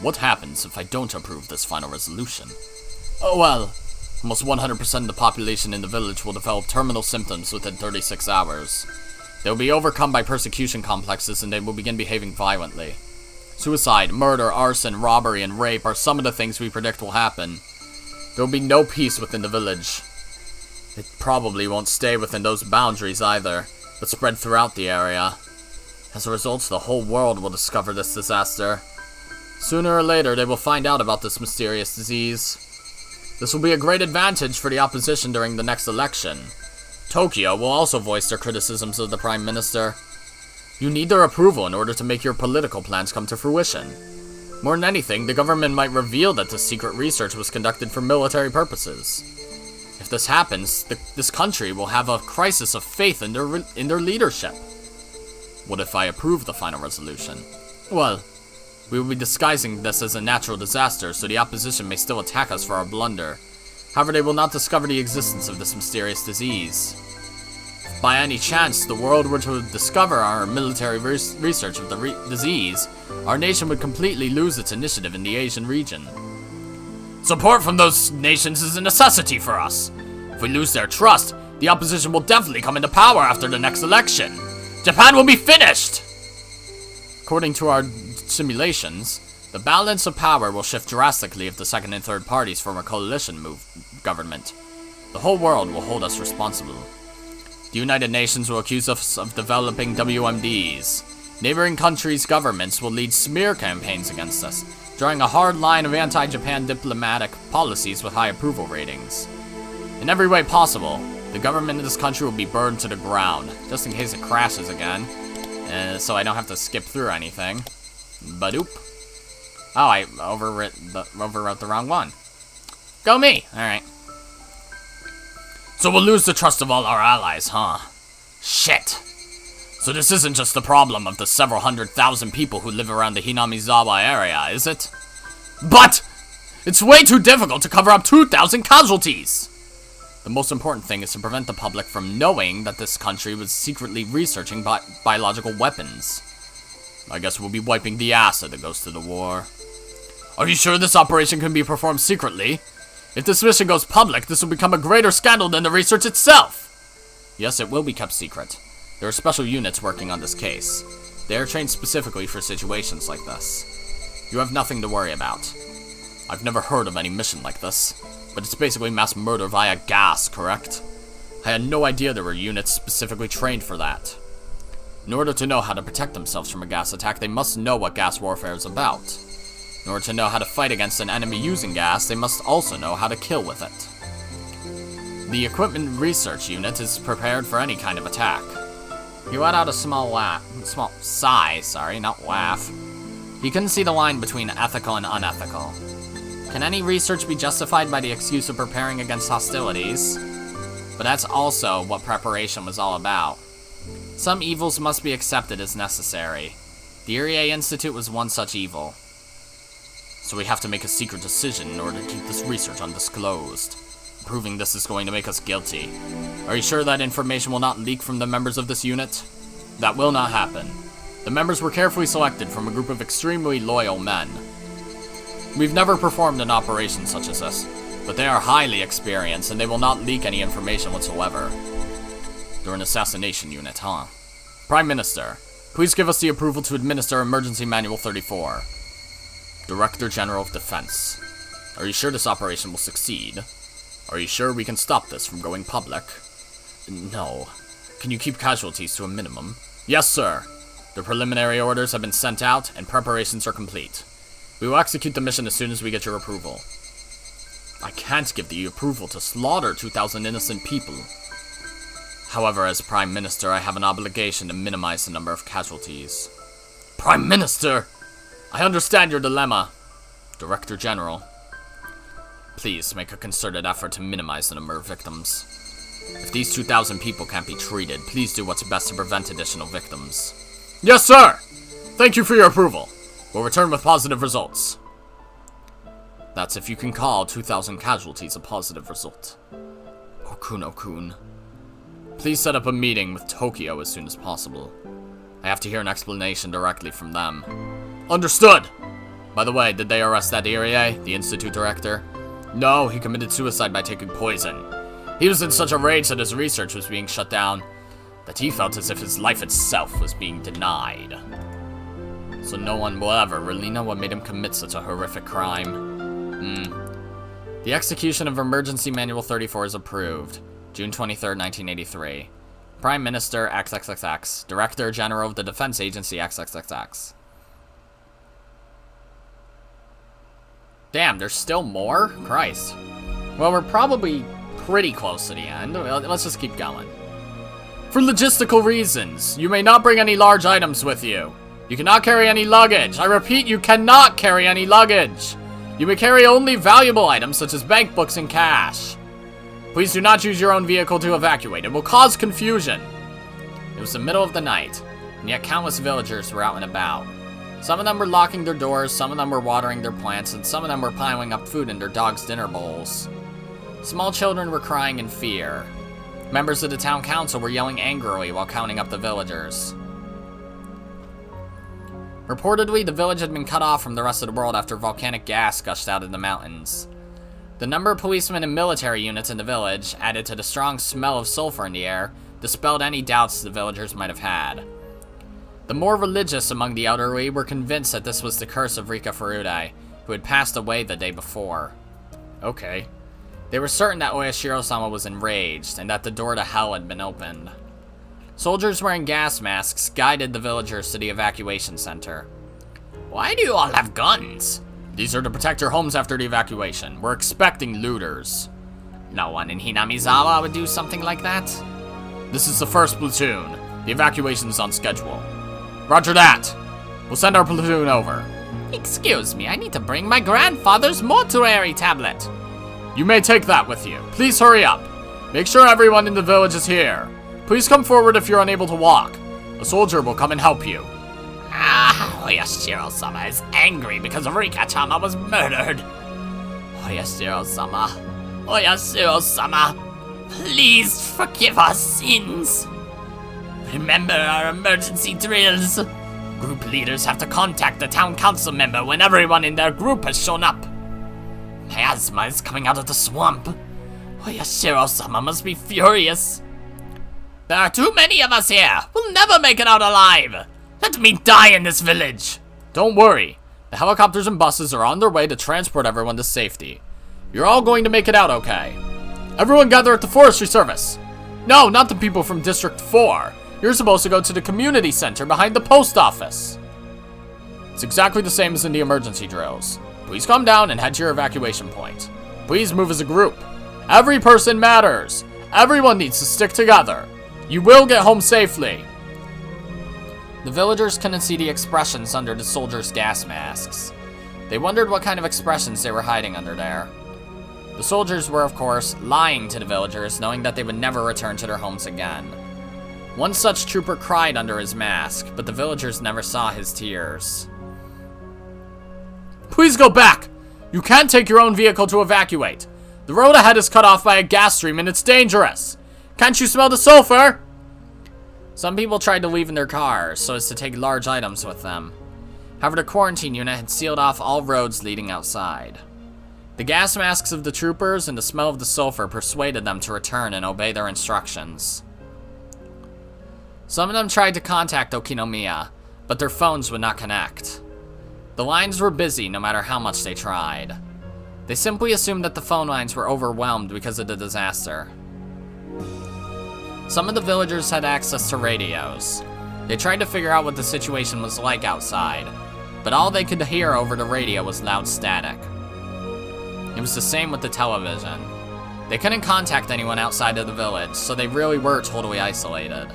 What happens if I don't approve this final resolution? Oh well, almost 100% of the population in the village will develop terminal symptoms within 36 hours. They will be overcome by persecution complexes and they will begin behaving violently. Suicide, murder, arson, robbery, and rape are some of the things we predict will happen. There will be no peace within the village. It probably won't stay within those boundaries either, but spread throughout the area. As a result, the whole world will discover this disaster. Sooner or later, they will find out about this mysterious disease. This will be a great advantage for the opposition during the next election. Tokyo will also voice their criticisms of the Prime Minister. You need their approval in order to make your political plans come to fruition. More than anything, the government might reveal that this secret research was conducted for military purposes. If this happens, this country will have a crisis of faith in their leadership. What if I approve the final resolution? Well, we will be disguising this as a natural disaster, so the opposition may still attack us for our blunder. However, they will not discover the existence of this mysterious disease. If by any chance the world were to discover our military research of the disease, our nation would completely lose its initiative in the Asian region. Support from those nations is a necessity for us. If we lose their trust, the opposition will definitely come into power after the next election. Japan will be finished! According to our simulations, the balance of power will shift drastically if the second and third parties form a coalition government. The whole world will hold us responsible. The United Nations will accuse us of developing WMDs, Neighboring countries' governments will lead smear campaigns against us, drawing a hard line of anti-Japan diplomatic policies with high approval ratings. In every way possible, the government of this country will be burned to the ground, just in case it crashes again, so I don't have to skip through anything. Badoop. Oh, I overwrote the wrong one. Go me! Alright. So we'll lose the trust of all our allies, huh? Shit! So this isn't just the problem of the several 100,000 people who live around the Hinamizawa area, is it? But! It's way too difficult to cover up 2,000 casualties! The most important thing is to prevent the public from knowing that this country was secretly researching biological weapons. I guess we'll be wiping the acid that goes to the war. Are you sure this operation can be performed secretly? If this mission goes public, this will become a greater scandal than the research itself! Yes, it will be kept secret. There are special units working on this case. They are trained specifically for situations like this. You have nothing to worry about. I've never heard of any mission like this, but it's basically mass murder via gas, correct? I had no idea there were units specifically trained for that. In order to know how to protect themselves from a gas attack, they must know what gas warfare is about. In order to know how to fight against an enemy using gas, they must also know how to kill with it. The Equipment Research Unit is prepared for any kind of attack. He let out a small sigh, not laugh. He couldn't see the line between ethical and unethical. Can any research be justified by the excuse of preparing against hostilities? But that's also what preparation was all about. Some evils must be accepted as necessary. The Irie Institute was one such evil. So we have to make a secret decision in order to keep this research undisclosed. Proving this is going to make us guilty. Are you sure that information will not leak from the members of this unit? That will not happen. The members were carefully selected from a group of extremely loyal men. We've never performed an operation such as this, but they are highly experienced and they will not leak any information whatsoever. They're an assassination unit, huh? Prime Minister, please give us the approval to administer Emergency Manual 34. Director General of Defense. Are you sure this operation will succeed? Are you sure we can stop this from going public? No. Can you keep casualties to a minimum? Yes, sir. The preliminary orders have been sent out, and preparations are complete. We will execute the mission as soon as we get your approval. I can't give the approval to slaughter 2,000 innocent people. However, as Prime Minister, I have an obligation to minimize the number of casualties. Prime Minister! I understand your dilemma. Director General. Please make a concerted effort to minimize the number of victims. If these 2,000 people can't be treated, please do what's best to prevent additional victims. Yes, sir! Thank you for your approval. We'll return with positive results. That's if you can call 2,000 casualties a positive result. Okuno-kun. Please set up a meeting with Tokyo as soon as possible. I have to hear an explanation directly from them. Understood! By the way, did they arrest that Irie, the Institute Director? No, he committed suicide by taking poison. He was in such a rage that his research was being shut down, that he felt as if his life itself was being denied. So no one will ever really know what made him commit such a horrific crime. The execution of Emergency Manual 34 is approved. June 23rd, 1983. Prime Minister XXXX. Director General of the Defense Agency XXXX. Damn, there's still more? Christ. Well, we're probably pretty close to the end. Let's just keep going. For logistical reasons, you may not bring any large items with you. You cannot carry any luggage. I repeat, you cannot carry any luggage. You may carry only valuable items such as bank books and cash. Please do not use your own vehicle to evacuate. It will cause confusion. It was the middle of the night, and yet countless villagers were out and about. Some of them were locking their doors, some of them were watering their plants, and some of them were piling up food in their dogs' dinner bowls. Small children were crying in fear. Members of the town council were yelling angrily while counting up the villagers. Reportedly, the village had been cut off from the rest of the world after volcanic gas gushed out of the mountains. The number of policemen and military units in the village, added to the strong smell of sulfur in the air, dispelled any doubts the villagers might have had. The more religious among the elderly were convinced that this was the curse of Rika, who had passed away the day before. Okay. They were certain that Oyashiro-sama was enraged, and that the door to hell had been opened. Soldiers wearing gas masks guided the villagers to the evacuation center. Why do you all have guns? These are to protect your homes after the evacuation. We're expecting looters. No one in Hinamizawa would do something like that. This is the 1st platoon. The evacuation's on schedule. Roger that. We'll send our platoon over. Excuse me, I need to bring my grandfather's mortuary tablet. You may take that with you. Please hurry up. Make sure everyone in the village is here. Please come forward if you're unable to walk. A soldier will come and help you. Oyashiro-sama is angry because Rika-chama was murdered. Oyashiro-sama, please forgive our sins. Remember our emergency drills. Group leaders have to contact the town council member when everyone in their group has shown up. Miasma is coming out of the swamp. Oyashiro-sama must be furious. There are too many of us here. We'll never make it out alive. Let me die in this village. Don't worry. The helicopters and buses are on their way to transport everyone to safety. You're all going to make it out okay. Everyone gather at the forestry service. No, not the people from District 4. You're supposed to go to the community center behind the post office. It's exactly the same as in the emergency drills. Please come down and head to your evacuation point. Please move as a group. Every person matters. Everyone needs to stick together. You will get home safely. The villagers couldn't see the expressions under the soldiers' gas masks. They wondered what kind of expressions they were hiding under there. The soldiers were, of course, lying to the villagers, knowing that they would never return to their homes again. One such trooper cried under his mask, but the villagers never saw his tears. Please go back! You can't take your own vehicle to evacuate. The road ahead is cut off by a gas stream and it's dangerous. Can't you smell the sulfur? Some people tried to leave in their cars so as to take large items with them. However, the quarantine unit had sealed off all roads leading outside. The gas masks of the troopers and the smell of the sulfur persuaded them to return and obey their instructions. Some of them tried to contact Okinomiya, but their phones would not connect. The lines were busy no matter how much they tried. They simply assumed that the phone lines were overwhelmed because of the disaster. Some of the villagers had access to radios. They tried to figure out what the situation was like outside, but all they could hear over the radio was loud static. It was the same with the television. They couldn't contact anyone outside of the village, so they really were totally isolated.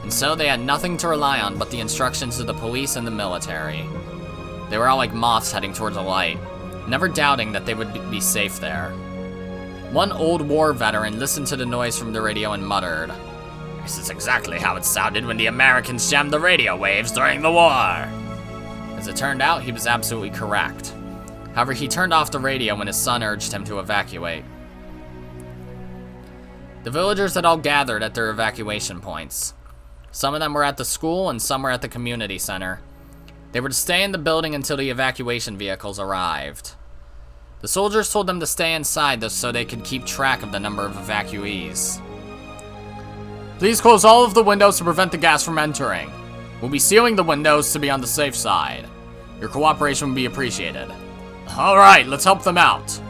And so they had nothing to rely on but the instructions of the police and the military. They were all like moths heading towards a light, never doubting that they would be safe there. One old war veteran listened to the noise from the radio and muttered, "This is exactly how it sounded when the Americans jammed the radio waves during the war." As it turned out, he was absolutely correct. However, he turned off the radio when his son urged him to evacuate. The villagers had all gathered at their evacuation points. Some of them were at the school and some were at the community center. They were to stay in the building until the evacuation vehicles arrived. The soldiers told them to stay inside so they could keep track of the number of evacuees. Please close all of the windows to prevent the gas from entering. We'll be sealing the windows to be on the safe side. Your cooperation will be appreciated. Alright, let's help them out.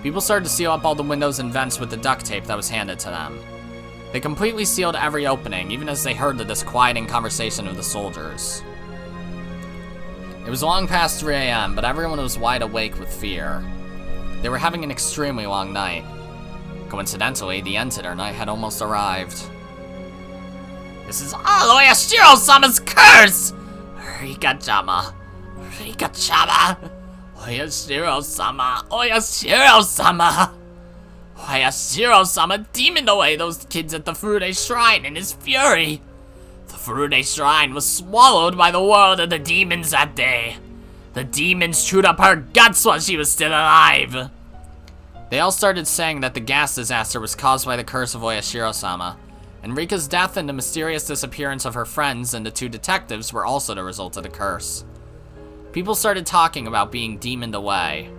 People started to seal up all the windows and vents with the duct tape that was handed to them. They completely sealed every opening, even as they heard the disquieting conversation of the soldiers. It was long past 3 a.m., but everyone was wide awake with fear. They were having an extremely long night. Coincidentally, the end to their night had almost arrived. This is all Oyashiro-sama's curse! Rika-chama. Oyashiro-sama. Oyashiro-sama demoned away those kids at the Furude Shrine in his fury. The Furude Shrine was swallowed by the world of the demons that day. The demons chewed up her guts while she was still alive. They all started saying that the gas disaster was caused by the curse of Oyashiro-sama, and Rika's death and the mysterious disappearance of her friends and the 2 detectives were also the result of the curse. People started talking about being demoned away.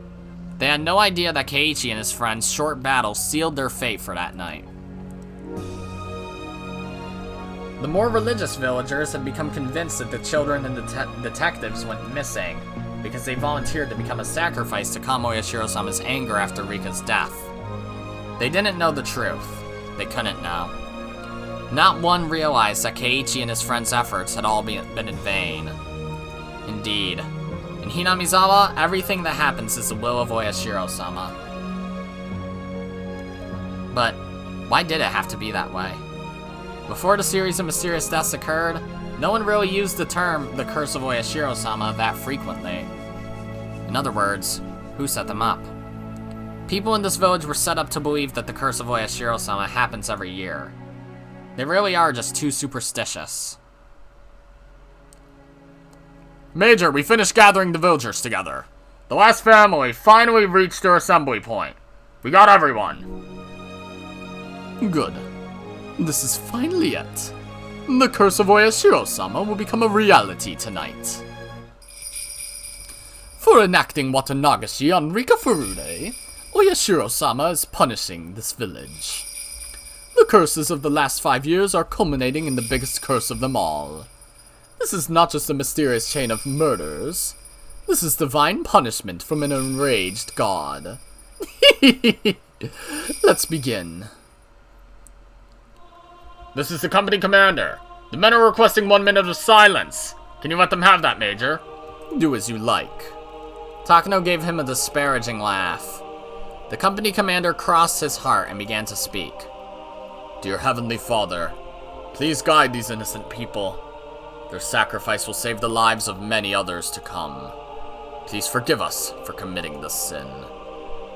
They had no idea that Keiichi and his friends' short battle sealed their fate for that night. The more religious villagers had become convinced that the children and the detectives went missing because they volunteered to become a sacrifice to calm Oyashiro-sama's anger after Rika's death. They didn't know the truth. They couldn't know. Not one realized that Keiichi and his friends' efforts had all been in vain. Indeed. In Hinamizawa, everything that happens is the will of Oyashiro-sama. But why did it have to be that way? Before the series of mysterious deaths occurred, no one really used the term the curse of Oyashiro-sama that frequently. In other words, who set them up? People in this village were set up to believe that the curse of Oyashiro-sama happens every year. They really are just too superstitious. Major, we finished gathering the villagers together. The last family finally reached their assembly point. We got everyone. Good. This is finally it. The curse of Oyashiro-sama will become a reality tonight. For enacting Watanagashi on Rika Furude, Oyashiro-sama is punishing this village. The curses of the last 5 years are culminating in the biggest curse of them all. This is not just a mysterious chain of murders. This is divine punishment from an enraged god. Let's begin. This is the company commander. The men are requesting 1 minute of silence. Can you let them have that, Major? Do as you like. Takano gave him a disparaging laugh. The company commander crossed his heart and began to speak. Dear Heavenly Father, please guide these innocent people. Their sacrifice will save the lives of many others to come. Please forgive us for committing this sin.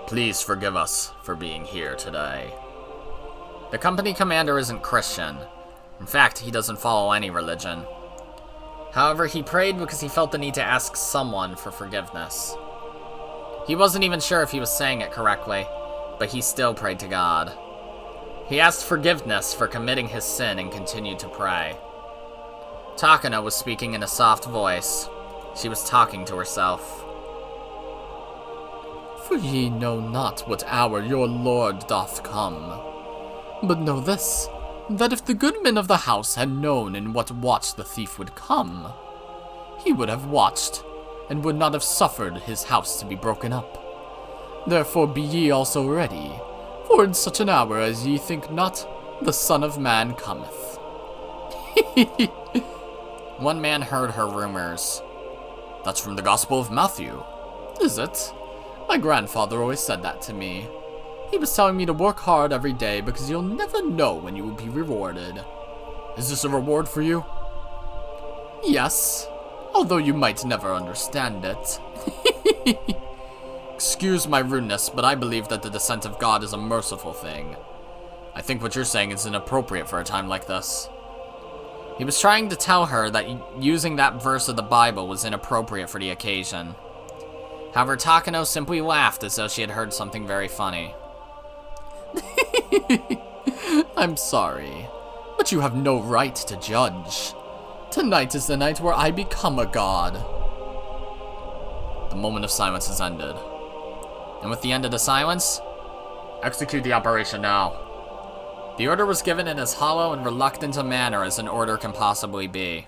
Please forgive us for being here today. The company commander isn't Christian. In fact, he doesn't follow any religion. However, he prayed because he felt the need to ask someone for forgiveness. He wasn't even sure if he was saying it correctly, but he still prayed to God. He asked forgiveness for committing his sin and continued to pray. Takano was speaking in a soft voice. She was talking to herself. For ye know not what hour your Lord doth come. But know this, that if the good men of the house had known in what watch the thief would come, he would have watched, and would not have suffered his house to be broken up. Therefore be ye also ready, for in such an hour as ye think not, the Son of Man cometh. One man heard her rumors. That's from the Gospel of Matthew. Is it? My grandfather always said that to me. He was telling me to work hard every day because you'll never know when you will be rewarded. Is this a reward for you? Yes, although you might never understand it. Excuse my rudeness, but I believe that the descent of God is a merciful thing. I think what you're saying is inappropriate for a time like this. He was trying to tell her that using that verse of the Bible was inappropriate for the occasion. However, Takano simply laughed as though she had heard something very funny. I'm sorry, but you have no right to judge. Tonight is the night where I become a god. The moment of silence has ended. And with the end of the silence, execute the operation now. The order was given in as hollow and reluctant a manner as an order can possibly be.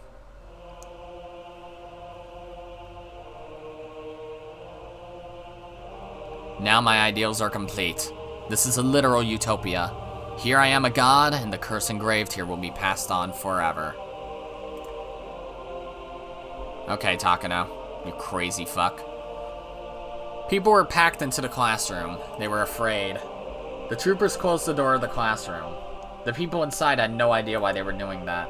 Now my ideals are complete. This is a literal utopia. Here I am a god, and the curse engraved here will be passed on forever. Okay, Takano, you crazy fuck. People were packed into the classroom. They were afraid. The troopers closed the door of the classroom. The people inside had no idea why they were doing that.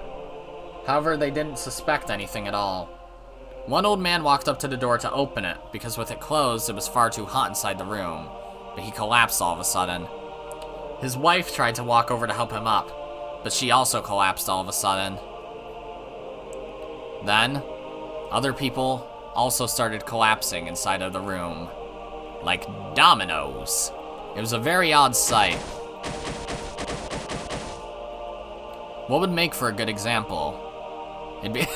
However, they didn't suspect anything at all. One old man walked up to the door to open it, because with it closed, it was far too hot inside the room. But he collapsed all of a sudden. His wife tried to walk over to help him up, but she also collapsed all of a sudden. Then, other people also started collapsing inside of the room. Like dominoes. It was a very odd sight. What would make for a good example? It'd be...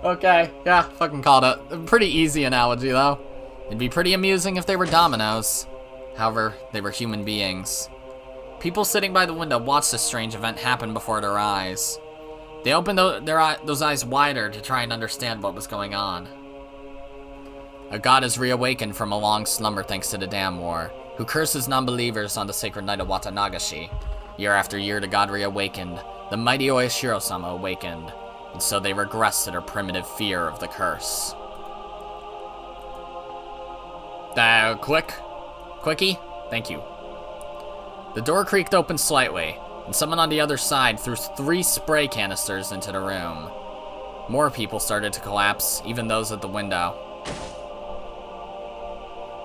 Okay, yeah, fucking called it. A pretty easy analogy, though. It'd be pretty amusing if they were dominoes. However, they were human beings. People sitting by the window watched this strange event happen before their eyes. They opened those eyes wider to try and understand what was going on. A god is reawakened from a long slumber thanks to the Dam War, who curses non-believers on the sacred night of Watanagashi. Year after year, the Godzi awakened. The mighty Oyashiro-sama awakened. And so they regressed to their primitive fear of the curse. Quickie? Thank you. The door creaked open slightly, and someone on the other side threw 3 spray canisters into the room. More people started to collapse, even those at the window.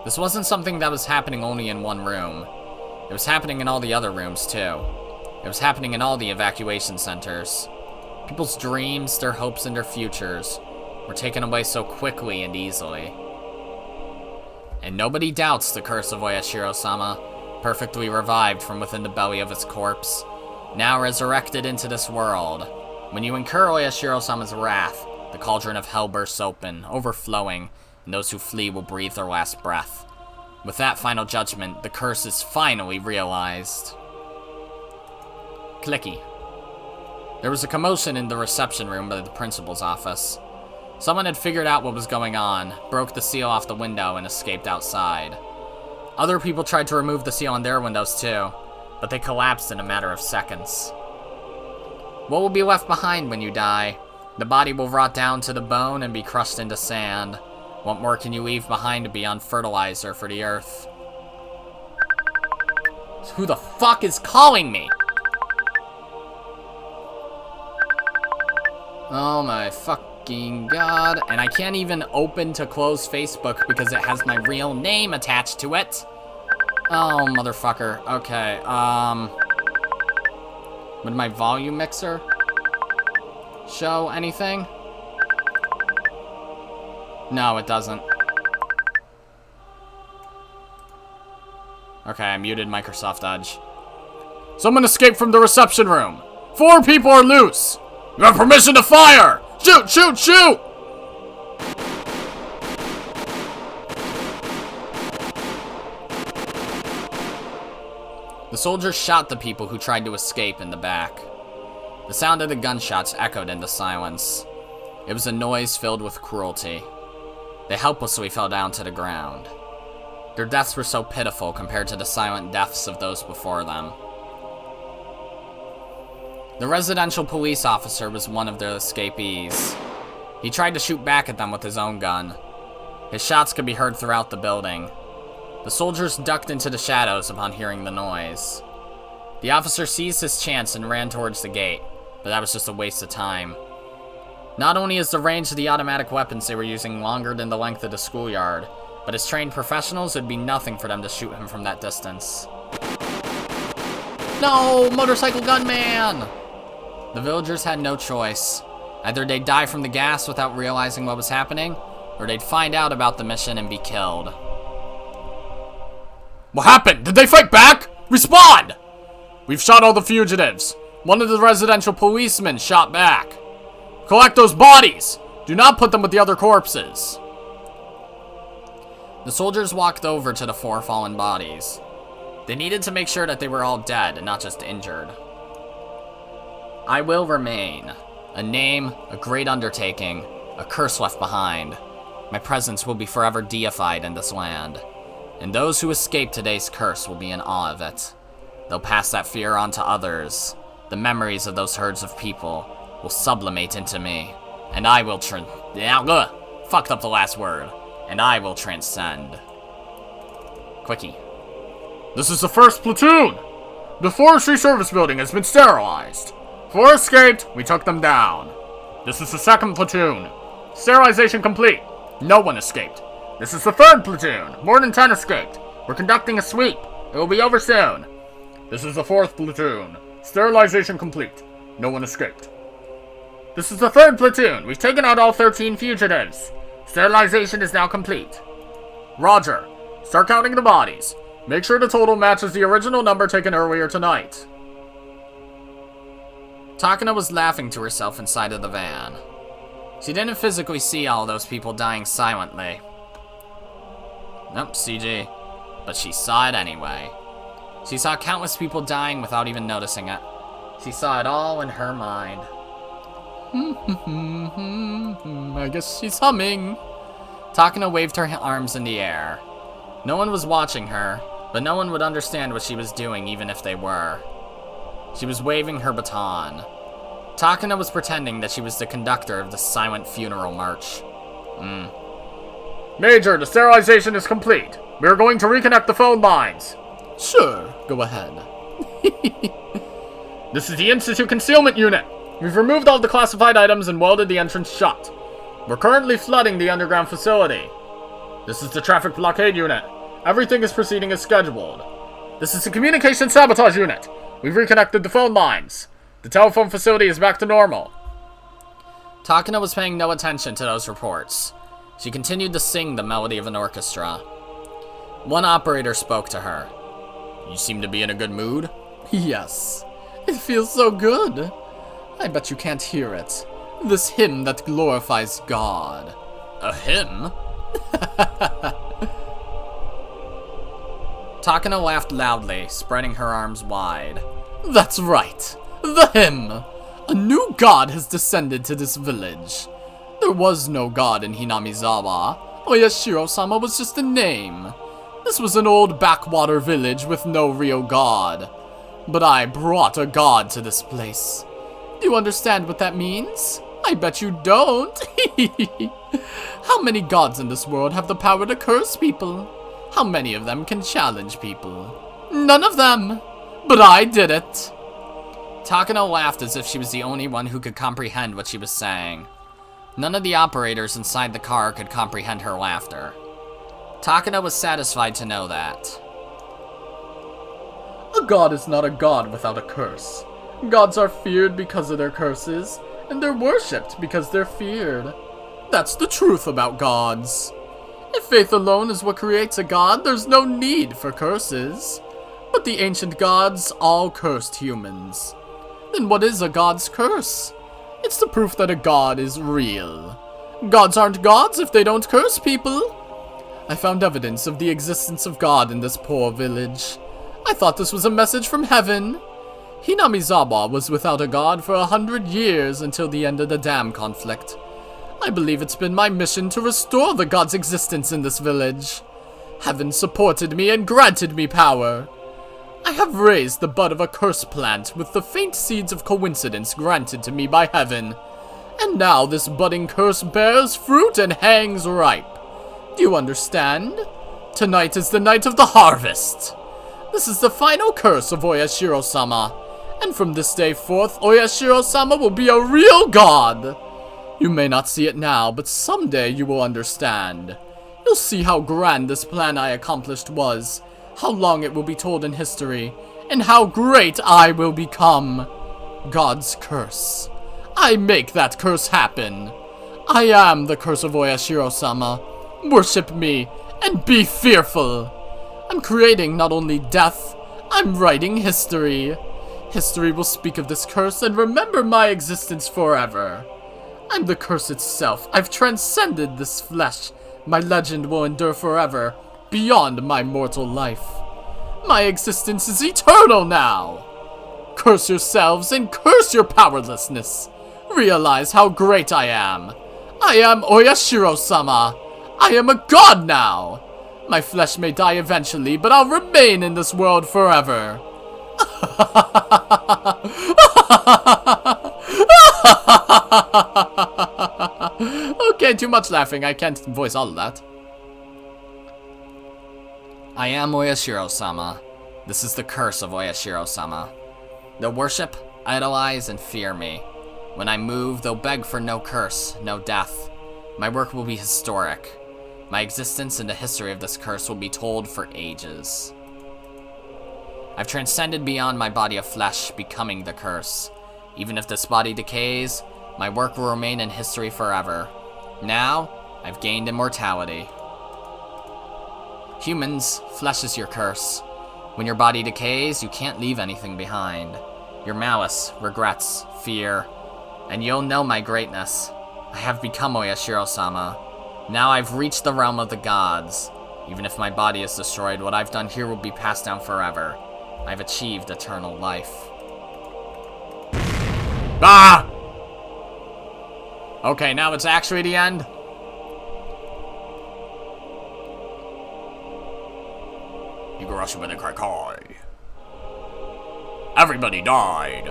This wasn't something that was happening only in one room. It was happening in all the other rooms, too. It was happening in all the evacuation centers. People's dreams, their hopes, and their futures were taken away so quickly and easily. And nobody doubts the curse of Oyashiro-sama, perfectly revived from within the belly of its corpse, now resurrected into this world. When you incur Oyashiro-sama's wrath, the cauldron of hell bursts open, overflowing, and those who flee will breathe their last breath. With that final judgment, the curse is finally realized. Clicky. There was a commotion in the reception room by the principal's office. Someone had figured out what was going on, broke the seal off the window, and escaped outside. Other people tried to remove the seal on their windows too, but they collapsed in a matter of seconds. What will be left behind when you die? The body will rot down to the bone and be crushed into sand. What more can you leave behind beyond fertilizer for the earth? Who the fuck is calling me? Oh my fucking god. And I can't even open to close Facebook because it has my real name attached to it. Oh, motherfucker. Okay, would my volume mixer show anything? No, it doesn't. Okay, I muted Microsoft Edge. Someone escaped from the reception room. 4 people are loose. You have permission to fire! Shoot, shoot, shoot! The soldiers shot the people who tried to escape in the back. The sound of the gunshots echoed in the silence. It was a noise filled with cruelty. They helplessly fell down to the ground. Their deaths were so pitiful compared to the silent deaths of those before them. The residential police officer was one of the escapees. He tried to shoot back at them with his own gun. His shots could be heard throughout the building. The soldiers ducked into the shadows upon hearing the noise. The officer seized his chance and ran towards the gate, but that was just a waste of time. Not only is the range of the automatic weapons they were using longer than the length of the schoolyard, but as trained professionals, it would be nothing for them to shoot him from that distance. No, motorcycle gunman! The villagers had no choice. Either they'd die from the gas without realizing what was happening, or they'd find out about the mission and be killed. What happened? Did they fight back? Respond! We've shot all the fugitives. One of the residential policemen shot back. Collect those bodies! Do not put them with the other corpses. The soldiers walked over to the 4 fallen bodies. They needed to make sure that they were all dead and not just injured. I will remain. A name, a great undertaking, a curse left behind. My presence will be forever deified in this land. And those who escape today's curse will be in awe of it. They'll pass that fear on to others. The memories of those herds of people will sublimate into me. And I will fucked up the last word. And I will transcend. Quickie. This is the 1st platoon! The forestry service building has been sterilized. 4 escaped, we took them down. This is the 2nd platoon. Sterilization complete. No one escaped. This is the 3rd platoon. More than 10 escaped. We're conducting a sweep. It will be over soon. This is the 4th platoon. Sterilization complete. No one escaped. This is the 3rd platoon. We've taken out all 13 fugitives. Sterilization is now complete. Roger. Start counting the bodies. Make sure the total matches the original number taken earlier tonight. Takana was laughing to herself inside of the van. She didn't physically see all those people dying silently. Nope, CG. But she saw it anyway. She saw countless people dying without even noticing it. She saw it all in her mind. I guess she's humming. Takana waved her arms in the air. No one was watching her, but no one would understand what she was doing even if they were. She was waving her baton. Takana was pretending that she was the conductor of the silent funeral march. Major, the sterilization is complete. We are going to reconnect the phone lines. Sure, go ahead. This is the Institute Concealment Unit. We've removed all the classified items and welded the entrance shut. We're currently flooding the underground facility. This is the Traffic Blockade Unit. Everything is proceeding as scheduled. This is the Communication Sabotage Unit. We've reconnected the phone lines. The telephone facility is back to normal. Takana was paying no attention to those reports. She continued to sing the melody of an orchestra. One operator spoke to her. You seem to be in a good mood. Yes, it feels so good. I bet you can't hear it. This hymn that glorifies God. A hymn? Takana laughed loudly, spreading her arms wide. That's right, the hymn. A new god has descended to this village. There was no god in Hinamizawa. Oyashiro-sama was just a name. This was an old backwater village with no real god. But I brought a god to this place. Do you understand what that means? I bet you don't. How many gods in this world have the power to curse people? How many of them can challenge people? None of them. But I did it. Takano laughed as if she was the only one who could comprehend what she was saying. None of the operators inside the car could comprehend her laughter. Takano was satisfied to know that. A god is not a god without a curse. Gods are feared because of their curses, and they're worshipped because they're feared. That's the truth about gods. If faith alone is what creates a god, there's no need for curses. But the ancient gods all cursed humans. Then what is a god's curse? It's the proof that a god is real. Gods aren't gods if they don't curse people. I found evidence of the existence of God in this poor village. I thought this was a message from heaven. Hinamizawa was without a god for 100 years until the end of the dam conflict. I believe it's been my mission to restore the god's existence in this village. Heaven supported me and granted me power. I have raised the bud of a curse plant with the faint seeds of coincidence granted to me by heaven. And now this budding curse bears fruit and hangs ripe. Do you understand? Tonight is the night of the harvest. This is the final curse of Oyashiro-sama. And from this day forth, Oyashiro-sama will be a real god. You may not see it now, but someday you will understand. You'll see how grand this plan I accomplished was, how long it will be told in history, and how great I will become. God's curse. I make that curse happen. I am the curse of Oyashiro-sama. Worship me, and be fearful. I'm creating not only death, I'm writing history. History will speak of this curse and remember my existence forever. I'm the curse itself. I've transcended this flesh. My legend will endure forever, beyond my mortal life. My existence is eternal now. Curse yourselves and curse your powerlessness. Realize how great I am. I am Oyashiro-sama. I am a god now. My flesh may die eventually, but I'll remain in this world forever. Okay, too much laughing. I can't voice all of that. I am Oyashiro-sama. This is the curse of Oyashiro-sama. They'll worship, idolize, and fear me. When I move, they'll beg for no curse, no death. My work will be historic. My existence and the history of this curse will be told for ages. I've transcended beyond my body of flesh, becoming the curse. Even if this body decays, my work will remain in history forever. Now, I've gained immortality. Humans, flesh is your curse. When your body decays, you can't leave anything behind. Your malice, regrets, fear, and you'll know my greatness. I have become Oyashiro-sama. Now I've reached the realm of the gods. Even if my body is destroyed, what I've done here will be passed down forever. I've achieved eternal life. Ah! Okay, now it's actually the end. Higurashi When They Cry. Everybody died.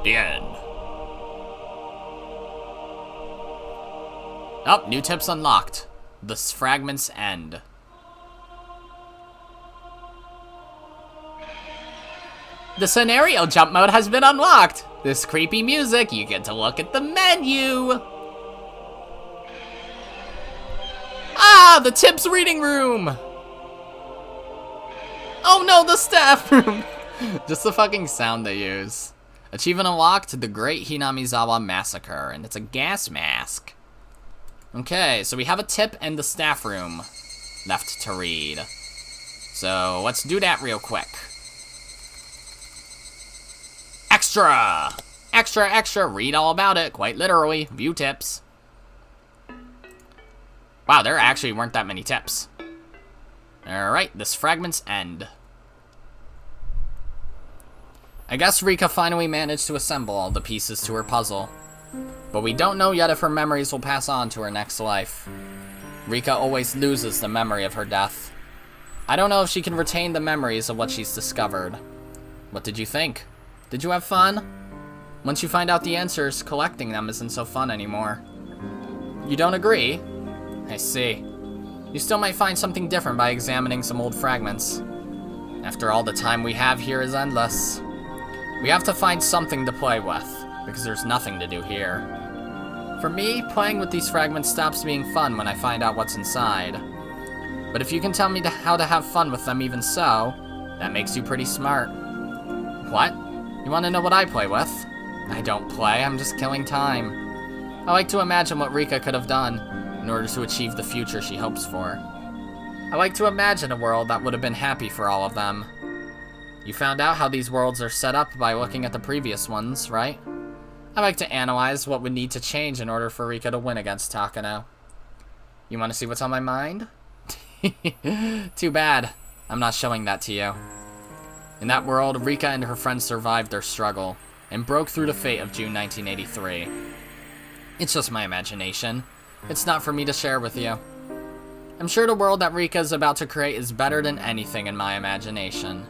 The end. Oh, new tips unlocked. The fragments end. The scenario jump mode has been unlocked. This creepy music, you get to look at the menu. Ah, the tips reading room. Oh no, the staff room. Just the fucking sound they use. Achievement unlocked, the Great Hinamizawa Massacre, and it's a gas mask. Okay, so we have a tip and the staff room left to read. So let's do that real quick. Extra! Extra, extra, read all about it, quite literally. View tips. Wow, there actually weren't that many tips. Alright, this fragment's end. I guess Rika finally managed to assemble all the pieces to her puzzle. But we don't know yet if her memories will pass on to her next life. Rika always loses the memory of her death. I don't know if she can retain the memories of what she's discovered. What did you think? Did you have fun? Once you find out the answers, collecting them isn't so fun anymore. You don't agree? I see. You still might find something different by examining some old fragments. After all, the time we have here is endless. We have to find something to play with, because there's nothing to do here. For me, playing with these fragments stops being fun when I find out what's inside. But if you can tell me how to have fun with them even so, that makes you pretty smart. What? You want to know what I play with? I don't play, I'm just killing time. I like to imagine what Rika could have done in order to achieve the future she hopes for. I like to imagine a world that would have been happy for all of them. You found out how these worlds are set up by looking at the previous ones, right? I like to analyze what would need to change in order for Rika to win against Takano. You want to see what's on my mind? Too bad. I'm not showing that to you. In that world, Rika and her friends survived their struggle and broke through the fate of June 1983. It's just my imagination. It's not for me to share with you. I'm sure the world that Rika is about to create is better than anything in my imagination.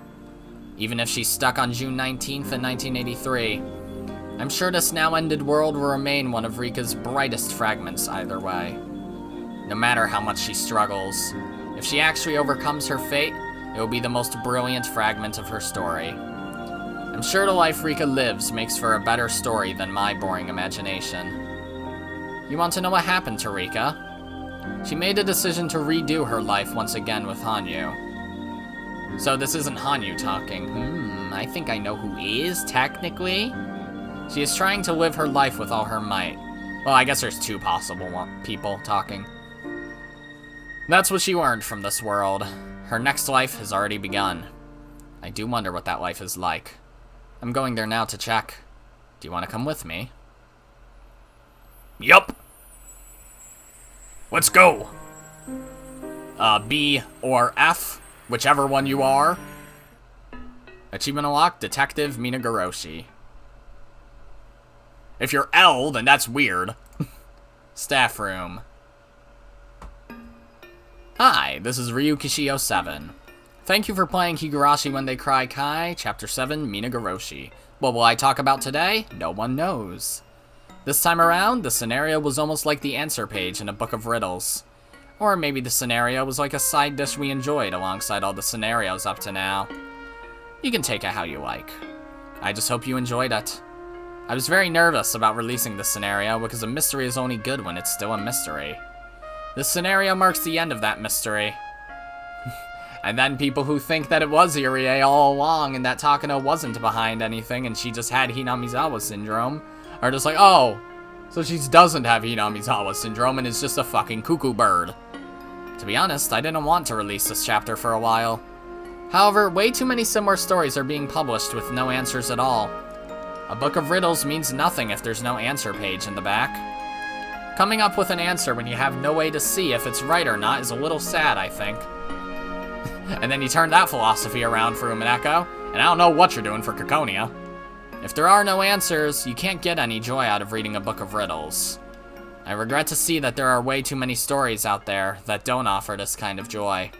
Even if she's stuck on June 19th in 1983, I'm sure this now-ended world will remain one of Rika's brightest fragments either way. No matter how much she struggles, if she actually overcomes her fate, it will be the most brilliant fragment of her story. I'm sure the life Rika lives makes for a better story than my boring imagination. You want to know what happened to Rika? She made a decision to redo her life once again with Hanyu. So this isn't Hanyu talking. I think I know who is, technically. She is trying to live her life with all her might. Well, I guess there's two possible people talking. That's what she learned from this world. Her next life has already begun. I do wonder what that life is like. I'm going there now to check. Do you want to come with me? Yup. Let's go. B or F, whichever one you are. Achievement unlocked, Detective Minagoroshi. If you're L, then that's weird. Staff room. Hi, this is Ryuki Ch.7. Thank you for playing Higurashi When They Cry Kai, Ch.7 Minagoroshi. What will I talk about today? No one knows. This time around, the scenario was almost like the answer page in a book of riddles. Or maybe the scenario was like a side dish we enjoyed alongside all the scenarios up to now. You can take it how you like. I just hope you enjoyed it. I was very nervous about releasing this scenario because a mystery is only good when it's still a mystery. This scenario marks the end of that mystery. And then people who think that it was Irie all along and that Takano wasn't behind anything and she just had Hinamizawa syndrome are just like, oh, so she doesn't have Hinamizawa syndrome and is just a fucking cuckoo bird. To be honest, I didn't want to release this chapter for a while. However, way too many similar stories are being published with no answers at all. A book of riddles means nothing if there's no answer page in the back. Coming up with an answer when you have no way to see if it's right or not is a little sad, I think. And then you turn that philosophy around for Umineko, and I don't know what you're doing for Kikonia. If there are no answers, you can't get any joy out of reading a book of riddles. I regret to see that there are way too many stories out there that don't offer this kind of joy.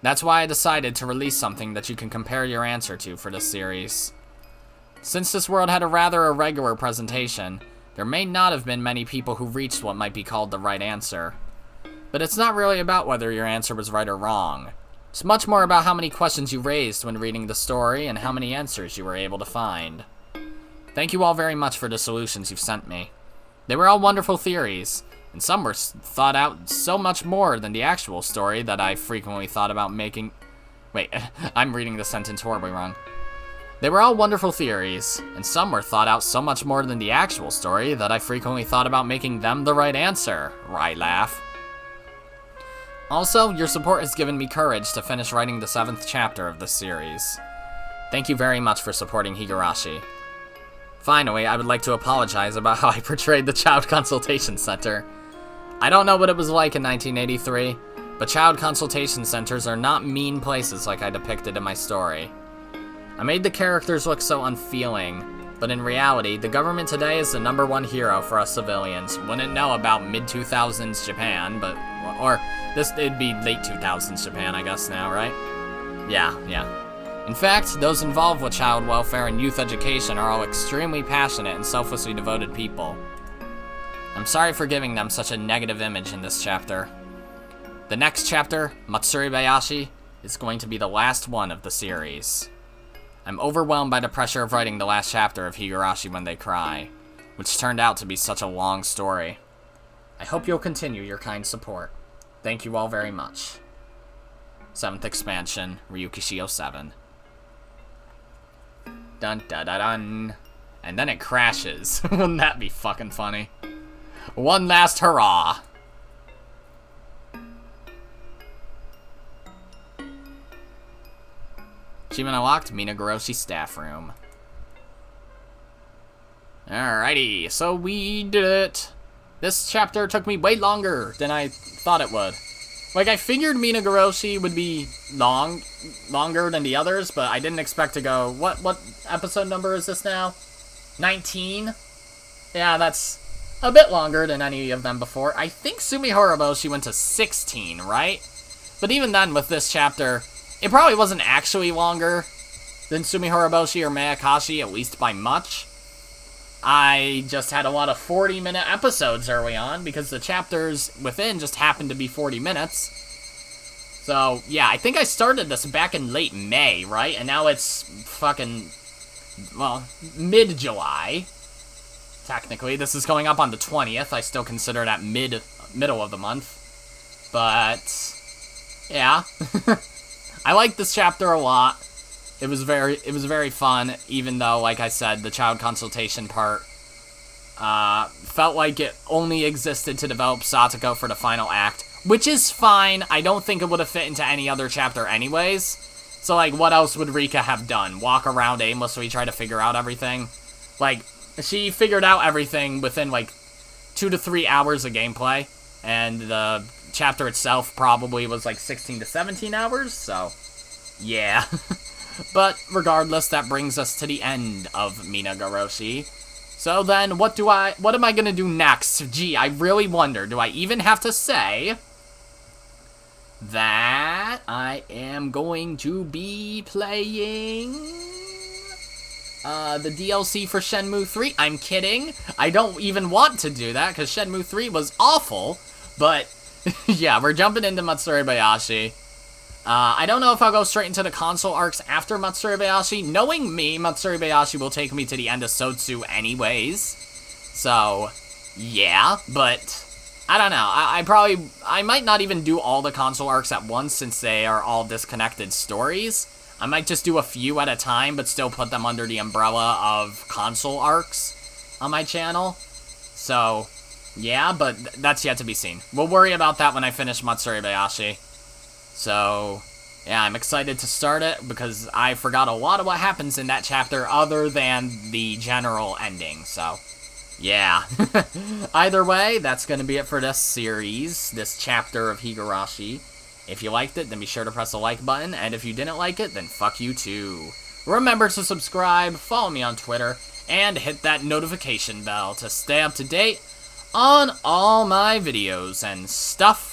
That's why I decided to release something that you can compare your answer to for this series. Since this world had a rather irregular presentation, there may not have been many people who reached what might be called the right answer. But it's not really about whether your answer was right or wrong. It's much more about how many questions you raised when reading the story and how many answers you were able to find. Thank you all very much for the solutions you've sent me. They were all wonderful theories, and some were thought out so much more than the actual story that I frequently thought about making... Wait, I'm reading the sentence horribly wrong. They were all wonderful theories, and some were thought out so much more than the actual story that I frequently thought about making them the right answer. Right laugh. Also, your support has given me courage to finish writing the 7th chapter of this series. Thank you very much for supporting Higurashi. Finally, I would like to apologize about how I portrayed the Child Consultation Center. I don't know what it was like in 1983, but Child Consultation Centers are not mean places like I depicted in my story. I made the characters look so unfeeling, but in reality, the government today is the #1 hero for us civilians. Wouldn't know about mid-2000s Japan, but... Or, it'd be late 2000s Japan, I guess now, right? Yeah. In fact, those involved with child welfare and youth education are all extremely passionate and selflessly devoted people. I'm sorry for giving them such a negative image in this chapter. The next chapter, Matsuribayashi, is going to be the last one of the series. I'm overwhelmed by the pressure of writing the last chapter of Higurashi When They Cry, which turned out to be such a long story. I hope you'll continue your kind support. Thank you all very much. 7th expansion, Ryuki Ch.7. Dun dun dun dun. And then it crashes. Wouldn't that be fucking funny? One last hurrah! Achievement unlocked, Minagoroshi staff room. Alrighty, so we did it. This chapter took me way longer than I thought it would. Like, I figured Minagoroshi would be longer than the others, but I didn't expect to go... What episode number is this now? 19? Yeah, that's a bit longer than any of them before. I think Sumihoroboshi went to 16, right? But even then, with this chapter... It probably wasn't actually longer than Sumihoroboshi or Mayakashi, at least by much. I just had a lot of 40-minute episodes early on, because the chapters within just happened to be 40 minutes. So, yeah, I think I started this back in late May, right? And now it's fucking, well, mid-July. Technically, this is going up on the 20th. I still consider that middle of the month. But, yeah. I like this chapter a lot. It was very fun, even though, like I said, the child consultation part felt like it only existed to develop Satoko for the final act, which is fine. I don't think it would have fit into any other chapter anyways. So, like, what else would Rika have done? Walk around aimlessly, try to figure out everything? Like, she figured out everything within, like, 2 to 3 hours of gameplay, and the chapter itself probably was like 16 to 17 hours, so yeah. But regardless, that brings us to the end of Minagoroshi. So then, what am I gonna do next? Gee, I really wonder, do I even have to say that I am going to be playing the DLC for Shenmue 3? I'm kidding. I don't even want to do that, because Shenmue 3 was awful, but yeah, we're jumping into Matsuribayashi. I don't know if I'll go straight into the console arcs after Matsuribayashi. Knowing me, Matsuribayashi will take me to the end of Sotsu anyways. So, yeah, but I don't know. I might not even do all the console arcs at once since they are all disconnected stories. I might just do a few at a time, but still put them under the umbrella of console arcs on my channel. So, yeah, but that's yet to be seen. We'll worry about that when I finish Matsuribayashi. So, yeah, I'm excited to start it because I forgot a lot of what happens in that chapter other than the general ending, so yeah. Either way, that's going to be it for this series, this chapter of Higurashi. If you liked it, then be sure to press the like button, and if you didn't like it, then fuck you too. Remember to subscribe, follow me on Twitter, and hit that notification bell to stay up to date on all my videos and stuff.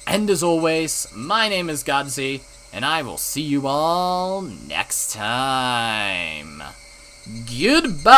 And as always, my name is Godzi, and I will see you all next time. Goodbye!